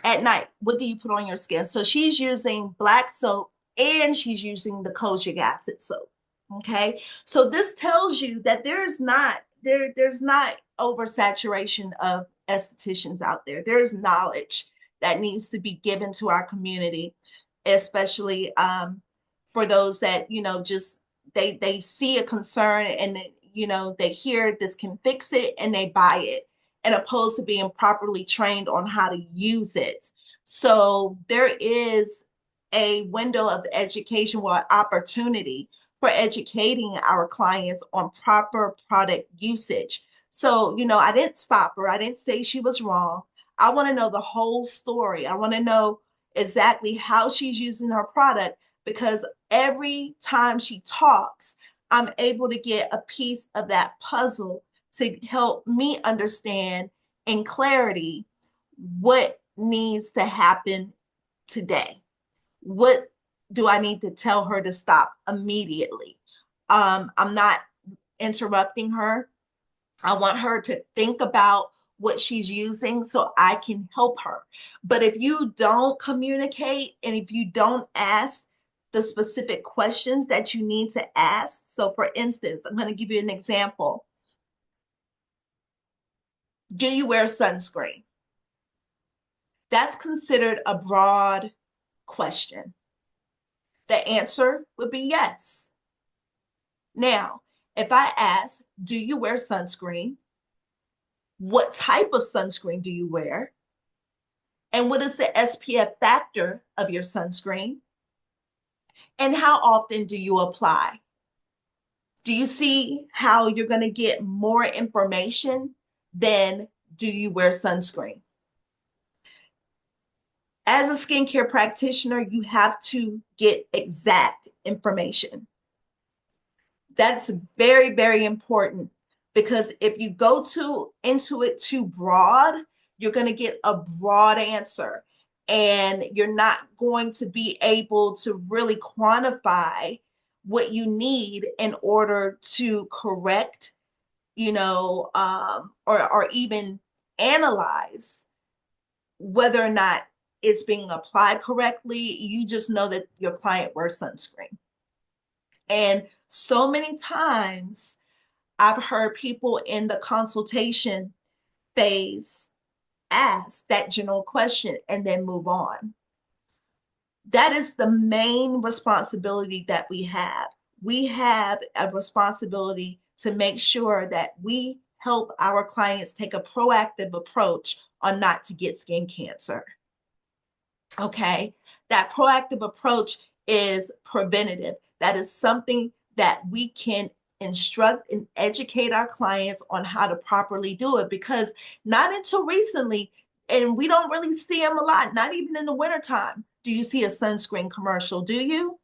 At night, what do you put on your skin? So she's using black soap and she's using the kojic acid soap. Okay, so this tells you that there's not oversaturation of estheticians out there. There's knowledge that needs to be given to our community, especially for those that just they see a concern and they hear this can fix it and they buy it, and opposed to being properly trained on how to use it. So there is a window of education or opportunity for educating our clients on proper product usage. So, I didn't stop her. I didn't say she was wrong. I want to know the whole story. I want to know exactly how she's using her product, because every time she talks, I'm able to get a piece of that puzzle to help me understand in clarity what needs to happen today. What do I need to tell her to stop immediately? I'm not interrupting her. I want her to think about what she's using so I can help her. But if you don't communicate and if you don't ask the specific questions that you need to ask, so for instance, I'm going to give you an example. Do you wear sunscreen? That's considered a broad question. The answer would be yes. Now, if I ask, do you wear sunscreen? What type of sunscreen do you wear? And what is the SPF factor of your sunscreen? And how often do you apply? Do you see how you're going to get more information than do you wear sunscreen? As a skincare practitioner, you have to get exact information. That's very, very important, because if you go into it too broad, you're going to get a broad answer and you're not going to be able to really quantify what you need in order to correct, or even analyze whether or not it's being applied correctly. You just know that your client wears sunscreen. And so many times I've heard people in the consultation phase ask that general question and then move on. That is the main responsibility that we have. We have a responsibility to make sure that we help our clients take a proactive approach on not to get skin cancer. Okay, that proactive approach is preventative. That is something that we can instruct and educate our clients on how to properly do it, because not until recently, and we don't really see them a lot, not even in the wintertime, do you see a sunscreen commercial, do you?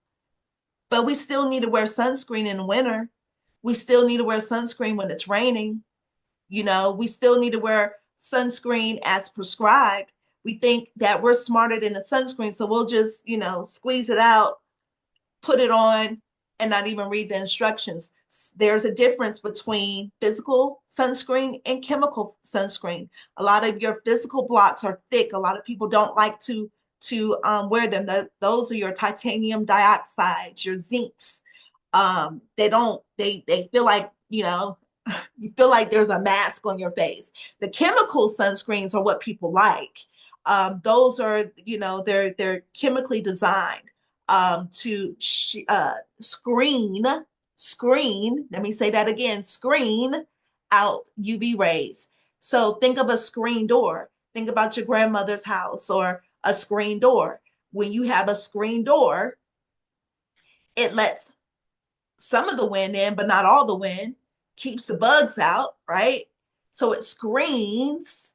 But we still need to wear sunscreen in the winter. We still need to wear sunscreen when it's raining. We still need to wear sunscreen as prescribed. We think that we're smarter than the sunscreen, so we'll just, squeeze it out, put it on, and not even read the instructions. There's a difference between physical sunscreen and chemical sunscreen. A lot of your physical blocks are thick. A lot of people don't like to to wear them. Those are your titanium dioxides, your zincs. They feel like, you feel like there's a mask on your face. The chemical sunscreens are what people like. Those are, they're chemically designed to screen, let me say that again, screen out UV rays. So think of a screen door. Think about your grandmother's house or a screen door. When you have a screen door, it lets some of the wind in, but not all the wind, keeps the bugs out, right? So it screens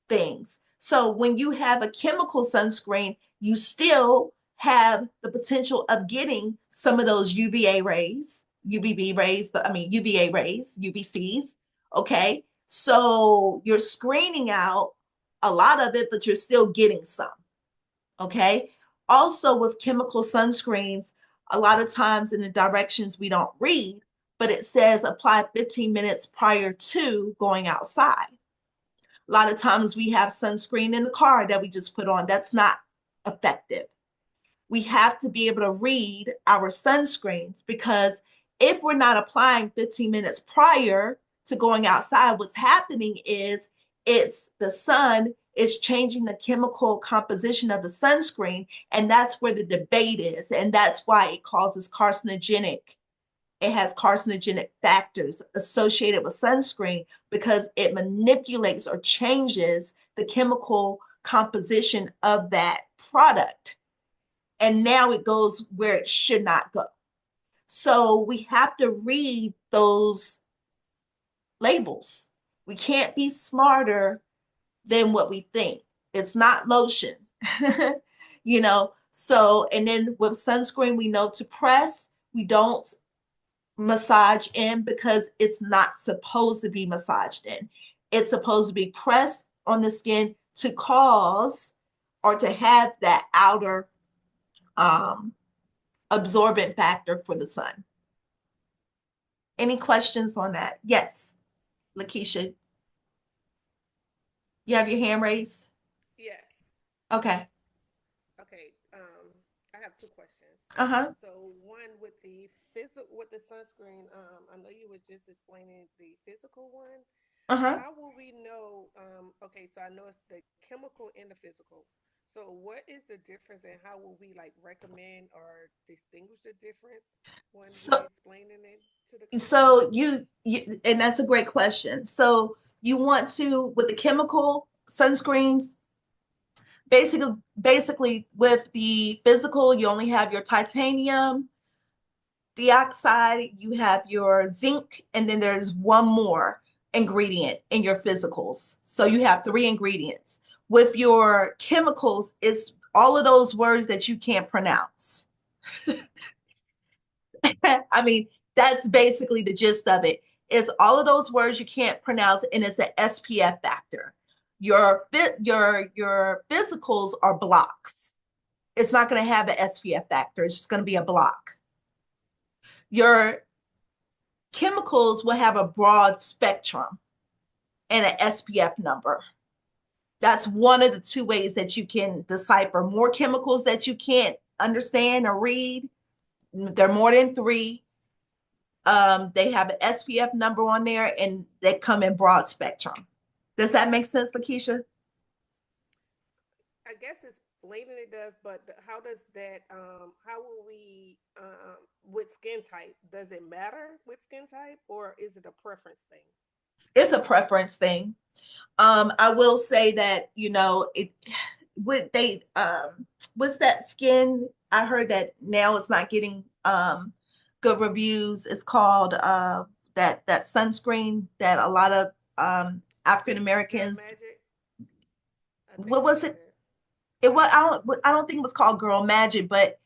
things. So when you have a chemical sunscreen, you still have the potential of getting some of those UVA rays, UVB rays, UVA rays, UVCs, okay? So you're screening out a lot of it, but you're still getting some, okay? Also with chemical sunscreens, a lot of times in the directions we don't read, but it says apply 15 minutes prior to going outside. A lot of times we have sunscreen in the car that we just put on. That's not effective. We have to be able to read our sunscreens, because if we're not applying 15 minutes prior to going outside, what's happening is the sun is changing the chemical composition of the sunscreen, and that's where the debate is, and that's why it causes carcinogenic. It has carcinogenic factors associated with sunscreen, because it manipulates or changes the chemical composition of that product. And now it goes where it should not go. So we have to read those labels. We can't be smarter than what we think. It's not lotion, So, and then with sunscreen, we know to press, we don't massage in, because it's not supposed to be massaged in. It's supposed to be pressed on the skin to cause or to have that outer absorbent factor for the sun. Any questions on that? Yes, Lakeisha. You have your hand raised? Yes. Okay. Okay. I have two questions. Uh-huh. So one with the sunscreen. I know you were just explaining the physical one. Uh-huh. How will we know? Okay, so I know it's the chemical and the physical. So what is the difference, and how will we like recommend or distinguish the difference when we So explaining it to the customer? so you and that's a great question. So you want to, with the chemical sunscreens, basically with the physical, you only have your titanium dioxide, you have your zinc, and then there's one more ingredient in your physicals. So you have three ingredients. With your chemicals, it's all of those words that you can't pronounce. I mean, that's basically the gist of it. It's all of those words you can't pronounce, and it's an SPF factor. Your physicals are blocks. It's not going to have an SPF factor. It's just going to be a block. Your chemicals will have a broad spectrum and an SPF number. That's one of the two ways that you can decipher. More chemicals that you can't understand or read. There are more than three. They have an SPF number on there, and they come in broad spectrum. Does that make sense, Lakeisha? I guess it's blatant it does, but how does that? How will we with skin type? Does it matter with skin type, or is it a preference thing? It's a preference thing. I will say that, it would they what's that skin? I heard that now it's not getting good reviews. It's called that sunscreen that a lot of African Girl Americans, Magic. I think what I was heard it? that. It was I don't think it was called Girl Magic, but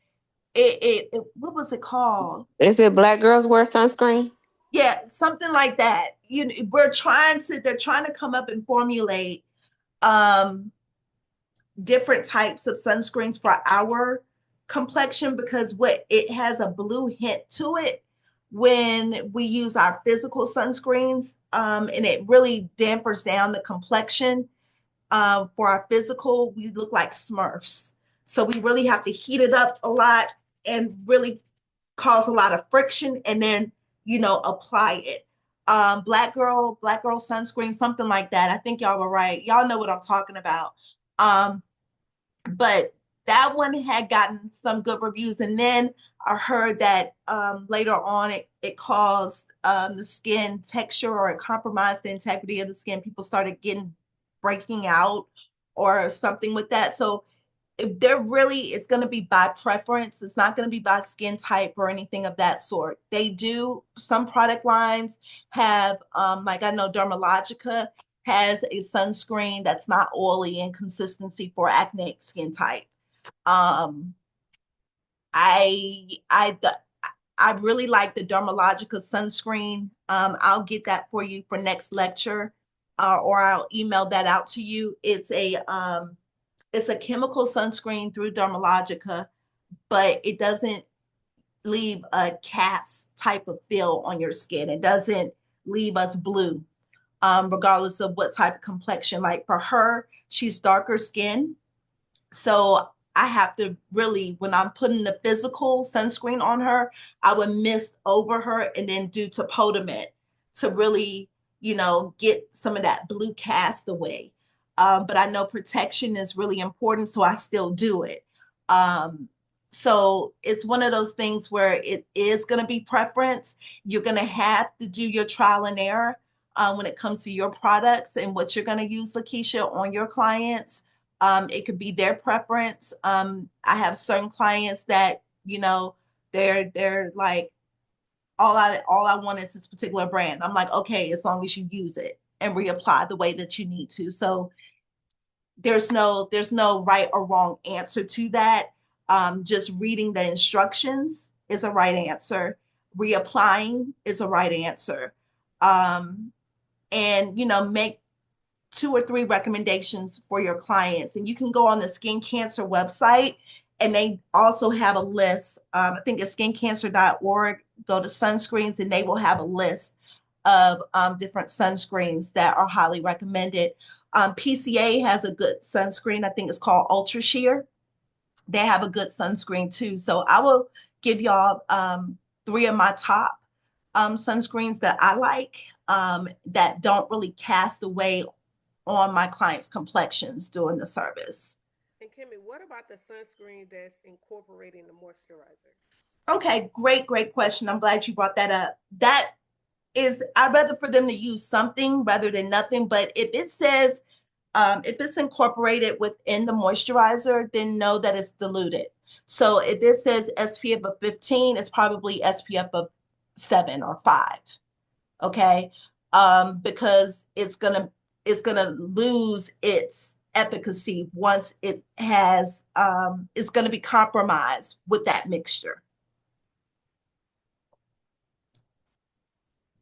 it what was it called? Is it black girls wear sunscreen? Yeah, something like that. They're trying to come up and formulate um different types of sunscreens for our complexion, because what it has a blue hint to it when we use our physical sunscreens, and it really dampers down the complexion. For our physical, we look like Smurfs. So we really have to heat it up a lot and really cause a lot of friction and then, apply it. Black girl sunscreen, something like that. I think y'all were right. Y'all know what I'm talking about. Um, but that one had gotten some good reviews. And then I heard that later on it caused the skin texture, or it compromised the integrity of the skin. People started getting breaking out or something with that. So if they're really, it's going to be by preference. It's not going to be by skin type or anything of that sort. They do, some product lines have, like I know Dermalogica has a sunscreen that's not oily in consistency for acneic skin type. Um, I I really like the Dermalogica sunscreen. I'll get that for you for next lecture, or I'll email that out to you. It's a chemical sunscreen through Dermalogica, but it doesn't leave a cast type of feel on your skin. It doesn't leave us blue, regardless of what type of complexion. Like for her, she's darker skin. So I have to really, when I'm putting the physical sunscreen on her, I would mist over her and then do Topodamate to really, get some of that blue cast away. But I know protection is really important, so I still do it. Um, so it's one of those things where it is going to be preference. You're going to have to do your trial and error when it comes to your products and what you're going to use, Lakeisha, on your clients. It could be their preference. I have certain clients that, they're like, all I want is this particular brand. I'm like, okay, as long as you use it and reapply the way that you need to. So there's no right or wrong answer to that. Just reading the instructions is a right answer. Reapplying is a right answer. And make 2 or 3 recommendations for your clients. And you can go on the Skin Cancer website, and they also have a list. I think it's skincancer.org. Go to sunscreens, and they will have a list of different sunscreens that are highly recommended. PCA has a good sunscreen. I think it's called Ultra Sheer. They have a good sunscreen too. So I will give y'all 3 of my top sunscreens that I like, that don't really cast away on my clients' complexions during the service. And Kimmy, what about the sunscreen that's incorporating the moisturizer? Okay, great question. I'm glad you brought that up. That is, I'd rather for them to use something rather than nothing. But if it says, if it's incorporated within the moisturizer, then know that it's diluted. So if it says SPF of 15, it's probably SPF of 7 or 5. Okay, because it's gonna lose its efficacy once it's gonna be compromised with that mixture.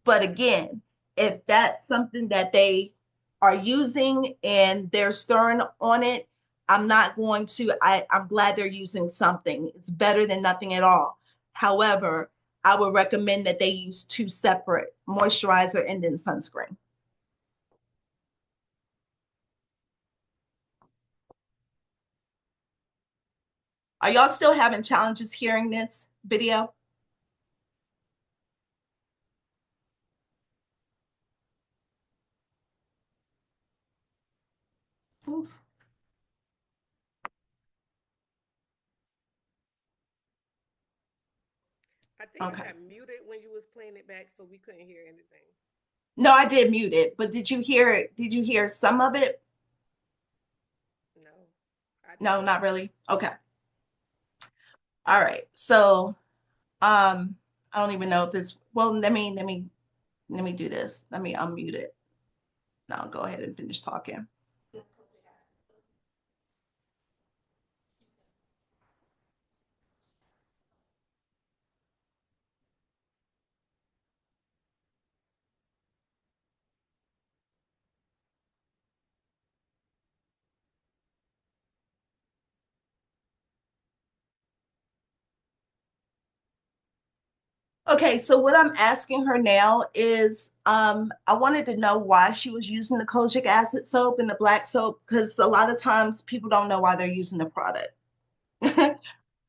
But again, if that's something that they are using and they're stern on it, I'm glad they're using something. It's better than nothing at all. However, I would recommend that they use 2 separate moisturizer and then sunscreen. Are y'all still having challenges hearing this video? Oof. I think you Okay. had muted when you was playing it back, so we couldn't hear anything. No, I did mute it, but did you hear it? Did you hear some of it? No, I did No, not not. really. Okay. All right. So, I don't even know if it's, well, let me do this. Let me unmute it. Now go ahead and finish talking. Okay, so what I'm asking her now is, I wanted to know why she was using the kojic acid soap and the black soap, because a lot of times people don't know why they're using the product.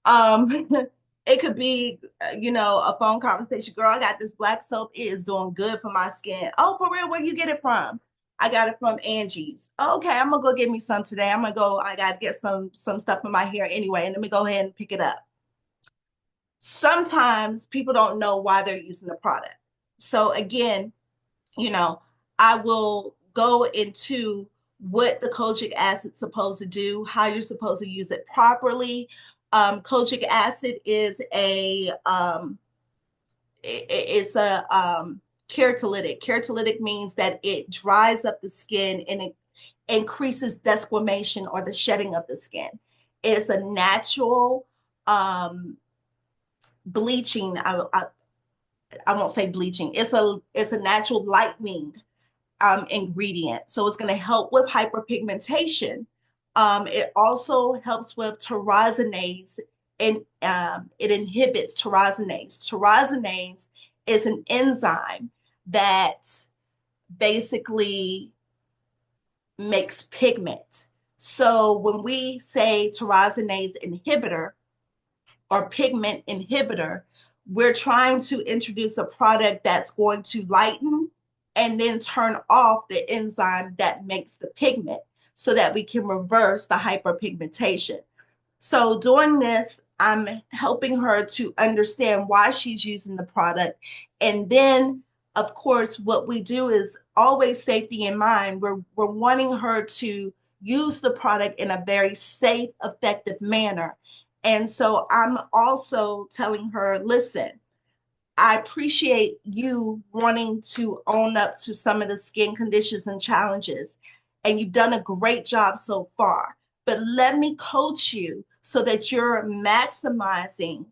um, it could be, a phone conversation. Girl, I got this black soap. It is doing good for my skin. Oh, for real? Where you get it from? I got it from Angie's. Okay, I'm gonna go get me some today. I'm gonna go. I gotta get some stuff in my hair anyway, and let me go ahead and pick it up. Sometimes people don't know why they're using the product. So again, you know, I will go into what the kojic acid's supposed to do, how you're supposed to use it properly. Kojic acid is it's a keratolytic. Keratolytic means that it dries up the skin and it increases desquamation or the shedding of the skin. It's a natural bleaching. I won't say bleaching. It's a natural lightening ingredient. So it's going to help with hyperpigmentation. It also helps with tyrosinase, and it inhibits tyrosinase. Tyrosinase is an enzyme that basically makes pigment. So when we say tyrosinase inhibitor or pigment inhibitor, we're trying to introduce a product that's going to lighten and then turn off the enzyme that makes the pigment so that we can reverse the hyperpigmentation. So doing this, I'm helping her to understand why she's using the product. And then, of course, what we do is always safety in mind. We're wanting her to use the product in a very safe, effective manner. And so I'm also telling her, listen, I appreciate you wanting to own up to some of the skin conditions and challenges, and you've done a great job so far. But let me coach you so that you're maximizing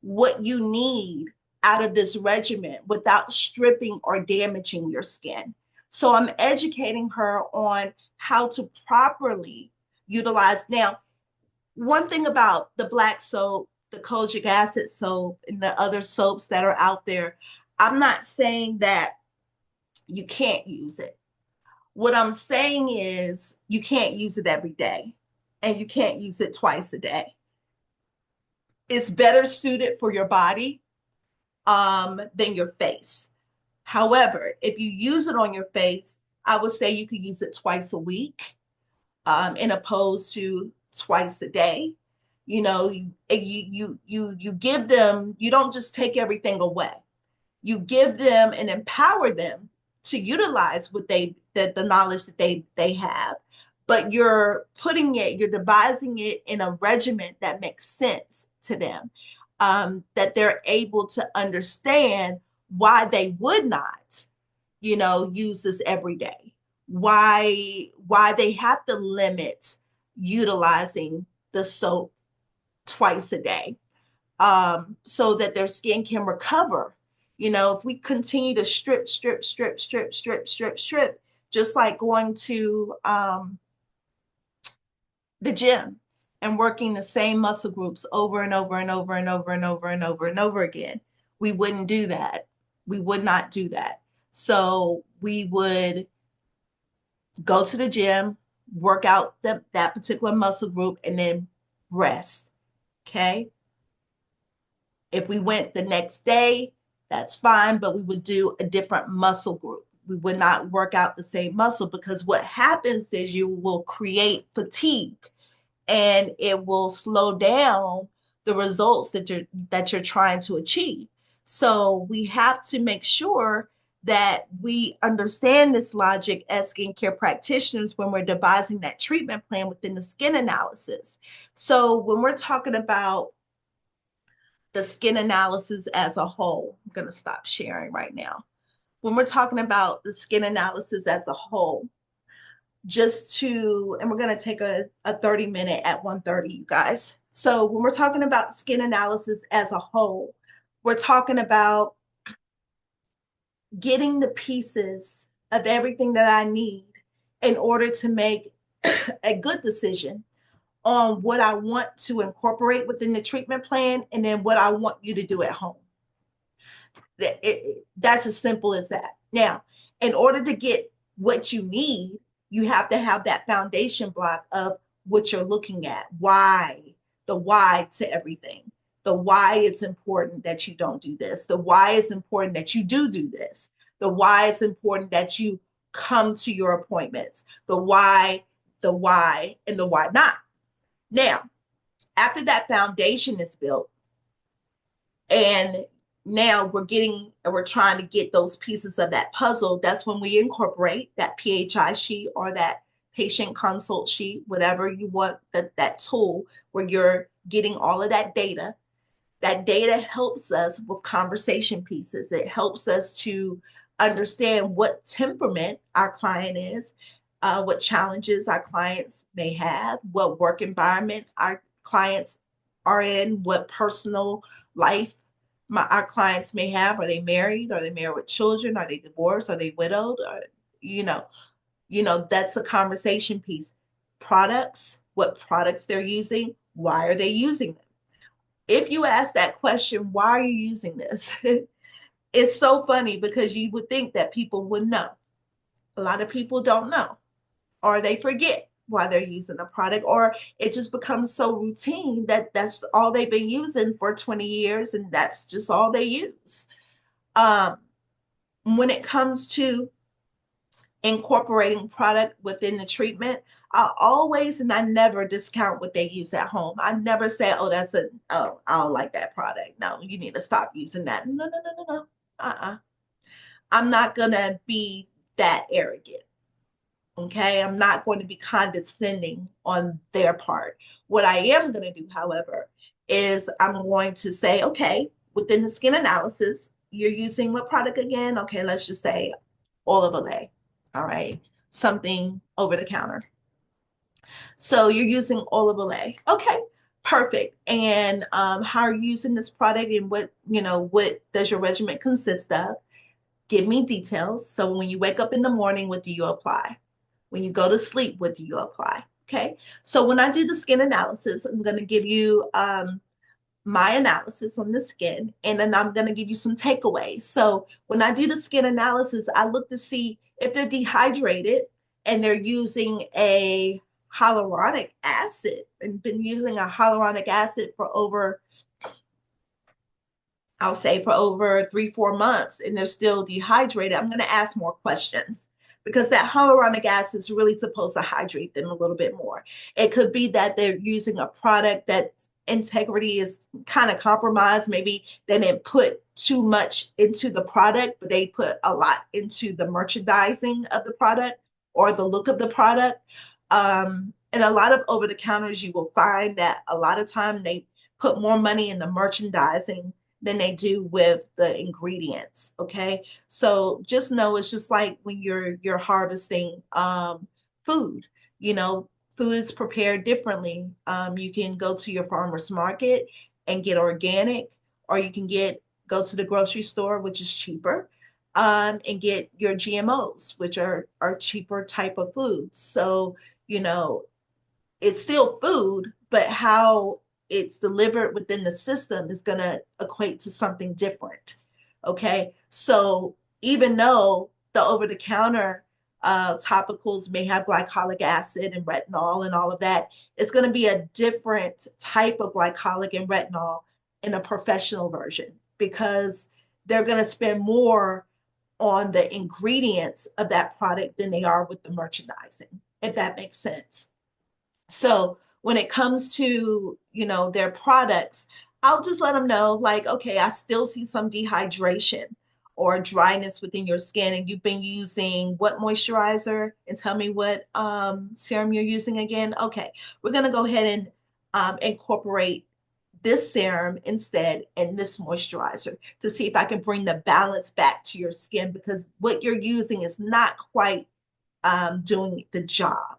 what you need out of this regimen without stripping or damaging your skin. So I'm educating her on how to properly utilize. Now, one thing about the black soap, the kojic acid soap, and the other soaps that are out there, I'm not saying that you can't use it. What I'm saying is you can't use it every day and you can't use it twice a day. It's better suited for your body than your face. However, if you use it on your face, I would say you could use it twice a week, in opposed to twice a day. You give them, you don't just take everything away. You give them and empower them to utilize the knowledge that they have, but you're devising it in a regimen that makes sense to them, that they're able to understand why they would not, use this every day, why they have to limit utilizing the soap twice a day, so that their skin can recover. If we continue to strip, just like going to the gym and working the same muscle groups over and over and over and over and over and over and over again, we wouldn't do that. We would not do that. So we would go to the gym, work out that particular muscle group, and then rest. Okay. If we went the next day, that's fine, but we would do a different muscle group. We would not work out the same muscle, because what happens is you will create fatigue and it will slow down the results that you're trying to achieve. So we have to make sure that we understand this logic as skincare practitioners when we're devising that treatment plan within the skin analysis. So when we're talking about the skin analysis as a whole, I'm going to stop sharing right now. When we're talking about the skin analysis as a whole, and we're going to take a 30-minute at 1:30, you guys. So when we're talking about skin analysis as a whole, we're talking about getting the pieces of everything that I need in order to make a good decision on what I want to incorporate within the treatment plan, and then what I want you to do at home. That's as simple as that. Now, in order to get what you need, you have to have that foundation block of what you're looking at. Why the why to everything. The why it's important that you don't do this. The why it's important that you do this. The why it's important that you come to your appointments. The why, and the why not. Now, after that foundation is built, and now we're trying to get those pieces of that puzzle, that's when we incorporate that PHI sheet or that patient consult sheet, whatever you want, that tool where you're getting all of that data. That data helps us with conversation pieces. It helps us to understand what temperament our client is, what challenges our clients may have, what work environment our clients are in, what personal life our clients may have. Are they married? Are they married with children? Are they divorced? Are they widowed? Or, that's a conversation piece. Products, what products they're using, why are they using them? If you ask that question, why are you using this? It's so funny because you would think that people would know. A lot of people don't know, or they forget why they're using a product, or it just becomes so routine that that's all they've been using for 20 years and that's just all they use. When it comes to incorporating product within the treatment, I always and I never discount what they use at home. I never say, oh, I don't like that product. No, you need to stop using that. No, no, no, no, no. I'm not gonna be that arrogant. Okay, I'm not going to be condescending on their part. What I am going to do, however, is I'm going to say, okay, within the skin analysis, you're using what product again? Okay, let's just say oil of Olay. All right, something over the counter. So you're using oil of Olay. Okay, perfect. And how are you using this product, and what does your regimen consist of? Give me details. So when you wake up in the morning, what do you apply? When you go to sleep, what do you apply? Okay. So when I do the skin analysis, I'm going to give you my analysis on the skin, and then I'm going to give you some takeaways. So when I do the skin analysis, I look to see if they're dehydrated and they're using a hyaluronic acid and been using a hyaluronic acid for over, I'll say for over 3-4 months, and they're still dehydrated. I'm going to ask more questions, because that hyaluronic acid is really supposed to hydrate them a little bit more. It could be that they're using a product that integrity is kind of compromised. Maybe they didn't put too much into the product, but they put a lot into the merchandising of the product or the look of the product. And a lot of over-the-counters, you will find that a lot of time they put more money in the merchandising than they do with the ingredients. Okay, so just know it's just like when you're harvesting food. Food is prepared differently. You can go to your farmer's market and get organic, or you can go to the grocery store, which is cheaper, and get your GMOs, which are cheaper type of foods. So it's still food, but how it's delivered within the system is going to equate to something different. Okay, so even though the over-the-counter topicals may have glycolic acid and retinol and all of that, it's going to be a different type of glycolic and retinol in a professional version, because they're going to spend more on the ingredients of that product than they are with the merchandising, if that makes sense. So when it comes to, their products, I'll just let them know, like, okay, I still see some dehydration or dryness within your skin, and you've been using what moisturizer, and tell me what serum you're using again. Okay, we're going to go ahead and incorporate this serum instead and this moisturizer to see if I can bring the balance back to your skin, because what you're using is not quite doing the job.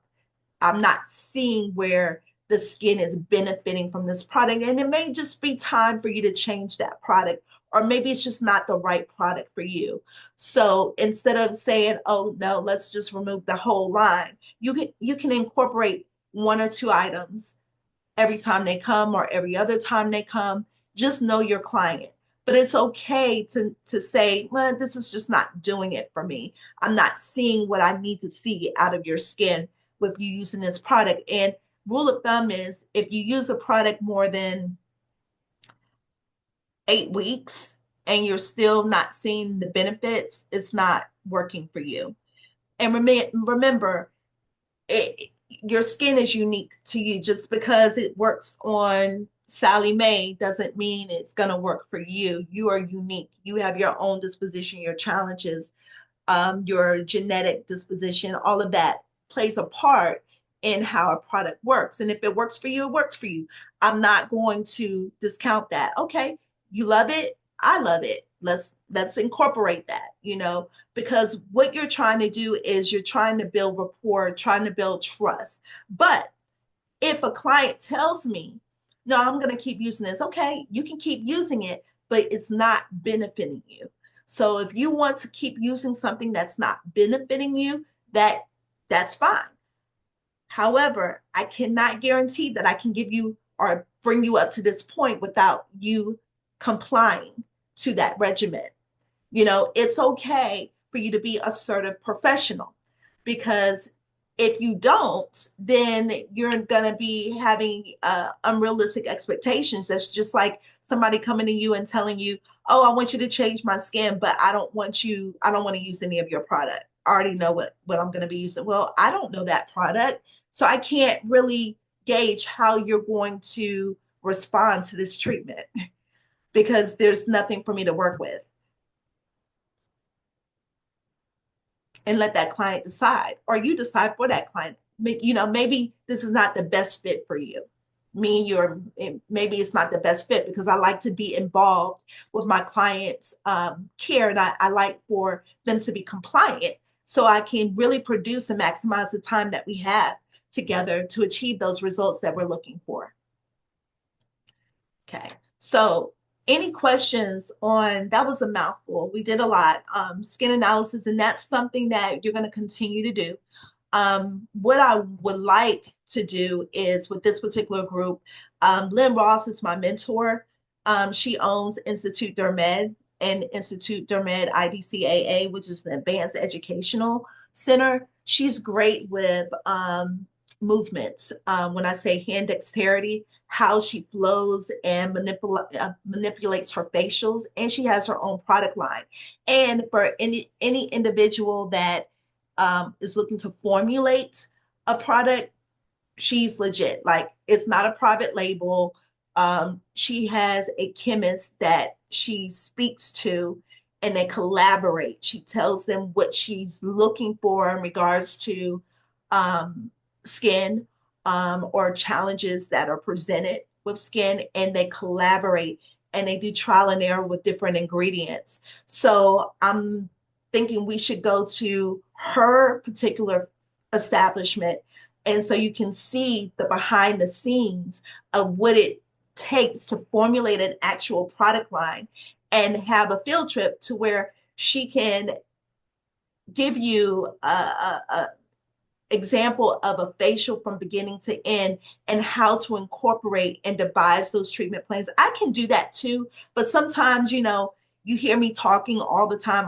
I'm not seeing where the skin is benefiting from this product. And it may just be time for you to change that product, or maybe it's just not the right product for you. So instead of saying, oh, no, let's just remove the whole line, you can incorporate 1 or 2 items every time they come or every other time they come. Just know your client. But it's okay to say, well, this is just not doing it for me. I'm not seeing what I need to see out of your skin with you using this product. And rule of thumb is if you use a product more than 8 weeks and you're still not seeing the benefits, it's not working for you. And remember, your skin is unique to you. Just because it works on Sally Mae doesn't mean it's going to work for you. You are unique. You have your own disposition, your challenges, your genetic disposition, all of that plays a part in how a product works. And if it works for you, it works for you. I'm not going to discount that. Okay, you love it. I love it. Let's incorporate that, because what you're trying to do is you're trying to build rapport, trying to build trust. But if a client tells me, no, I'm going to keep using this, okay, you can keep using it, but it's not benefiting you. So if you want to keep using something that's not benefiting you, that's fine. However, I cannot guarantee that I can give you or bring you up to this point without you complying to that regimen. It's okay for you to be assertive professional, because if you don't, then you're going to be having unrealistic expectations. That's just like somebody coming to you and telling you, oh, I want you to change my skin, but I don't want to use any of your product. I already know what I'm going to be using. Well, I don't know that product, so I can't really gauge how you're going to respond to this treatment because there's nothing for me to work with. And let that client decide, or you decide for that client. Maybe this is not the best fit for you. Maybe it's not the best fit, because I like to be involved with my clients' care, and I like for them to be compliant so I can really produce and maximize the time that we have together to achieve those results that we're looking for. Okay, so any questions on, that was a mouthful. We did a lot, skin analysis, and that's something that you're going to continue to do. What I would like to do is with this particular group, Lynn Ross is my mentor. She owns Institute Dermed and Institute Dermed IDCAA, which is the Advanced Educational Center. She's great with movements. When I say hand dexterity, how she flows and manipulates her facials, and she has her own product line. And for any individual that is looking to formulate a product, she's legit. Like, it's not a private label. She has a chemist that she speaks to, and they collaborate. She tells them what she's looking for in regards to skin or challenges that are presented with skin, and they collaborate and they do trial and error with different ingredients. So I'm thinking we should go to her particular establishment, and so you can see the behind the scenes of what it takes to formulate an actual product line, and have a field trip to where she can give you a example of a facial from beginning to end, and how to incorporate and devise those treatment plans. I can do that too, but sometimes, you hear me talking all the time,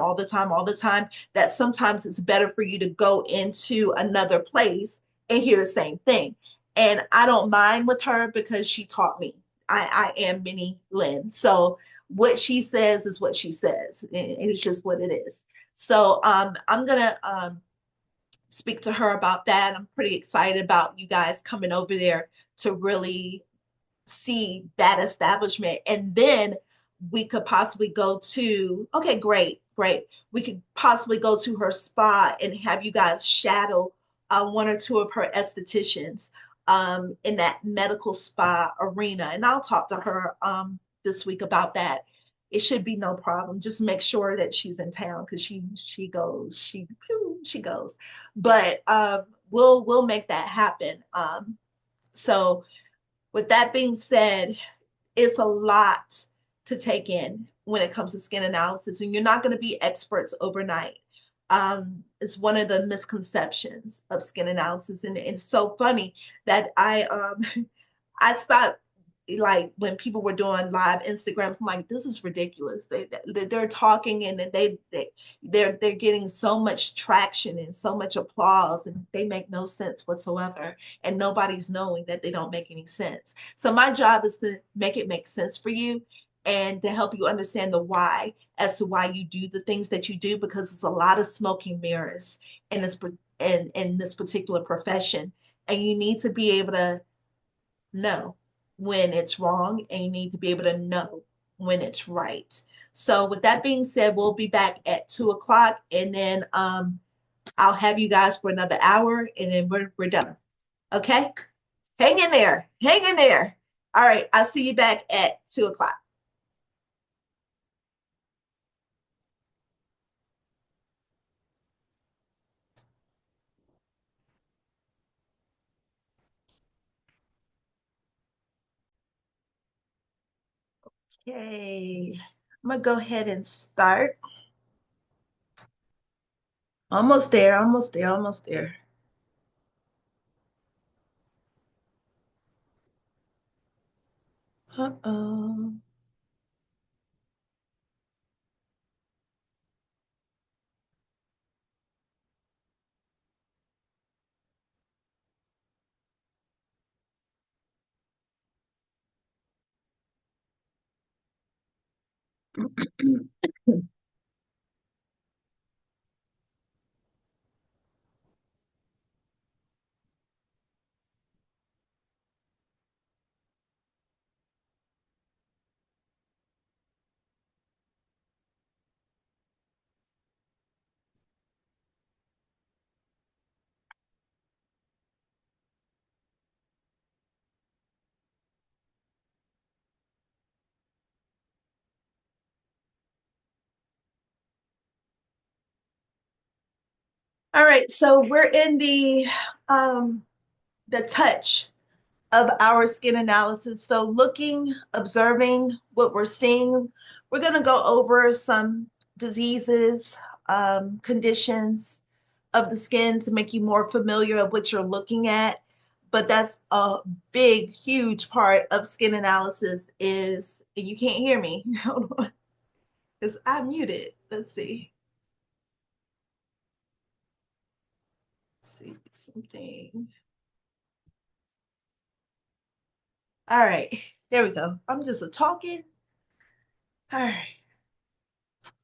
that sometimes it's better for you to go into another place and hear the same thing. And I don't mind with her, because she taught me. I am Mini Lynn. So what she says is what she says, and it's just what it is. So I'm going to speak to her about that. I'm pretty excited about you guys coming over there to really see that establishment. And then we could possibly go to, okay, great. We could possibly go to her spa and have you guys shadow one or two of her estheticians in that medical spa arena. And I'll talk to her this week about that. It should be no problem. Just make sure that she's in town, because she goes. But we'll make that happen. So with that being said, it's a lot to take in when it comes to skin analysis, and you're not going to be experts overnight. It's one of the misconceptions of skin analysis, and it's so funny that I stopped like when people were doing live Instagrams, I'm like, this is ridiculous. They're talking and then they're getting so much traction and so much applause, and they make no sense whatsoever. And nobody's knowing that they don't make any sense. So my job is to make it make sense for you and to help you understand the why as to why you do the things that you do, because it's a lot of smoking mirrors in in this particular profession. And you need to be able to know when it's wrong, and you need to be able to know when it's right. So with that being said, we'll be back at 2 o'clock, and then I'll have you guys for another hour, and then we're done. Okay? Hang in there. Hang in there. All right. I'll see you back at 2 o'clock. Okay. I'm gonna go ahead and start. Almost there, almost there, almost there. Uh-oh. All right, so we're in the touch of our skin analysis. So looking, observing what we're seeing, we're going to go over some diseases, conditions of the skin to make you more familiar of what you're looking at. But that's a big, huge part of skin analysis is, and you can't hear me, because I'm muted. Let's see. Let's see something. All right, there we go. I'm just a talking. All right,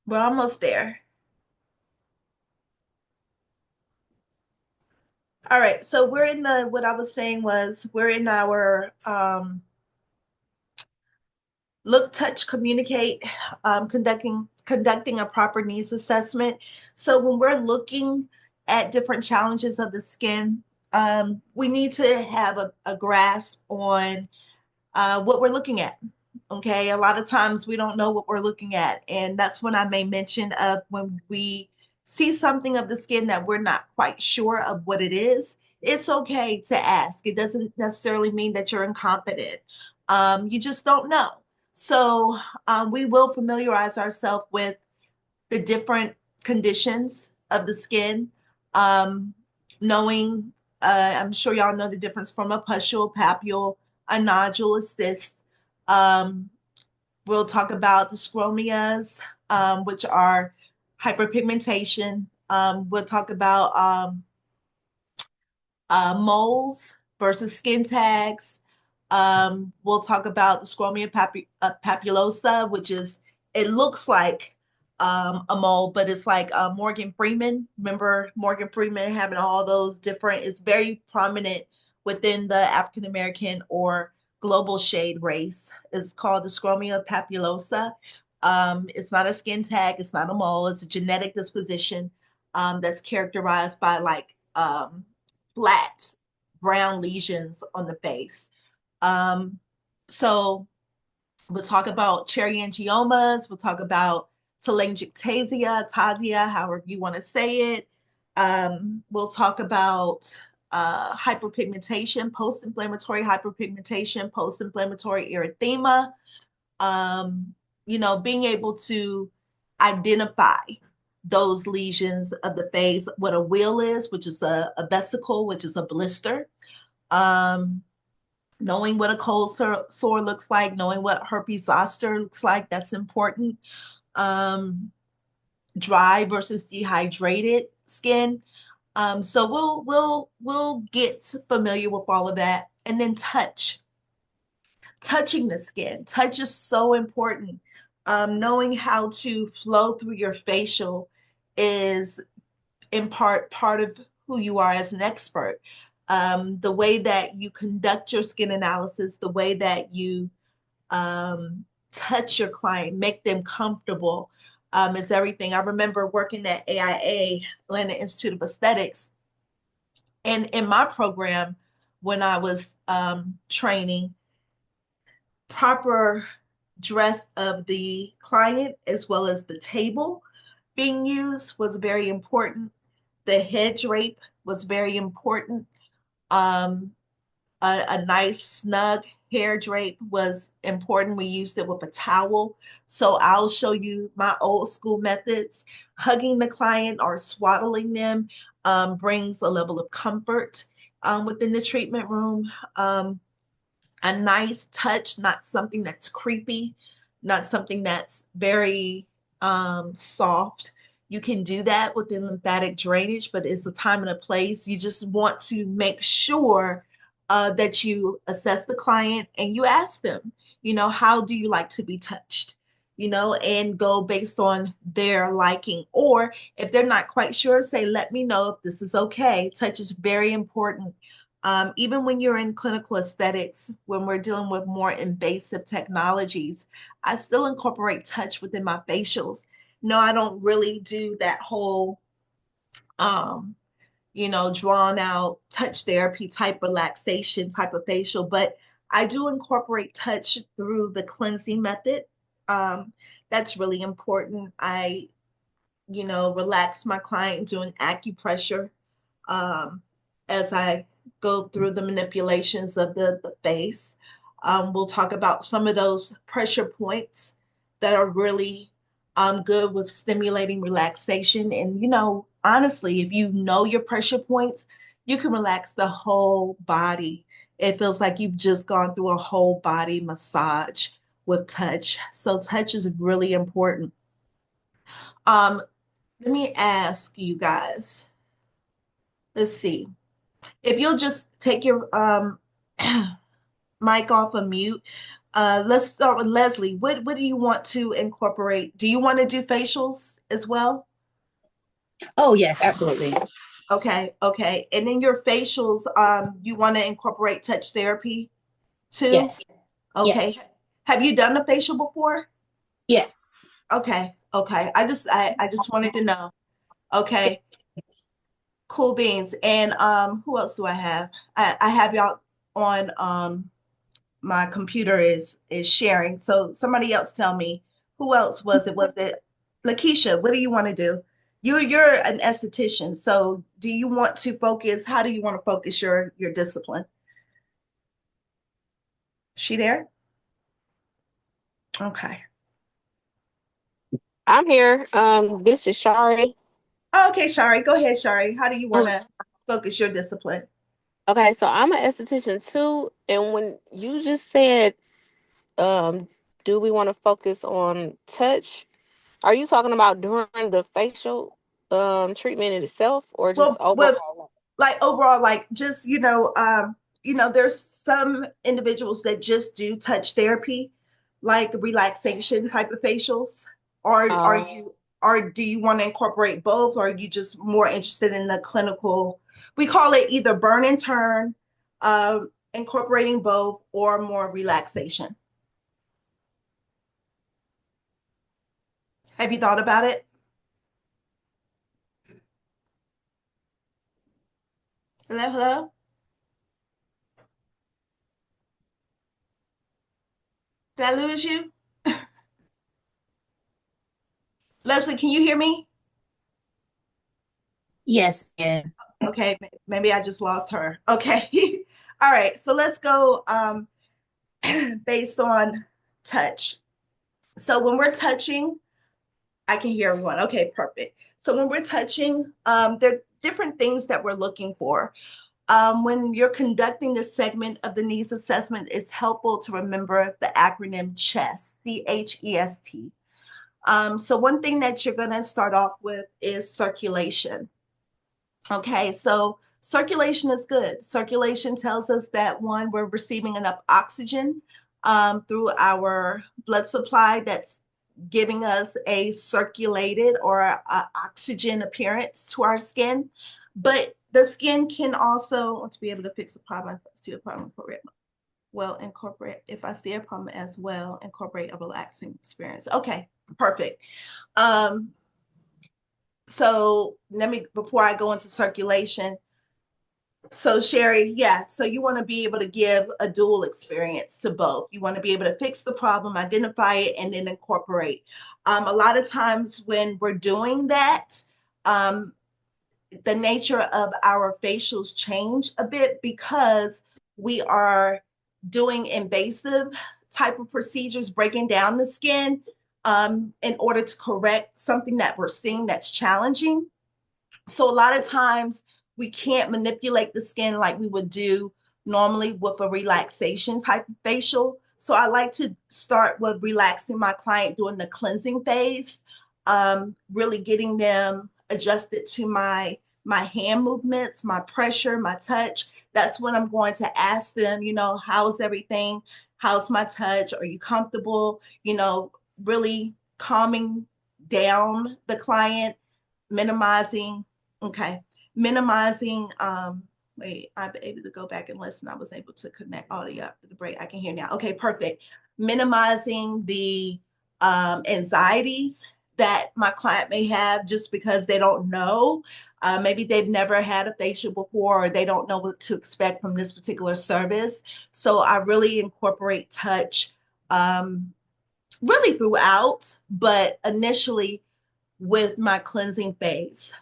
we're almost there. All right, so we're in the, what I was saying was we're in our look, touch, communicate, conducting a proper needs assessment. So when we're looking at different challenges of the skin, we need to have a grasp on what we're looking at. Okay, a lot of times we don't know what we're looking at, and that's when I may mention of when we see something of the skin that we're not quite sure of what it is. It's okay to ask. It doesn't necessarily mean that you're incompetent. You just don't know. So we will familiarize ourselves with the different conditions of the skin, um, knowing, I'm sure y'all know the difference from a pustule, papule, a nodule, a cyst. Um, we'll talk about the scromias, which are hyperpigmentation. We'll talk about moles versus skin tags. We'll talk about the papulosa, which is, it looks like a mole, but it's like Morgan Freeman. Remember Morgan Freeman having all those different, it's very prominent within the African American or global shade race. It's called the Scromia papulosa. It's not a skin tag, it's not a mole, it's a genetic disposition that's characterized by like flat brown lesions on the face. Um, so we'll talk about cherry angiomas. We'll talk about telangiectasia, tasia, however you want to say it. We'll talk about hyperpigmentation, post-inflammatory hyperpigmentation, post-inflammatory erythema. Being able to identify those lesions of the face, what a wheal is, which is a vesicle, which is a blister. Um, Knowing what a cold sore looks like, knowing what herpes zoster looks like, that's important. Um, Dry versus dehydrated skin. So we'll get familiar with all of that. And then touching the skin. Touch is so important. Knowing how to flow through your facial is in part of who you are as an expert. The way that you conduct your skin analysis, the way that you um, touch your client, make them comfortable, is everything. I remember working at AIA, Atlanta Institute of Aesthetics, and in my program, when I was training, proper dress of the client as well as the table being used was very important. The head drape was very important. Um, a nice snug hair drape was important. We used it with a towel. So I'll show you my old school methods. Hugging the client or swaddling them brings a level of comfort within the treatment room. A nice touch, not something that's creepy, not something that's very soft. You can do that within lymphatic drainage, but it's a time and a place. You just want to make sure that you assess the client and you ask them, how do you like to be touched? And go based on their liking. Or if they're not quite sure, say, let me know if this is okay. Touch is very important. Even when you're in clinical aesthetics, when we're dealing with more invasive technologies, I still incorporate touch within my facials. No, I don't really do that whole, um, drawn out touch therapy type relaxation type of facial, but I do incorporate touch through the cleansing method. Um, that's really important. I, relax my client doing acupressure um, as I go through the manipulations of the face. We'll talk about some of those pressure points that are really good with stimulating relaxation. And, honestly, if you know your pressure points, you can relax the whole body. It feels like you've just gone through a whole body massage with touch. So, touch is really important. Um, Let me ask you guys, let's see. If you'll just take your mic off of mute, let's start with Leslie. What do you want to incorporate? Do you want to do facials as well? Oh, yes, absolutely. Okay, okay. And in your facials, you want to incorporate touch therapy too? Yes, Okay. yes, Have you done a facial before? yes. Okay, okay. I just wanted to know. Okay, cool beans. And who else do I have? I have y'all on my computer is sharing. So somebody else tell me who else was it? Was it Lakeisha? What do you want to do? You're an esthetician. So do you want to focus? How do you want to focus your discipline? She there? Okay. I'm here. This is Shari. Oh, okay, Shari. Go ahead, Shari. How do you want Um, to focus your discipline? Okay, so I'm an esthetician too, and when you just said, um, do we want to focus on touch? Are you talking about during the facial treatment in itself, or just Well, overall? like overall, like just there's some individuals that just do touch therapy, like relaxation type of facials. Or are Um, you, or do you want to incorporate both, or are you just more interested in the clinical? We call it either burn and turn, incorporating both, or more relaxation. Have you thought about it? Hello, hello. Did I lose you? Leslie, can you hear me? Yes, yeah. Okay, maybe I just lost her. Okay. All right, so let's go based on touch. So when we're touching, I can hear everyone. Okay, perfect. So when we're touching, there are different things that we're looking for. When you're conducting this segment of the needs assessment, it's helpful to remember the acronym CHEST, CHEST. So one thing that you're going to start off with is circulation. Okay, so circulation is good. Circulation tells us that one, we're receiving enough oxygen through our blood supply that's giving us a circulated or a oxygen appearance to our skin. But the skin can also, to be able to fix a problem, see a problem, incorporate, if I see a problem as well, incorporate a relaxing experience. Okay, perfect. So before I go into circulation, so Sherry, yeah, so you want to be able to give a dual experience to both. You want to be able to fix the problem, identify it, and then incorporate. A lot of times when we're doing that, the nature of our facials change a bit because we are doing invasive type of procedures, breaking down the skin in order to correct something that we're seeing that's challenging. So a lot of times we can't manipulate the skin like we would do normally with a relaxation type of facial. So I like to start with relaxing my client during the cleansing phase, really getting them adjusted to my hand movements, my pressure, my touch. That's when I'm going to ask them, how's everything? How's my touch? Are you comfortable? Really calming down the client, minimizing, wait, I'm able to go back and listen. I was able to connect audio after the break. I can hear now. Okay, perfect. Minimizing the anxieties that my client may have just because they don't know. Maybe they've never had a facial before, or they don't know what to expect from this particular service. So I really incorporate touch really throughout, but initially with my cleansing phase,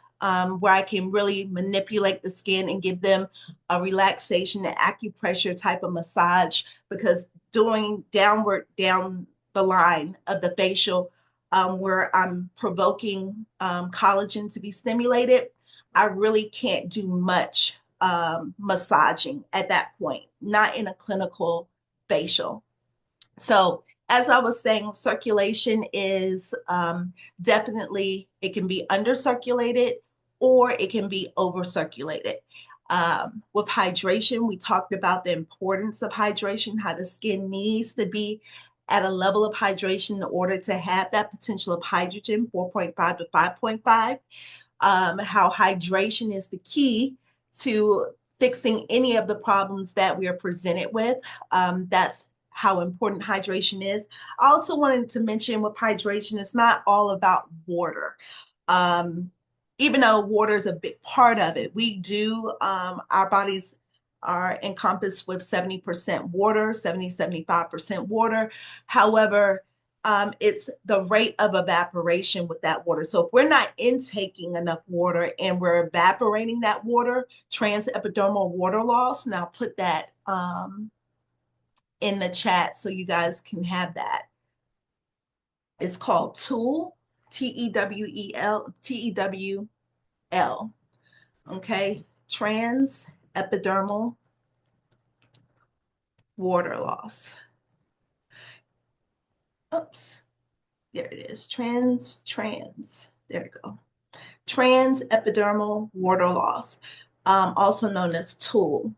where I can really manipulate the skin and give them a relaxation and acupressure type of massage, because doing down the line of the facial, where I'm provoking collagen to be stimulated, I really can't do much massaging at that point, not in a clinical facial. So as I was saying, circulation is definitely, it can be undercirculated or it can be overcirculated. With hydration, we talked about the importance of hydration, how the skin needs to be at a level of hydration in order to have that potential of hydrogen, 4.5 to 5.5. How hydration is the key to fixing any of the problems that we are presented with. That's how important hydration is. I also wanted to mention with hydration, it's not all about water. Even though water is a big part of it, we do, our bodies are encompassed with 70% water, 75% water. However, it's the rate of evaporation with that water. So if we're not intaking enough water and we're evaporating that water, transepidermal water loss, and I'll put that in the chat so you guys can have that. It's called TEWL, TEWEL, TEWL. Okay, transepidermal water loss. Oops, there it is. There we go. Transepidermal water loss, also known as TEWL.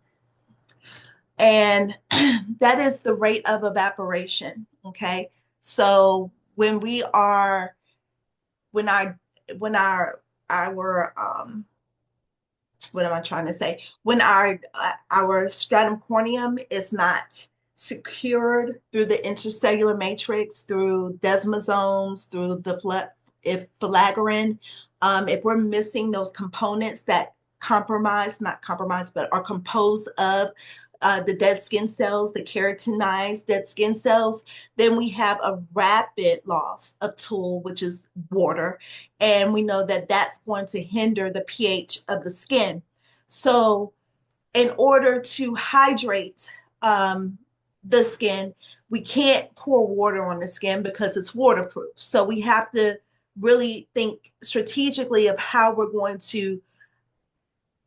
And that is the rate of evaporation. Okay, so when our what am I trying to say? When our stratum corneum is not secured through the intercellular matrix, through desmosomes, through the filaggrin, if we're missing those components that are composed of the dead skin cells, the keratinized dead skin cells, then we have a rapid loss of TEWL, which is water. And we know that that's going to hinder the pH of the skin. So in order to hydrate the skin, we can't pour water on the skin because it's waterproof. So we have to really think strategically of how we're going to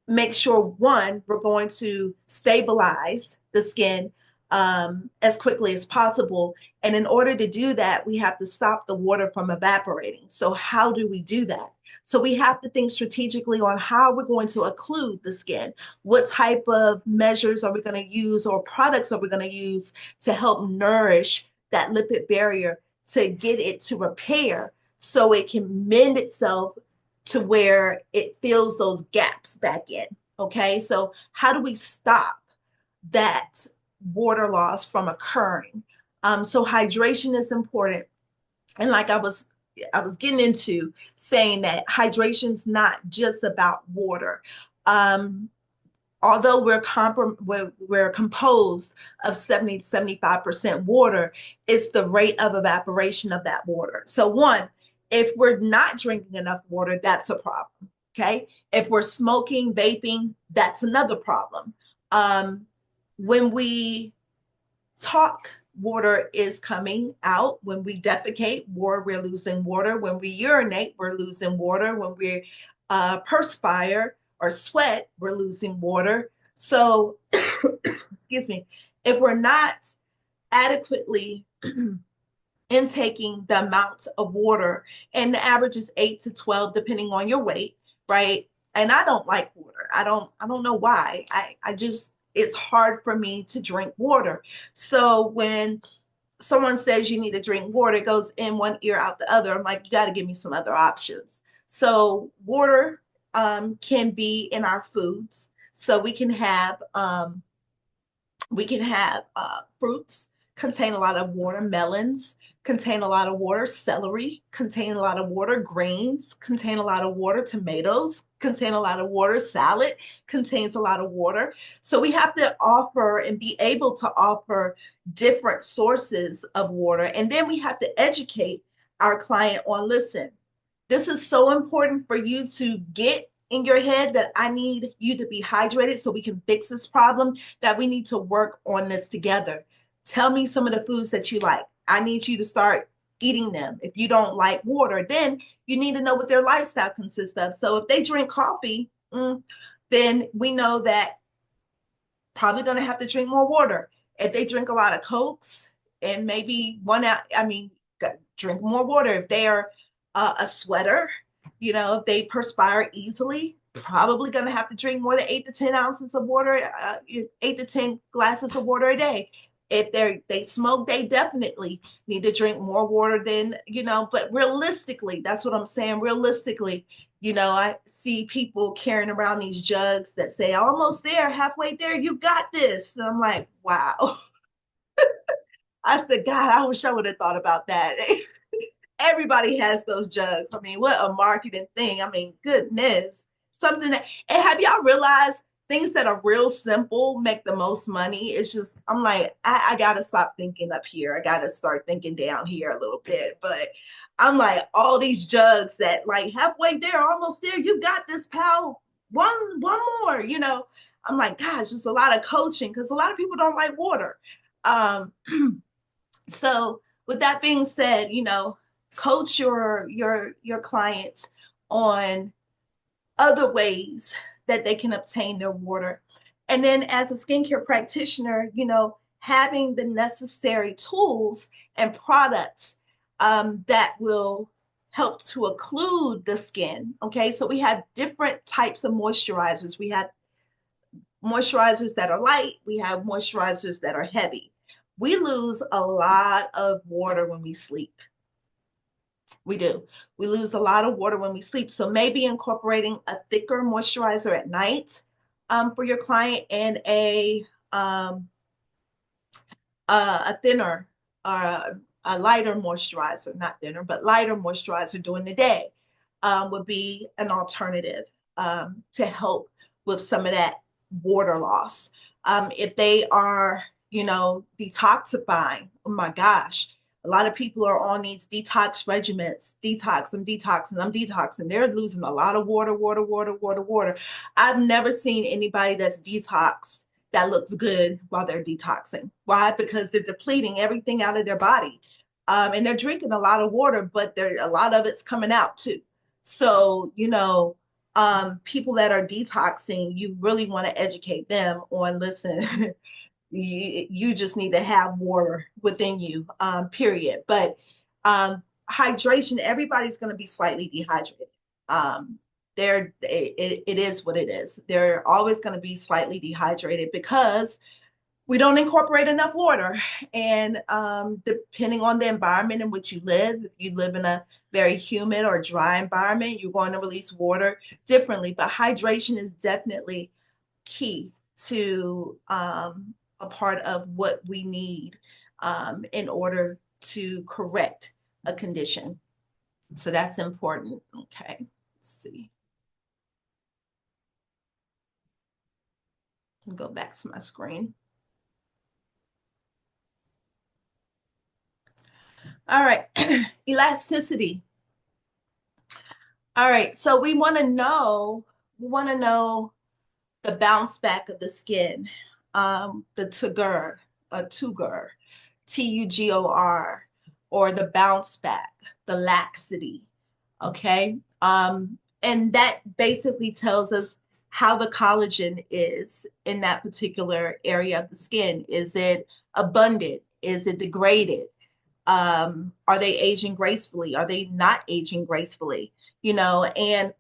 make sure, one, we're going to stabilize the skin as quickly as possible. And in order to do that, we have to stop the water from evaporating. So how do we do that? So we have to think strategically on how we're going to occlude the skin. What type of measures are we going to use, or products are we going to use to help nourish that lipid barrier to get it to repair so it can mend itself to where it fills those gaps back in. Okay, so how do we stop that water loss from occurring? So hydration is important. And like I was getting into saying that hydration's not just about water. Although we're composed of 70 to 75% water, it's the rate of evaporation of that water. So one, if we're not drinking enough water, that's a problem. Okay. If we're smoking, vaping, that's another problem. When we talk, water is coming out. When we defecate, we're losing water. When we urinate, we're losing water. When we perspire or sweat, we're losing water. So, excuse me, if we're not adequately intaking the amount of water, and the average is 8 to 12, depending on your weight, right? And I don't like water. I don't know why. I just, it's hard for me to drink water. So when someone says you need to drink water, it goes in one ear, out the other. I'm like, you got to give me some other options. So water can be in our foods. So we can have fruits contain a lot of water. Melons contain a lot of water. Celery contain a lot of water. Greens contain a lot of water. Tomatoes contain a lot of water. Salad contains a lot of water. So we have to offer and be able to offer different sources of water. And then we have to educate our client on, listen, this is so important for you to get in your head that I need you to be hydrated so we can fix this problem, that we need to work on this together. Tell me some of the foods that you like. I need you to start eating them. If you don't like water, then you need to know what their lifestyle consists of. So if they drink coffee, then we know that probably going to have to drink more water. If they drink a lot of Cokes and maybe drink more water. If they are a sweater, if they perspire easily, probably going to have to drink more than 8 to 10 ounces of water, 8 to 10 glasses of water a day. If they smoke, they definitely need to drink more water than, but realistically, that's what I'm saying. Realistically, I see people carrying around these jugs that say, almost there, halfway there, you got this. And I'm like, wow. I said, God, I wish I would have thought about that. Everybody has those jugs. I mean, what a marketing thing. I mean, goodness. Something that, and have y'all realized things that are real simple make the most money? It's just, I'm like, I got to stop thinking up here. I got to start thinking down here a little bit. But I'm like, all these jugs that like halfway there, almost there, you got this, pal. One more, I'm like, gosh, just a lot of coaching because a lot of people don't like water. So with that being said, coach your clients on other ways that they can obtain their water. And then as a skincare practitioner, having the necessary tools and products that will help to occlude the skin. Okay, so we have different types of moisturizers. We have moisturizers that are light. We have moisturizers that are heavy. We lose a lot of water when we sleep. We do. We lose a lot of water when we sleep. So maybe incorporating a thicker moisturizer at night for your client, and a thinner or a lighter moisturizer, not thinner, but lighter moisturizer during the day would be an alternative to help with some of that water loss. If they are, detoxifying, oh my gosh, a lot of people are on these detox regimens, detoxing. They're losing a lot of water. I've never seen anybody that's detoxed that looks good while they're detoxing. Why? Because they're depleting everything out of their body. And they're drinking a lot of water, but a lot of it's coming out too. So, People that are detoxing, you really want to educate them on, listen, you just need to have water within you, period. But hydration, everybody's going to be slightly dehydrated. It is what it is. They're always going to be slightly dehydrated because we don't incorporate enough water. And depending on the environment in which you live, if you live in a very humid or dry environment, you're going to release water differently. But hydration is definitely key to a part of what we need in order to correct a condition. So that's important. Okay, let's see. I'll go back to my screen. All right, elasticity. All right, so we want to know the bounce back of the skin, the Tugor, Tugor, Tugor, or the bounce back, the laxity. Okay, and that basically tells us how the collagen is in that particular area of the skin. Is it abundant? Is it degraded? Are they aging gracefully? Are they not aging gracefully? You know, and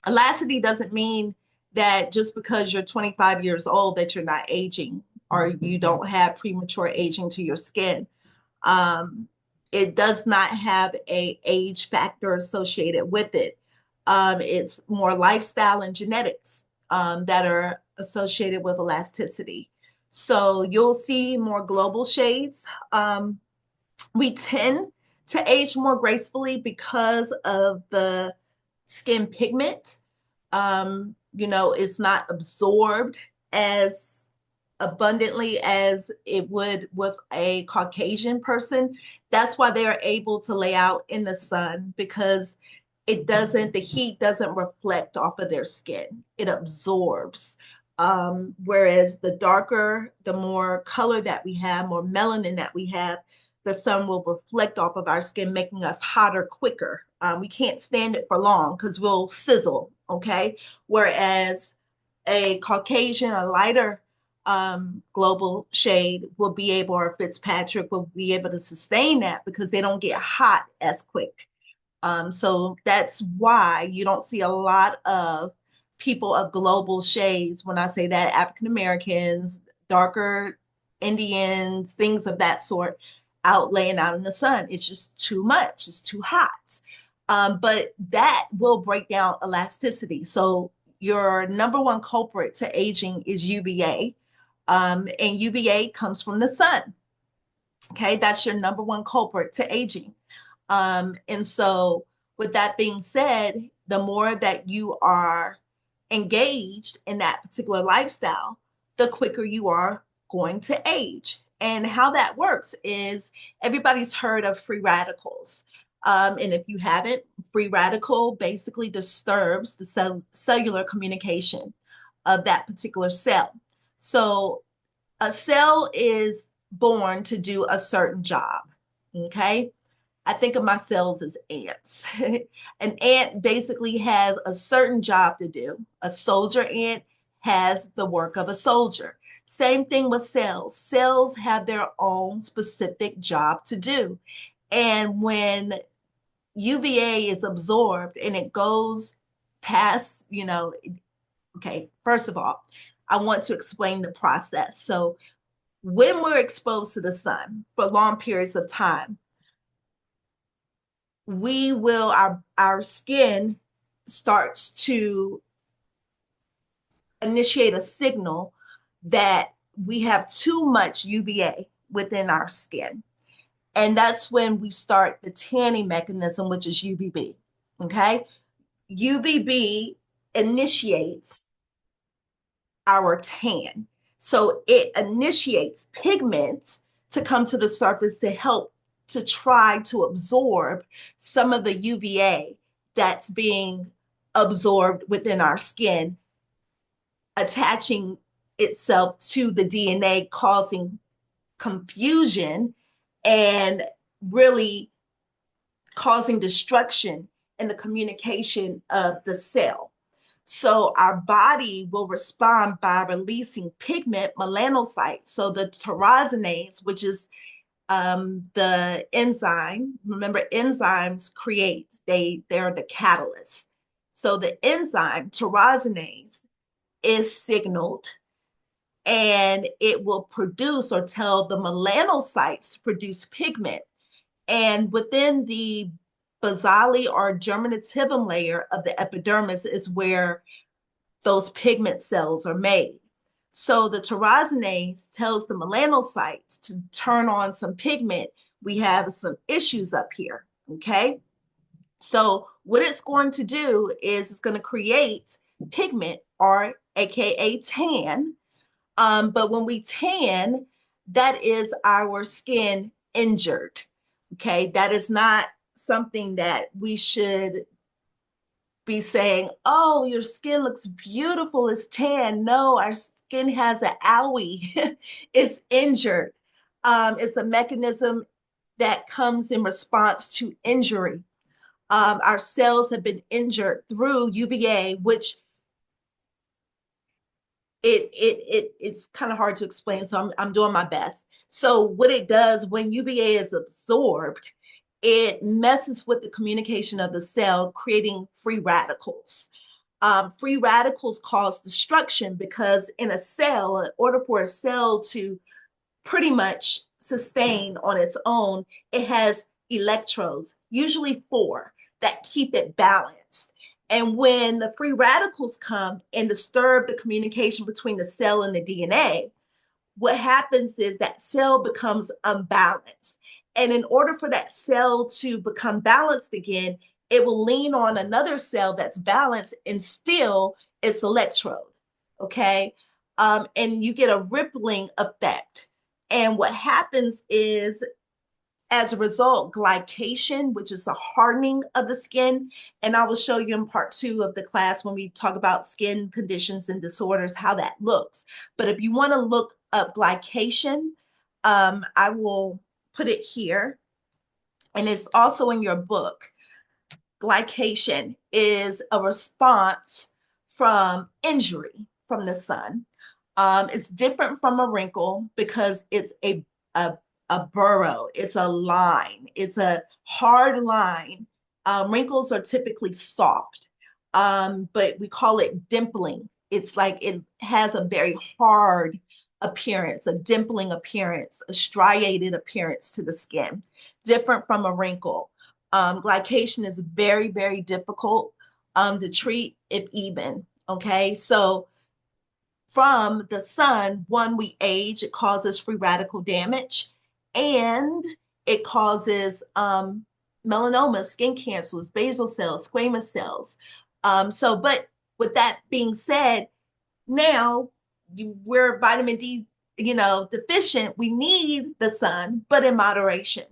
elasticity doesn't mean that just because you're 25 years old that you're not aging or you don't have premature aging to your skin. It does not have a age factor associated with it. It's more lifestyle and genetics that are associated with elasticity. So you'll see more global shades. We tend to age more gracefully because of the skin pigment. You know, it's not absorbed as abundantly as it would with a Caucasian person. That's why they're able to lay out in the sun, because the heat doesn't reflect off of their skin. It absorbs. Whereas the darker, the more color that we have, more melanin that we have, the sun will reflect off of our skin, making us hotter quicker. We can't stand it for long because we'll sizzle, okay? Whereas a Caucasian, a lighter global shade will be able, or Fitzpatrick will be able to sustain that because they don't get hot as quick. So that's why you don't see a lot of people of global shades. When I say that, African Americans, darker Indians, things of that sort, out laying out in the sun. It's just too much. It's too hot. But that will break down elasticity. So your number one culprit to aging is UVA. And UVA comes from the sun. Okay, that's your number one culprit to aging. And so, with that being said, the more that you are engaged in that particular lifestyle, the quicker you are going to age. And how that works is, everybody's heard of free radicals. And if you haven't, free radical basically disturbs the cellular communication of that particular cell. So a cell is born to do a certain job. Okay. I think of my cells as ants. An ant basically has a certain job to do. A soldier ant has the work of a soldier. Same thing with cells. Cells have their own specific job to do. And when UVA is absorbed and it goes past, okay, first of all, I want to explain the process. So when we're exposed to the sun for long periods of time, our skin starts to initiate a signal that we have too much UVA within our skin. And that's when we start the tanning mechanism, which is UVB. Okay. UVB initiates our tan. So it initiates pigment to come to the surface to help to try to absorb some of the UVA that's being absorbed within our skin, attaching itself to the DNA, causing confusion and really causing destruction and the communication of the cell. So our body will respond by releasing pigment melanocytes. So the tyrosinase, which is the enzyme, remember enzymes create, they're the catalyst. So the enzyme tyrosinase is signaled and it will produce or tell the melanocytes to produce pigment. And within the basale or germinativum layer of the epidermis is where those pigment cells are made. So the tyrosinase tells the melanocytes to turn on some pigment. We have some issues up here, okay? So what it's going to do is it's going to create pigment, or AKA tan. But when we tan, that is our skin injured, okay? That is not something that we should be saying, oh, your skin looks beautiful, it's tan. No, our skin has an owie, it's injured. It's a mechanism that comes in response to injury. Our cells have been injured through UVA, which it's kind of hard to explain, so I'm doing my best. So what it does when UVA is absorbed, it messes with the communication of the cell, creating free radicals. Free radicals cause destruction because in a cell, in order for a cell to pretty much sustain on its own, it has electrodes, usually 4, that keep it balanced. And when the free radicals come and disturb the communication between the cell and the DNA, what happens is that cell becomes unbalanced. And in order for that cell to become balanced again, it will lean on another cell that's balanced and steal its electrode, okay? And you get a rippling effect. And what happens is, as a result, glycation, which is a hardening of the skin, and I will show you in part 2 of the class when we talk about skin conditions and disorders, how that looks. But if you want to look up glycation, I will put it here, and it's also in your book. Glycation is a response from injury from the sun. It's different from a wrinkle because it's a burrow, it's a line, it's a hard line. Wrinkles are typically soft, but we call it dimpling. It's like it has a very hard appearance, a dimpling appearance, a striated appearance to the skin, different from a wrinkle. Glycation is very, very difficult to treat, if even, okay? So from the sun, one, we age, it causes free radical damage, and it causes melanoma, skin cancers, basal cells, squamous cells. But with that being said, now we're vitamin D, deficient. We need the sun, but in moderation.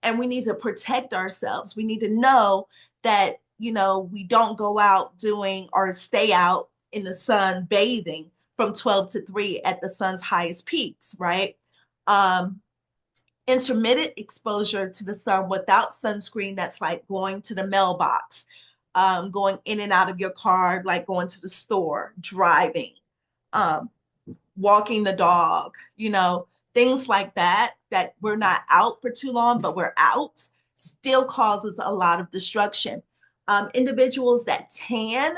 And we need to protect ourselves. We need to know that, we don't go out doing or stay out in the sun bathing from 12 to 3 at the sun's highest peaks, right? Intermittent exposure to the sun without sunscreen, that's like going to the mailbox, going in and out of your car, like going to the store, driving, walking the dog, things like that we're not out for too long, but we're out, still causes a lot of destruction. Individuals that tan,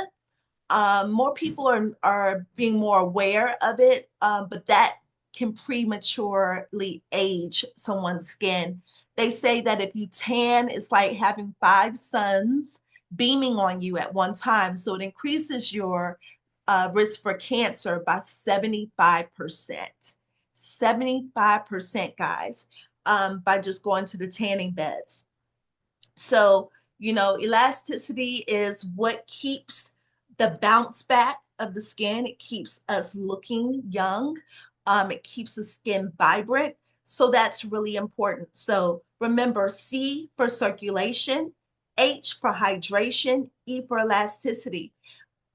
more people are being more aware of it, but that can prematurely age someone's skin. They say that if you tan, it's like having 5 suns beaming on you at one time. So it increases your risk for cancer by 75%. 75%, guys, by just going to the tanning beds. So, elasticity is what keeps the bounce back of the skin. It keeps us looking young. It keeps the skin vibrant. So that's really important. So remember, C for circulation, H for hydration, E for elasticity.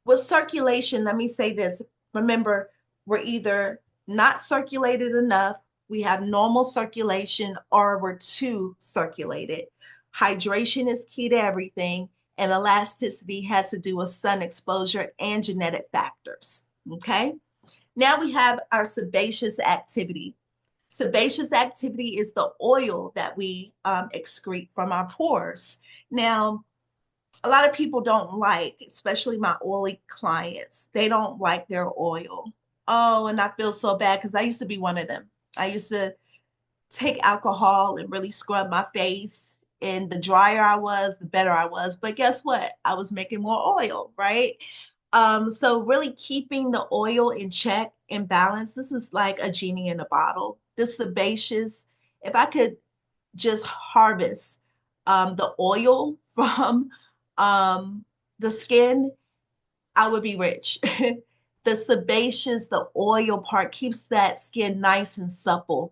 With circulation, let me say this. Remember, we're either not circulated enough, we have normal circulation, or we're too circulated. Hydration is key to everything. And elasticity has to do with sun exposure and genetic factors. Okay. Now we have our sebaceous activity. Sebaceous activity is the oil that we excrete from our pores. Now, a lot of people don't like, especially my oily clients, they don't like their oil. Oh, and I feel so bad because I used to be one of them. I used to take alcohol and really scrub my face. And the drier I was, the better I was. But guess what? I was making more oil, right? So really keeping the oil in check and balance. This is like a genie in a bottle. This sebaceous, if I could just harvest the oil from the skin, I would be rich. The sebaceous, the oil part keeps that skin nice and supple.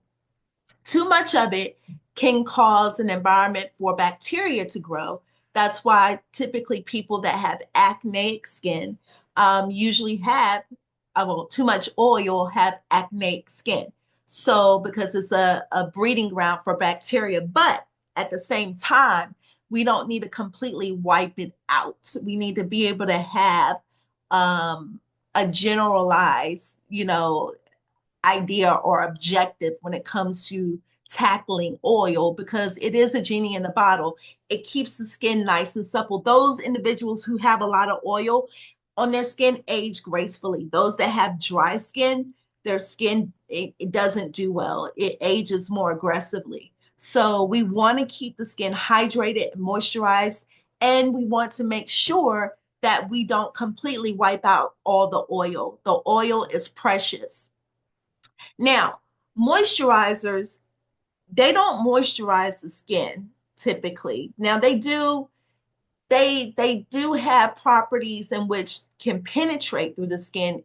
Too much of it can cause an environment for bacteria to grow. That's why typically people that have acneic skin usually have, well, too much oil have acneic skin. So, because it's a breeding ground for bacteria, but at the same time, we don't need to completely wipe it out. We need to be able to have a generalized, idea or objective when it comes to tackling oil because it is a genie in the bottle. It keeps the skin nice and supple. Those individuals who have a lot of oil on their skin age gracefully. Those that have dry skin, their skin, it doesn't do well. It ages more aggressively. So we want to keep the skin hydrated and moisturized, and we want to make sure that we don't completely wipe out all the oil. The oil is precious. Now, moisturizers, they don't moisturize the skin typically. Now they do have properties in which can penetrate through the skin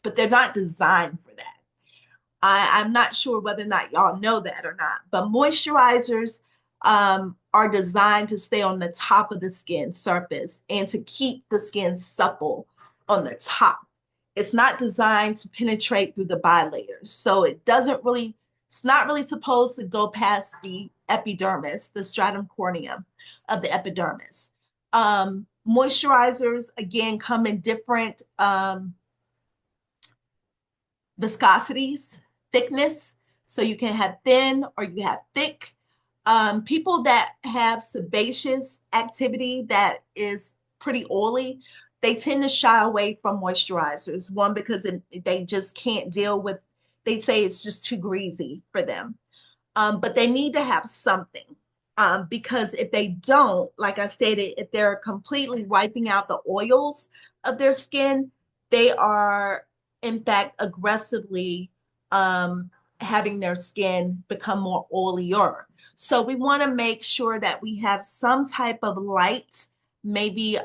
but they're not designed for that. I'm not sure whether or not y'all know that or not, but moisturizers are designed to stay on the top of the skin surface and to keep the skin supple on the top. It's not designed to penetrate through the bilayers. So it's not really supposed to go past the epidermis, the stratum corneum of the epidermis. Moisturizers, again, come in different viscosities, thickness. So you can have thin or you have thick. People that have sebaceous activity that is pretty oily, they tend to shy away from moisturizers. One, because they just can't deal with, they say it's just too greasy for them. But they need to have something. Because if they don't, like I stated, if they're completely wiping out the oils of their skin, they are, in fact, aggressively having their skin become more oilier. So we want to make sure that we have some type of light, maybe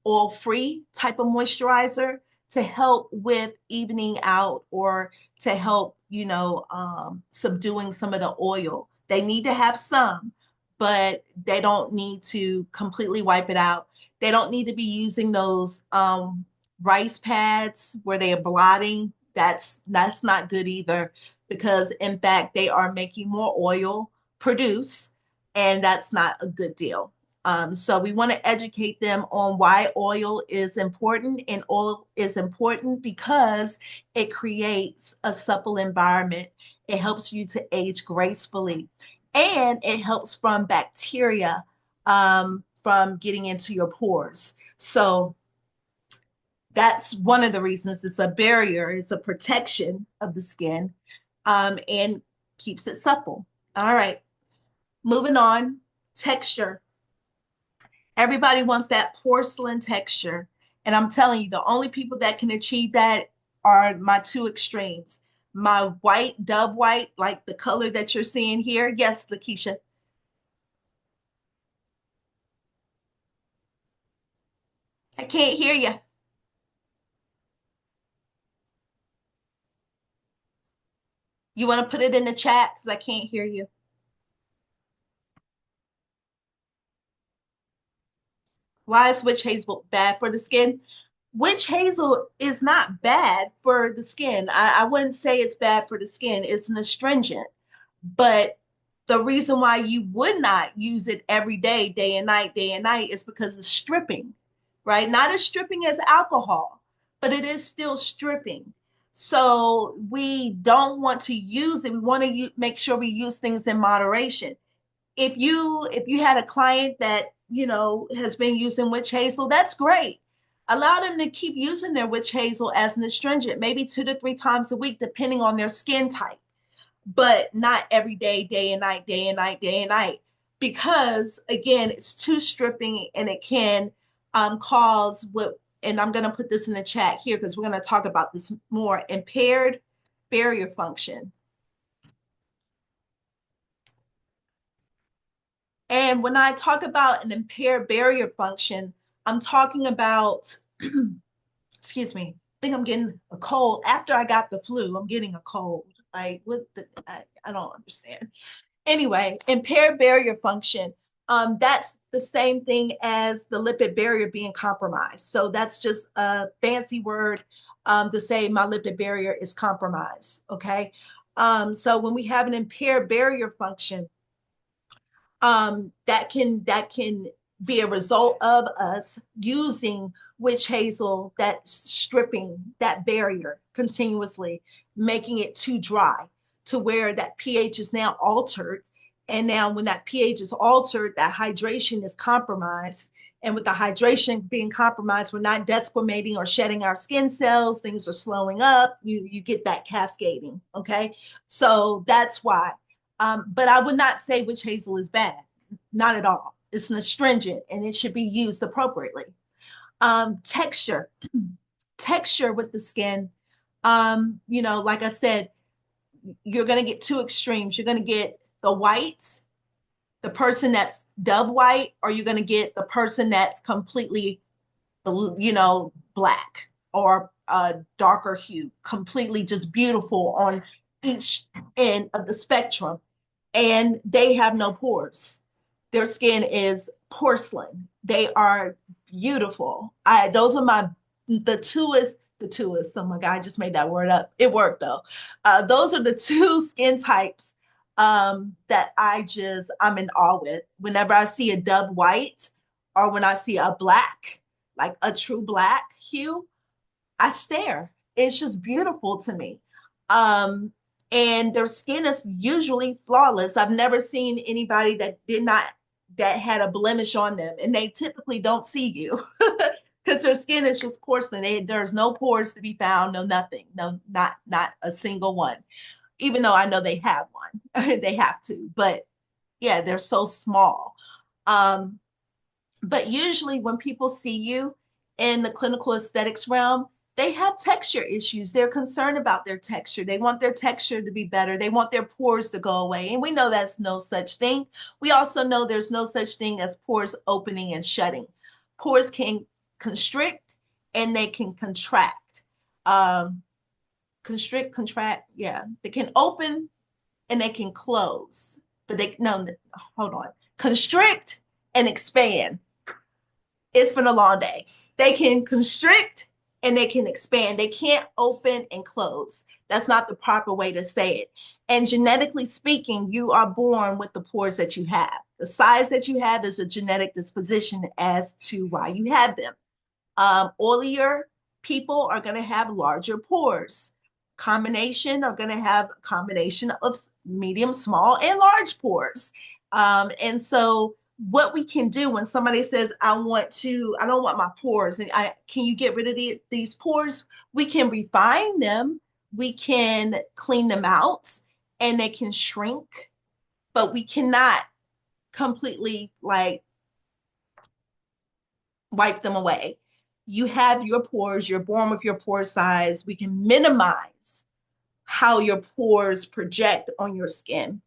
oil-free type of moisturizer to help with evening out or to help, subduing some of the oil. They need to have some, but they don't need to completely wipe it out. They don't need to be using those rice pads where they are blotting. That's not good either because in fact they are making more oil produce and that's not a good deal. So we want to educate them on why oil is important, and oil is important because it creates a supple environment. It helps you to age gracefully, and it helps from bacteria from getting into your pores. So that's one of the reasons it's a barrier, it's a protection of the skin, and keeps it supple. All right, moving on, texture. Everybody wants that porcelain texture. And I'm telling you, the only people that can achieve that are my two extremes. My white, dove white, like the color that you're seeing here. Yes, Lakeisha. I can't hear you. You want to put it in the chat because I can't hear you. Why is witch hazel bad for the skin? Witch hazel is not bad for the skin. I wouldn't say it's bad for the skin. It's an astringent, but The reason why you would not use it every day and night, is because it's stripping, right? Not as stripping as alcohol, but it is still stripping. So we don't want to use it. We want to make sure we use things in moderation. If you had a client that has been using witch hazel, that's great. Allow them to keep using their witch hazel as an astringent, maybe 2 to 3 times a week, depending on their skin type, but not every day and night, day and night, day and night, because again, it's too stripping and it can cause what, and I'm going to put this in the chat here because we're going to talk about this more, impaired barrier function. And when I talk about an impaired barrier function, I'm talking about, excuse me, I think I'm getting a cold. After I got the flu, I'm getting a cold. Like, I don't understand. Anyway, impaired barrier function, that's the same thing as the lipid barrier being compromised. So that's just a fancy word to say my lipid barrier is compromised, okay? So when we have an impaired barrier function, that can be a result of us using witch hazel, that stripping that barrier continuously, making it too dry to where that pH is now altered. And now when that pH is altered, that hydration is compromised. And with the hydration being compromised, we're not desquamating or shedding our skin cells. Things are slowing up. You get that cascading, okay? So that's why. But I would not say witch hazel is bad. Not at all. It's an astringent and it should be used appropriately. Texture with the skin. Like I said, you're going to get two extremes. You're going to get the white, the person that's dove white, or you're going to get the person that's completely, black or a darker hue, completely just beautiful on each end of the spectrum. And they have no pores. Their skin is porcelain. They are beautiful. Those are the two. Oh my God, I just made that word up. It worked though. Those are the two skin types that I'm in awe with. Whenever I see a dove white or when I see a black, like a true black hue, I stare. It's just beautiful to me. And their skin is usually flawless. I've never seen anybody that had a blemish on them, and they typically don't see you because their skin is just porcelain. There's no pores to be found, no nothing, no, not a single one, even though I know they have one. They have to, but yeah, they're so small. But usually when people see you in the clinical aesthetics realm, they have texture issues. They're concerned about their texture. They want their texture to be better. They want their pores to go away. And we know that's no such thing. We also know there's no such thing as pores opening and shutting. Pores can constrict and they can contract. Contract. Yeah. They can open and they can close. But hold on. Constrict and expand. It's been a long day. They can constrict and they can expand. They can't open and close. That's not the proper way to say it. And genetically speaking, you are born with the pores that you have. The size that you have is a genetic disposition as to why you have them. Oilier people are going to have larger pores. Combination are going to have a combination of medium, small, and large pores. And so what we can do when somebody says, I don't want my pores, and can you get rid of these pores? We can refine them. We can clean them out and they can shrink, but we cannot completely wipe them away. You have your pores, you're born with your pore size. We can minimize how your pores project on your skin,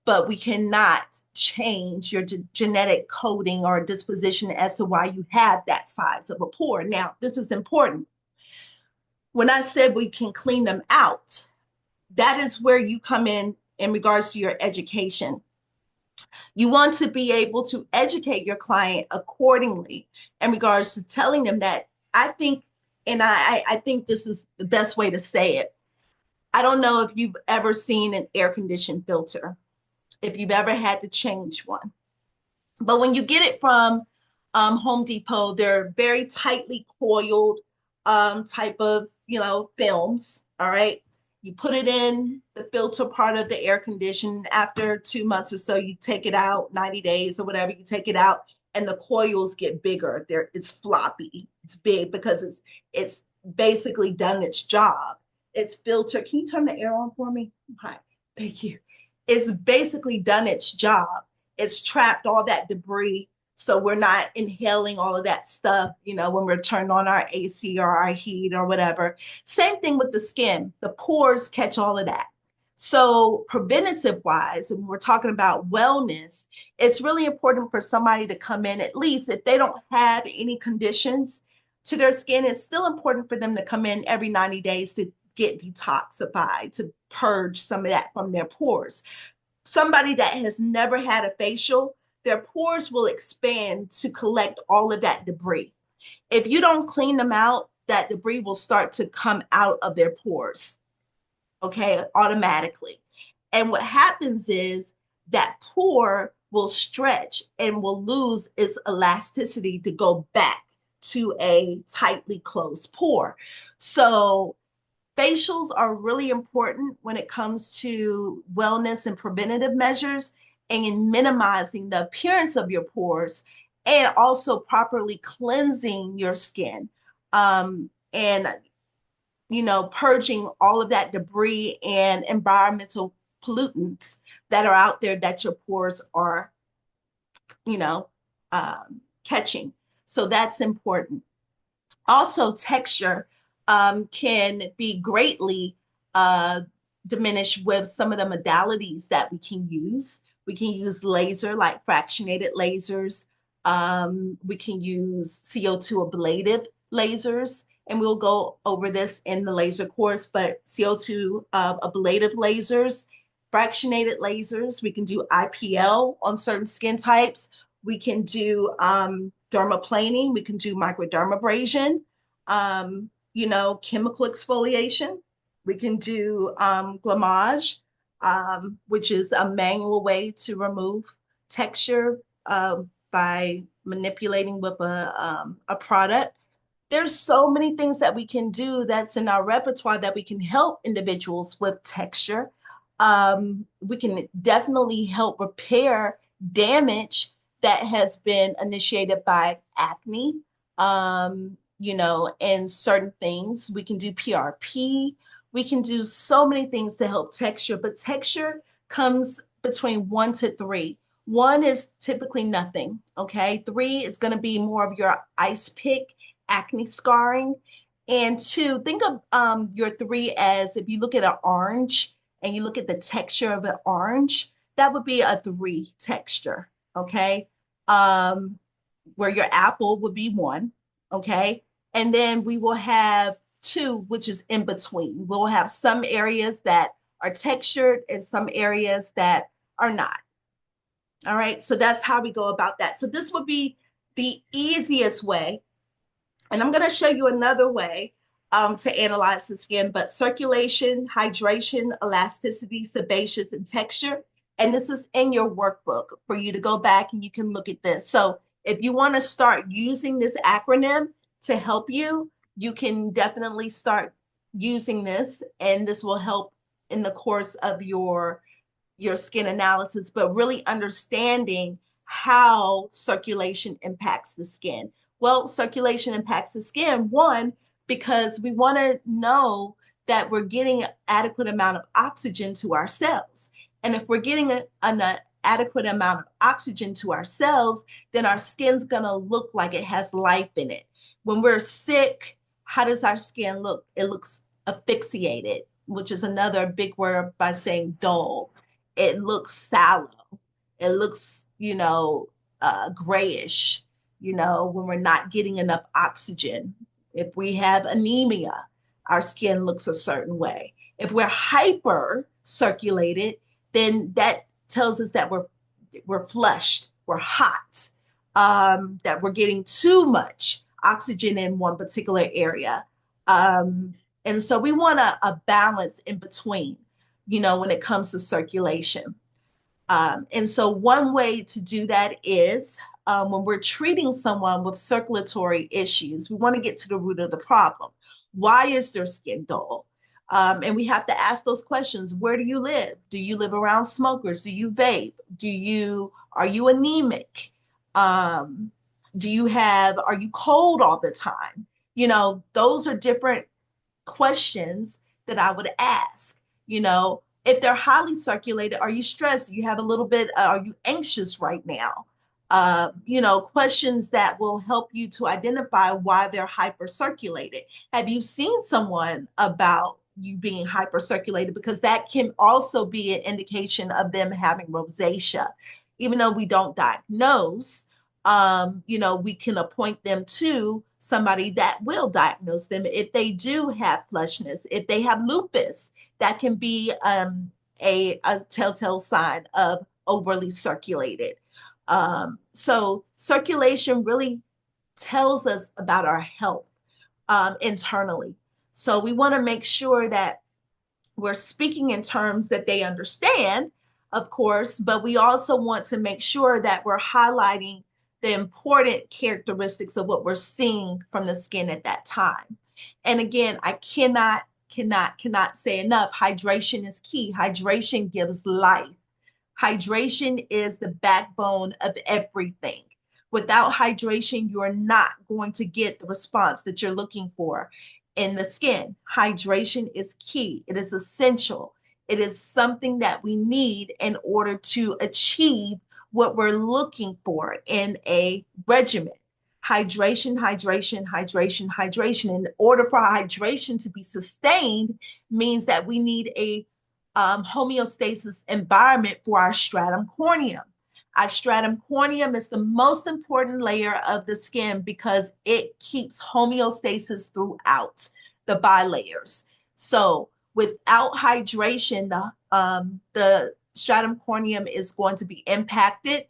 but we cannot change your genetic coding or disposition as to why you have that size of a pore. Now, this is important. When I said we can clean them out, that is where you come in regards to your education. You want to be able to educate your client accordingly in regards to telling them that I think this is the best way to say it. I don't know if you've ever seen an air conditioned filter. if you've ever had to change one. But when you get it from Home Depot, they're very tightly coiled type of, films. All right. You put it in the filter part of the air condition. After 2 months or so, you take it out, 90 days or whatever, you take it out and the coils get bigger. It's floppy. It's big because it's basically done its job. It's filter. Can you turn the air on for me? Hi. Thank you. It's basically done its job. It's trapped all that debris. So we're not inhaling all of that stuff, when we're turned on our AC or our heat or whatever. Same thing with the skin. The pores catch all of that. So preventative wise, and we're talking about wellness, it's really important for somebody to come in, at least if they don't have any conditions to their skin, it's still important for them to come in every 90 days to get detoxified, to purge some of that from their pores. Somebody that has never had a facial, their pores will expand to collect all of that debris. If you don't clean them out, that debris will start to come out of their pores, okay, automatically. And what happens is that pore will stretch and will lose its elasticity to go back to a tightly closed pore. So facials are really important when it comes to wellness and preventative measures and in minimizing the appearance of your pores and also properly cleansing your skin, and purging all of that debris and environmental pollutants that are out there that your pores are catching. So that's important. Also, texture can be greatly diminished with some of the modalities that we can use. We can use laser, like fractionated lasers. We can use CO2 ablative lasers, and we'll go over this in the laser course, but CO2 ablative lasers, fractionated lasers, we can do IPL on certain skin types. We can do dermaplaning, we can do microdermabrasion, chemical exfoliation. We can do glamage, which is a manual way to remove texture by manipulating with a product. There's so many things that we can do that's in our repertoire that we can help individuals with texture. We can definitely help repair damage that has been initiated by acne, and certain things. We can do PRP. We can do so many things to help texture, but texture comes between 1 to 3. 1 is typically nothing, okay? 3 is going to be more of your ice pick, acne scarring. And 2, think of your 3 as, if you look at an orange and you look at the texture of an orange, that would be a 3 texture, okay? Where your apple would be 1, okay? And then we will have 2, which is in between. We'll have some areas that are textured and some areas that are not. All right, so that's how we go about that. So this would be the easiest way. And I'm going to show you another way to analyze the skin, but circulation, hydration, elasticity, sebaceous, and texture. And this is in your workbook for you to go back and you can look at this. So if you want to start using this acronym to help you, you can definitely start using this, and this will help in the course of your skin analysis, but really understanding how circulation impacts the skin. Well, circulation impacts the skin, 1, because we want to know that we're getting an adequate amount of oxygen to our cells. And if we're getting an adequate amount of oxygen to our cells, then our skin's going to look like it has life in it. When we're sick, how does our skin look? It looks asphyxiated, which is another big word by saying dull. It looks sallow. It looks, grayish, when we're not getting enough oxygen. If we have anemia, our skin looks a certain way. If we're hyper circulated, then that tells us that we're flushed, we're hot, that we're getting too much oxygen in one particular area. And so we want a balance in between, when it comes to circulation. And so one way to do that is when we're treating someone with circulatory issues, we want to get to the root of the problem. Why is their skin dull? And we have to ask those questions. Where do you live? Do you live around smokers? Do you vape? Are you anemic? Um, are you cold all the time? Those are different questions that I would ask. If they're highly circulated, are you stressed? Do you have a little bit, are you anxious right now? Questions that will help you to identify why they're hypercirculated. Have you seen someone about you being hypercirculated? Because that can also be an indication of them having rosacea. Even though we don't diagnose, we can appoint them to somebody that will diagnose them if they do have flushness, if they have lupus. That can be a telltale sign of overly circulated. So circulation really tells us about our health internally. So we want to make sure that we're speaking in terms that they understand, of course, but we also want to make sure that we're highlighting the important characteristics of what we're seeing from the skin at that time. And again, I cannot say enough. Hydration is key. Hydration gives life. Hydration is the backbone of everything. Without hydration, you're not going to get the response that you're looking for in the skin. Hydration is key. It is essential. It is something that we need in order to achieve what we're looking for in a regimen. Hydration, hydration, hydration, hydration. In order for hydration to be sustained means that we need a homeostasis environment for our stratum corneum. Our stratum corneum is the most important layer of the skin because it keeps homeostasis throughout the bilayers. So without hydration, the stratum corneum is going to be impacted.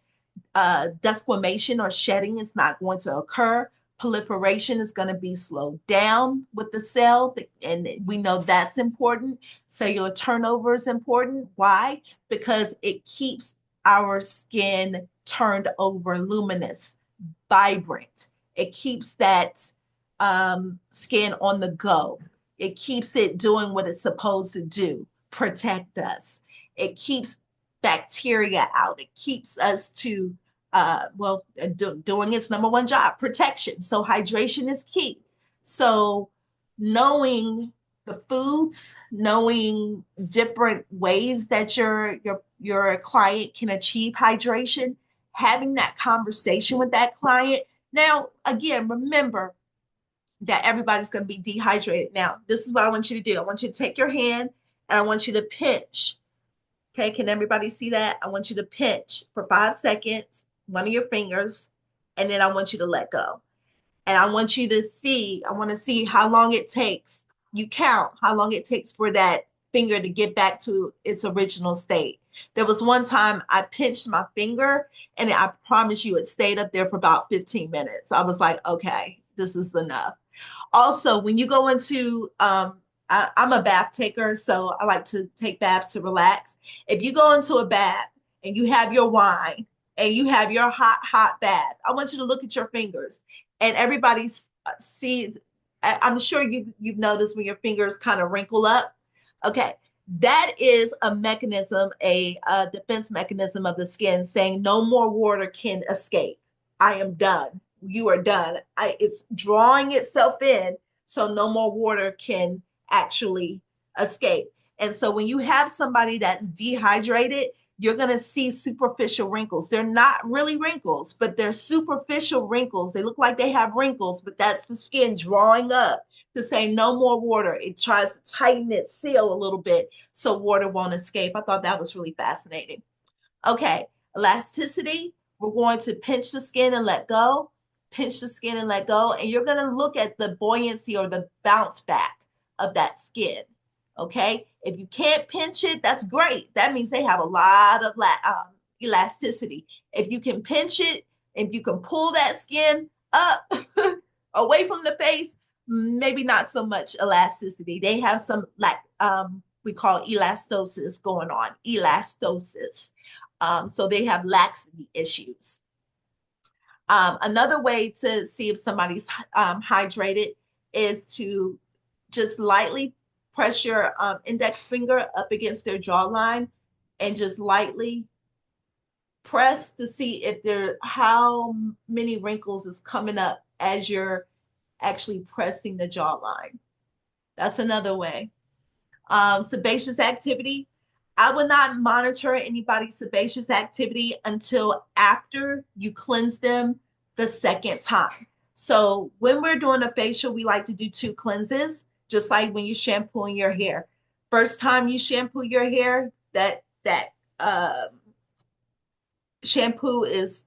Desquamation or shedding is not going to occur. Proliferation is going to be slowed down with the cell, and we know that's important. Cellular turnover is important. Why? Because it keeps our skin turned over, luminous, vibrant. It keeps that skin on the go. It keeps it doing what it's supposed to do, protect us. It keeps bacteria out. It keeps us to doing its number one job, protection. So hydration is key. So knowing the foods, knowing different ways that your client can achieve hydration, having that conversation with that client. Now, again, remember that everybody's going to be dehydrated. Now, this is what I want you to do. I want you to take your hand and I want you to pinch. Okay, can everybody see that? I want you to pinch for 5 seconds, one of your fingers, and then I want you to let go. And I want you to see, I want to see how long it takes. You count how long it takes for that finger to get back to its original state. There was one time I pinched my finger and I promise you it stayed up there for about 15 minutes. I was like, okay, this is enough. Also, when you go into, I'm a bath taker, so I like to take baths to relax. If you go into a bath and you have your wine and you have your hot bath, I want you to look at your fingers and everybody sees. I'm sure you've noticed when your fingers kind of wrinkle up. Okay, that is a mechanism, a defense mechanism of the skin saying no more water can escape. I am done. You are done. It's drawing itself in, so no more water can actually escape. And so when you have somebody that's dehydrated, you're going to see superficial wrinkles. They're not really wrinkles, but they're superficial wrinkles. They look like they have wrinkles, but that's the skin drawing up to say no more water. It tries to tighten its seal a little bit so water won't escape. I thought that was really fascinating. Okay, elasticity. We're going to pinch the skin and let go. Pinch the skin and let go. And you're going to look at the buoyancy or the bounce back of that skin. Okay, if you can't pinch it, that's great. That means they have a lot of elasticity. If you can pinch it, if you can pull that skin up away from the face, maybe not so much elasticity. They have some we call elastosis going on. Elastosis. So they have laxity issues. Another way to see if somebody's hydrated is to just lightly press your index finger up against their jawline and just lightly press to see if how many wrinkles is coming up as you're actually pressing the jawline. That's another way. Sebaceous activity. I would not monitor anybody's sebaceous activity until after you cleanse them the second time. So when we're doing a facial, we like to do 2 cleanses, just like when you shampooing your hair. First time you shampoo your hair, that shampoo is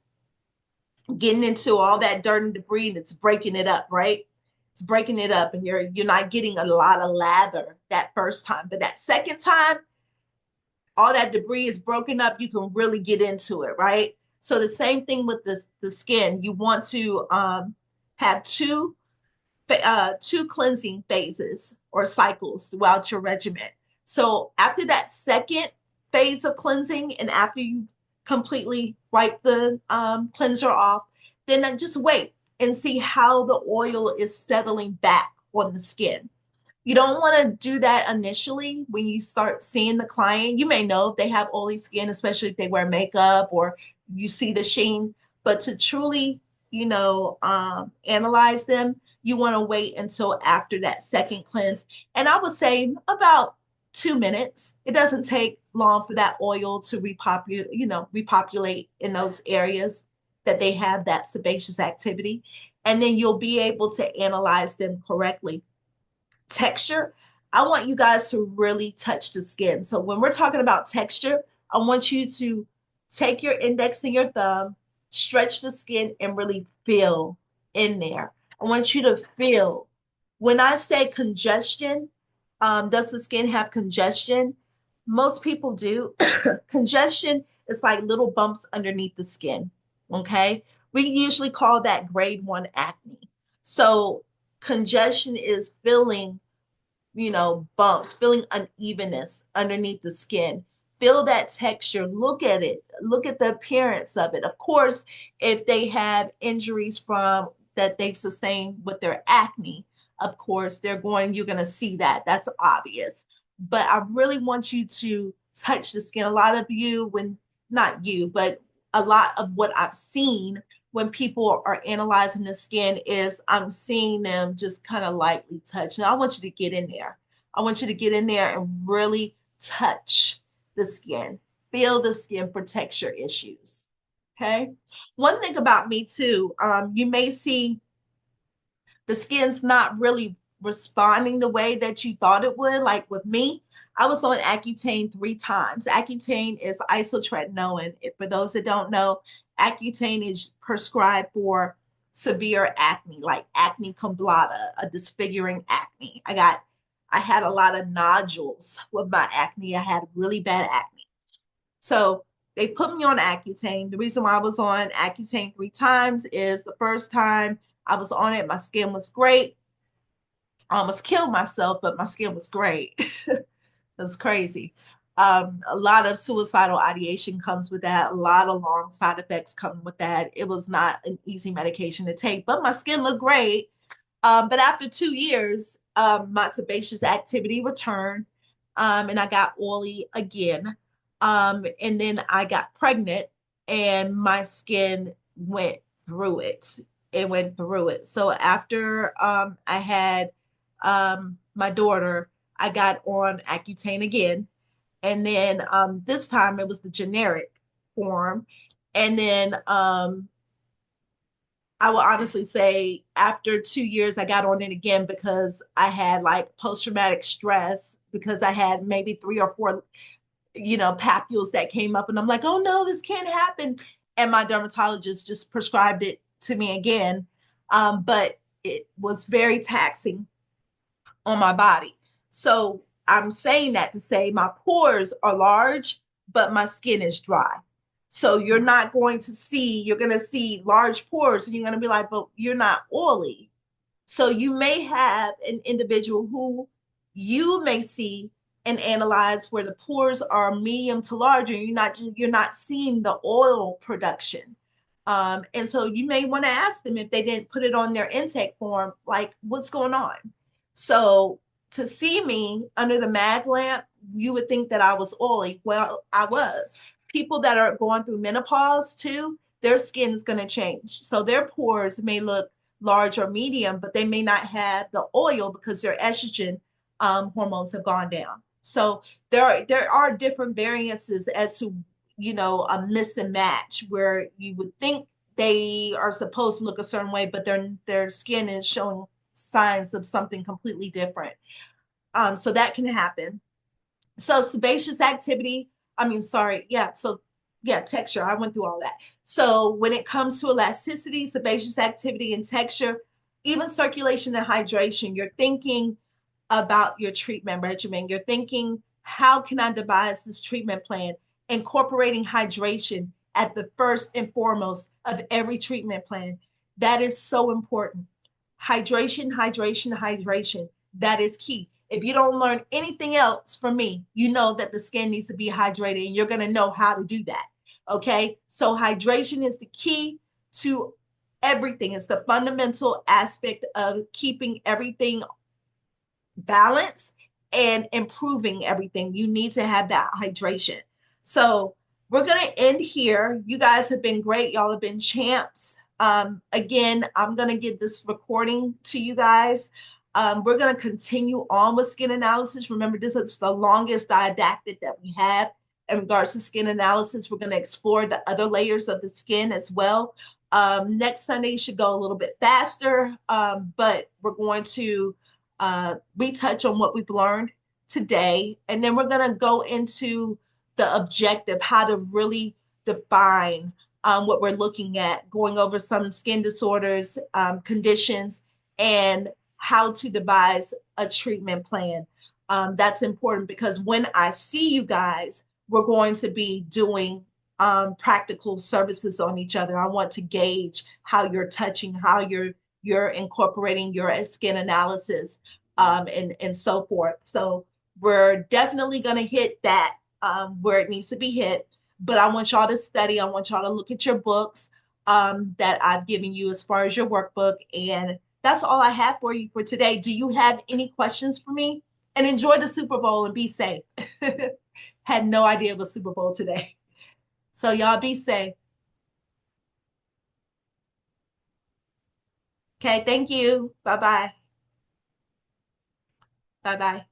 getting into all that dirt and debris and it's breaking it up, right? It's breaking it up and you're not getting a lot of lather that first time. But that second time, all that debris is broken up, you can really get into it, right? So the same thing with the skin. You want to have two cleansing phases or cycles throughout your regimen. So after that second phase of cleansing and after you completely wipe the cleanser off, then just wait and see how the oil is settling back on the skin. You don't want to do that initially when you start seeing the client. You may know if they have oily skin, especially if they wear makeup or you see the sheen, but to truly, analyze them, you want to wait until after that second cleanse. And I would say about 2 minutes. It doesn't take long for that oil to repopulate in those areas that they have that sebaceous activity. And then you'll be able to analyze them correctly. Texture, I want you guys to really touch the skin. So when we're talking about texture, I want you to take your index and your thumb, stretch the skin, and really feel in there. I want you to feel. When I say congestion, does the skin have congestion? Most people do. Congestion is like little bumps underneath the skin. Okay. We usually call that grade 1 acne. So congestion is feeling, bumps, feeling unevenness underneath the skin. Feel that texture, look at it, look at the appearance of it. Of course, if they have injuries from that they've sustained with their acne, of course, you're going to see that. That's obvious. But I really want you to touch the skin. A lot of you, not you, but a lot of what I've seen when people are analyzing the skin is I'm seeing them just kind of lightly touch. Now I want you to get in there. I want you to get in there and really touch the skin. Feel the skin for texture issues. Okay. One thing about me too, you may see the skin's not really responding the way that you thought it would. Like with me, I was on Accutane 3 times. Accutane is isotretinoin. For those that don't know, Accutane is prescribed for severe acne, like acne conblata, a disfiguring acne. I had a lot of nodules with my acne. I had really bad acne. So they put me on Accutane. The reason why I was on Accutane 3 times is the first time I was on it, my skin was great. I almost killed myself, but my skin was great. It was crazy. A lot of suicidal ideation comes with that. A lot of long side effects come with that. It was not an easy medication to take, but my skin looked great. But after 2 years, my sebaceous activity returned, and I got oily again. And then I got pregnant, and my skin went through it. It went through it. So after I had my daughter, I got on Accutane again. And then this time it was the generic form. And then I will honestly say after 2 years, I got on it again because I had like post-traumatic stress because I had maybe 3 or 4, papules that came up. And I'm like, oh no, this can't happen. And my dermatologist just prescribed it to me again. But it was very taxing on my body. So I'm saying that to say my pores are large, but my skin is dry. So you're going to see large pores and you're going to be like, but you're not oily. So you may have an individual who you may see and analyze where the pores are medium to large, and you're not seeing the oil production. And so you may want to ask them if they didn't put it on their intake form, like what's going on. So to see me under the mag lamp, you would think that I was oily. Well, I was. People that are going through menopause too, their skin is going to change. So their pores may look large or medium, but they may not have the oil because their estrogen hormones have gone down. So there are different variances as to, you know, a miss and match where you would think they are supposed to look a certain way, but their skin is showing signs of something completely different. So that can happen. So sebaceous activity, I mean, sorry, yeah. So yeah, texture. I went through all that. So when it comes to elasticity, sebaceous activity, and texture, even circulation and hydration, you're thinking about your treatment regimen. You're thinking, how can I devise this treatment plan? Incorporating hydration at the first and foremost of every treatment plan. That is so important. Hydration, hydration, hydration. That is key. If you don't learn anything else from me, you know that the skin needs to be hydrated and you're going to know how to do that. Okay. So hydration is the key to everything. It's the fundamental aspect of keeping everything balance and improving everything. You need to have that hydration. So we're going to end here. You guys have been great. Y'all have been champs. Again, I'm going to give this recording to you guys. We're going to continue on with skin analysis. Remember, this is the longest didactic that we have in regards to skin analysis. We're going to explore the other layers of the skin as well. Next Sunday should go a little bit faster, but we're going to retouch on what we've learned today. And then we're going to go into the objective, how to really define what we're looking at, going over some skin disorders, conditions, and how to devise a treatment plan. That's important because when I see you guys, we're going to be doing practical services on each other. I want to gauge how you're touching, how you're incorporating your skin analysis, and so forth. So we're definitely going to hit that where it needs to be hit. But I want y'all to study. I want y'all to look at your books that I've given you as far as your workbook. And that's all I have for you for today. Do you have any questions for me? And enjoy the Super Bowl and be safe. Had no idea it was Super Bowl today. So y'all be safe. Okay, thank you. Bye-bye. Bye-bye.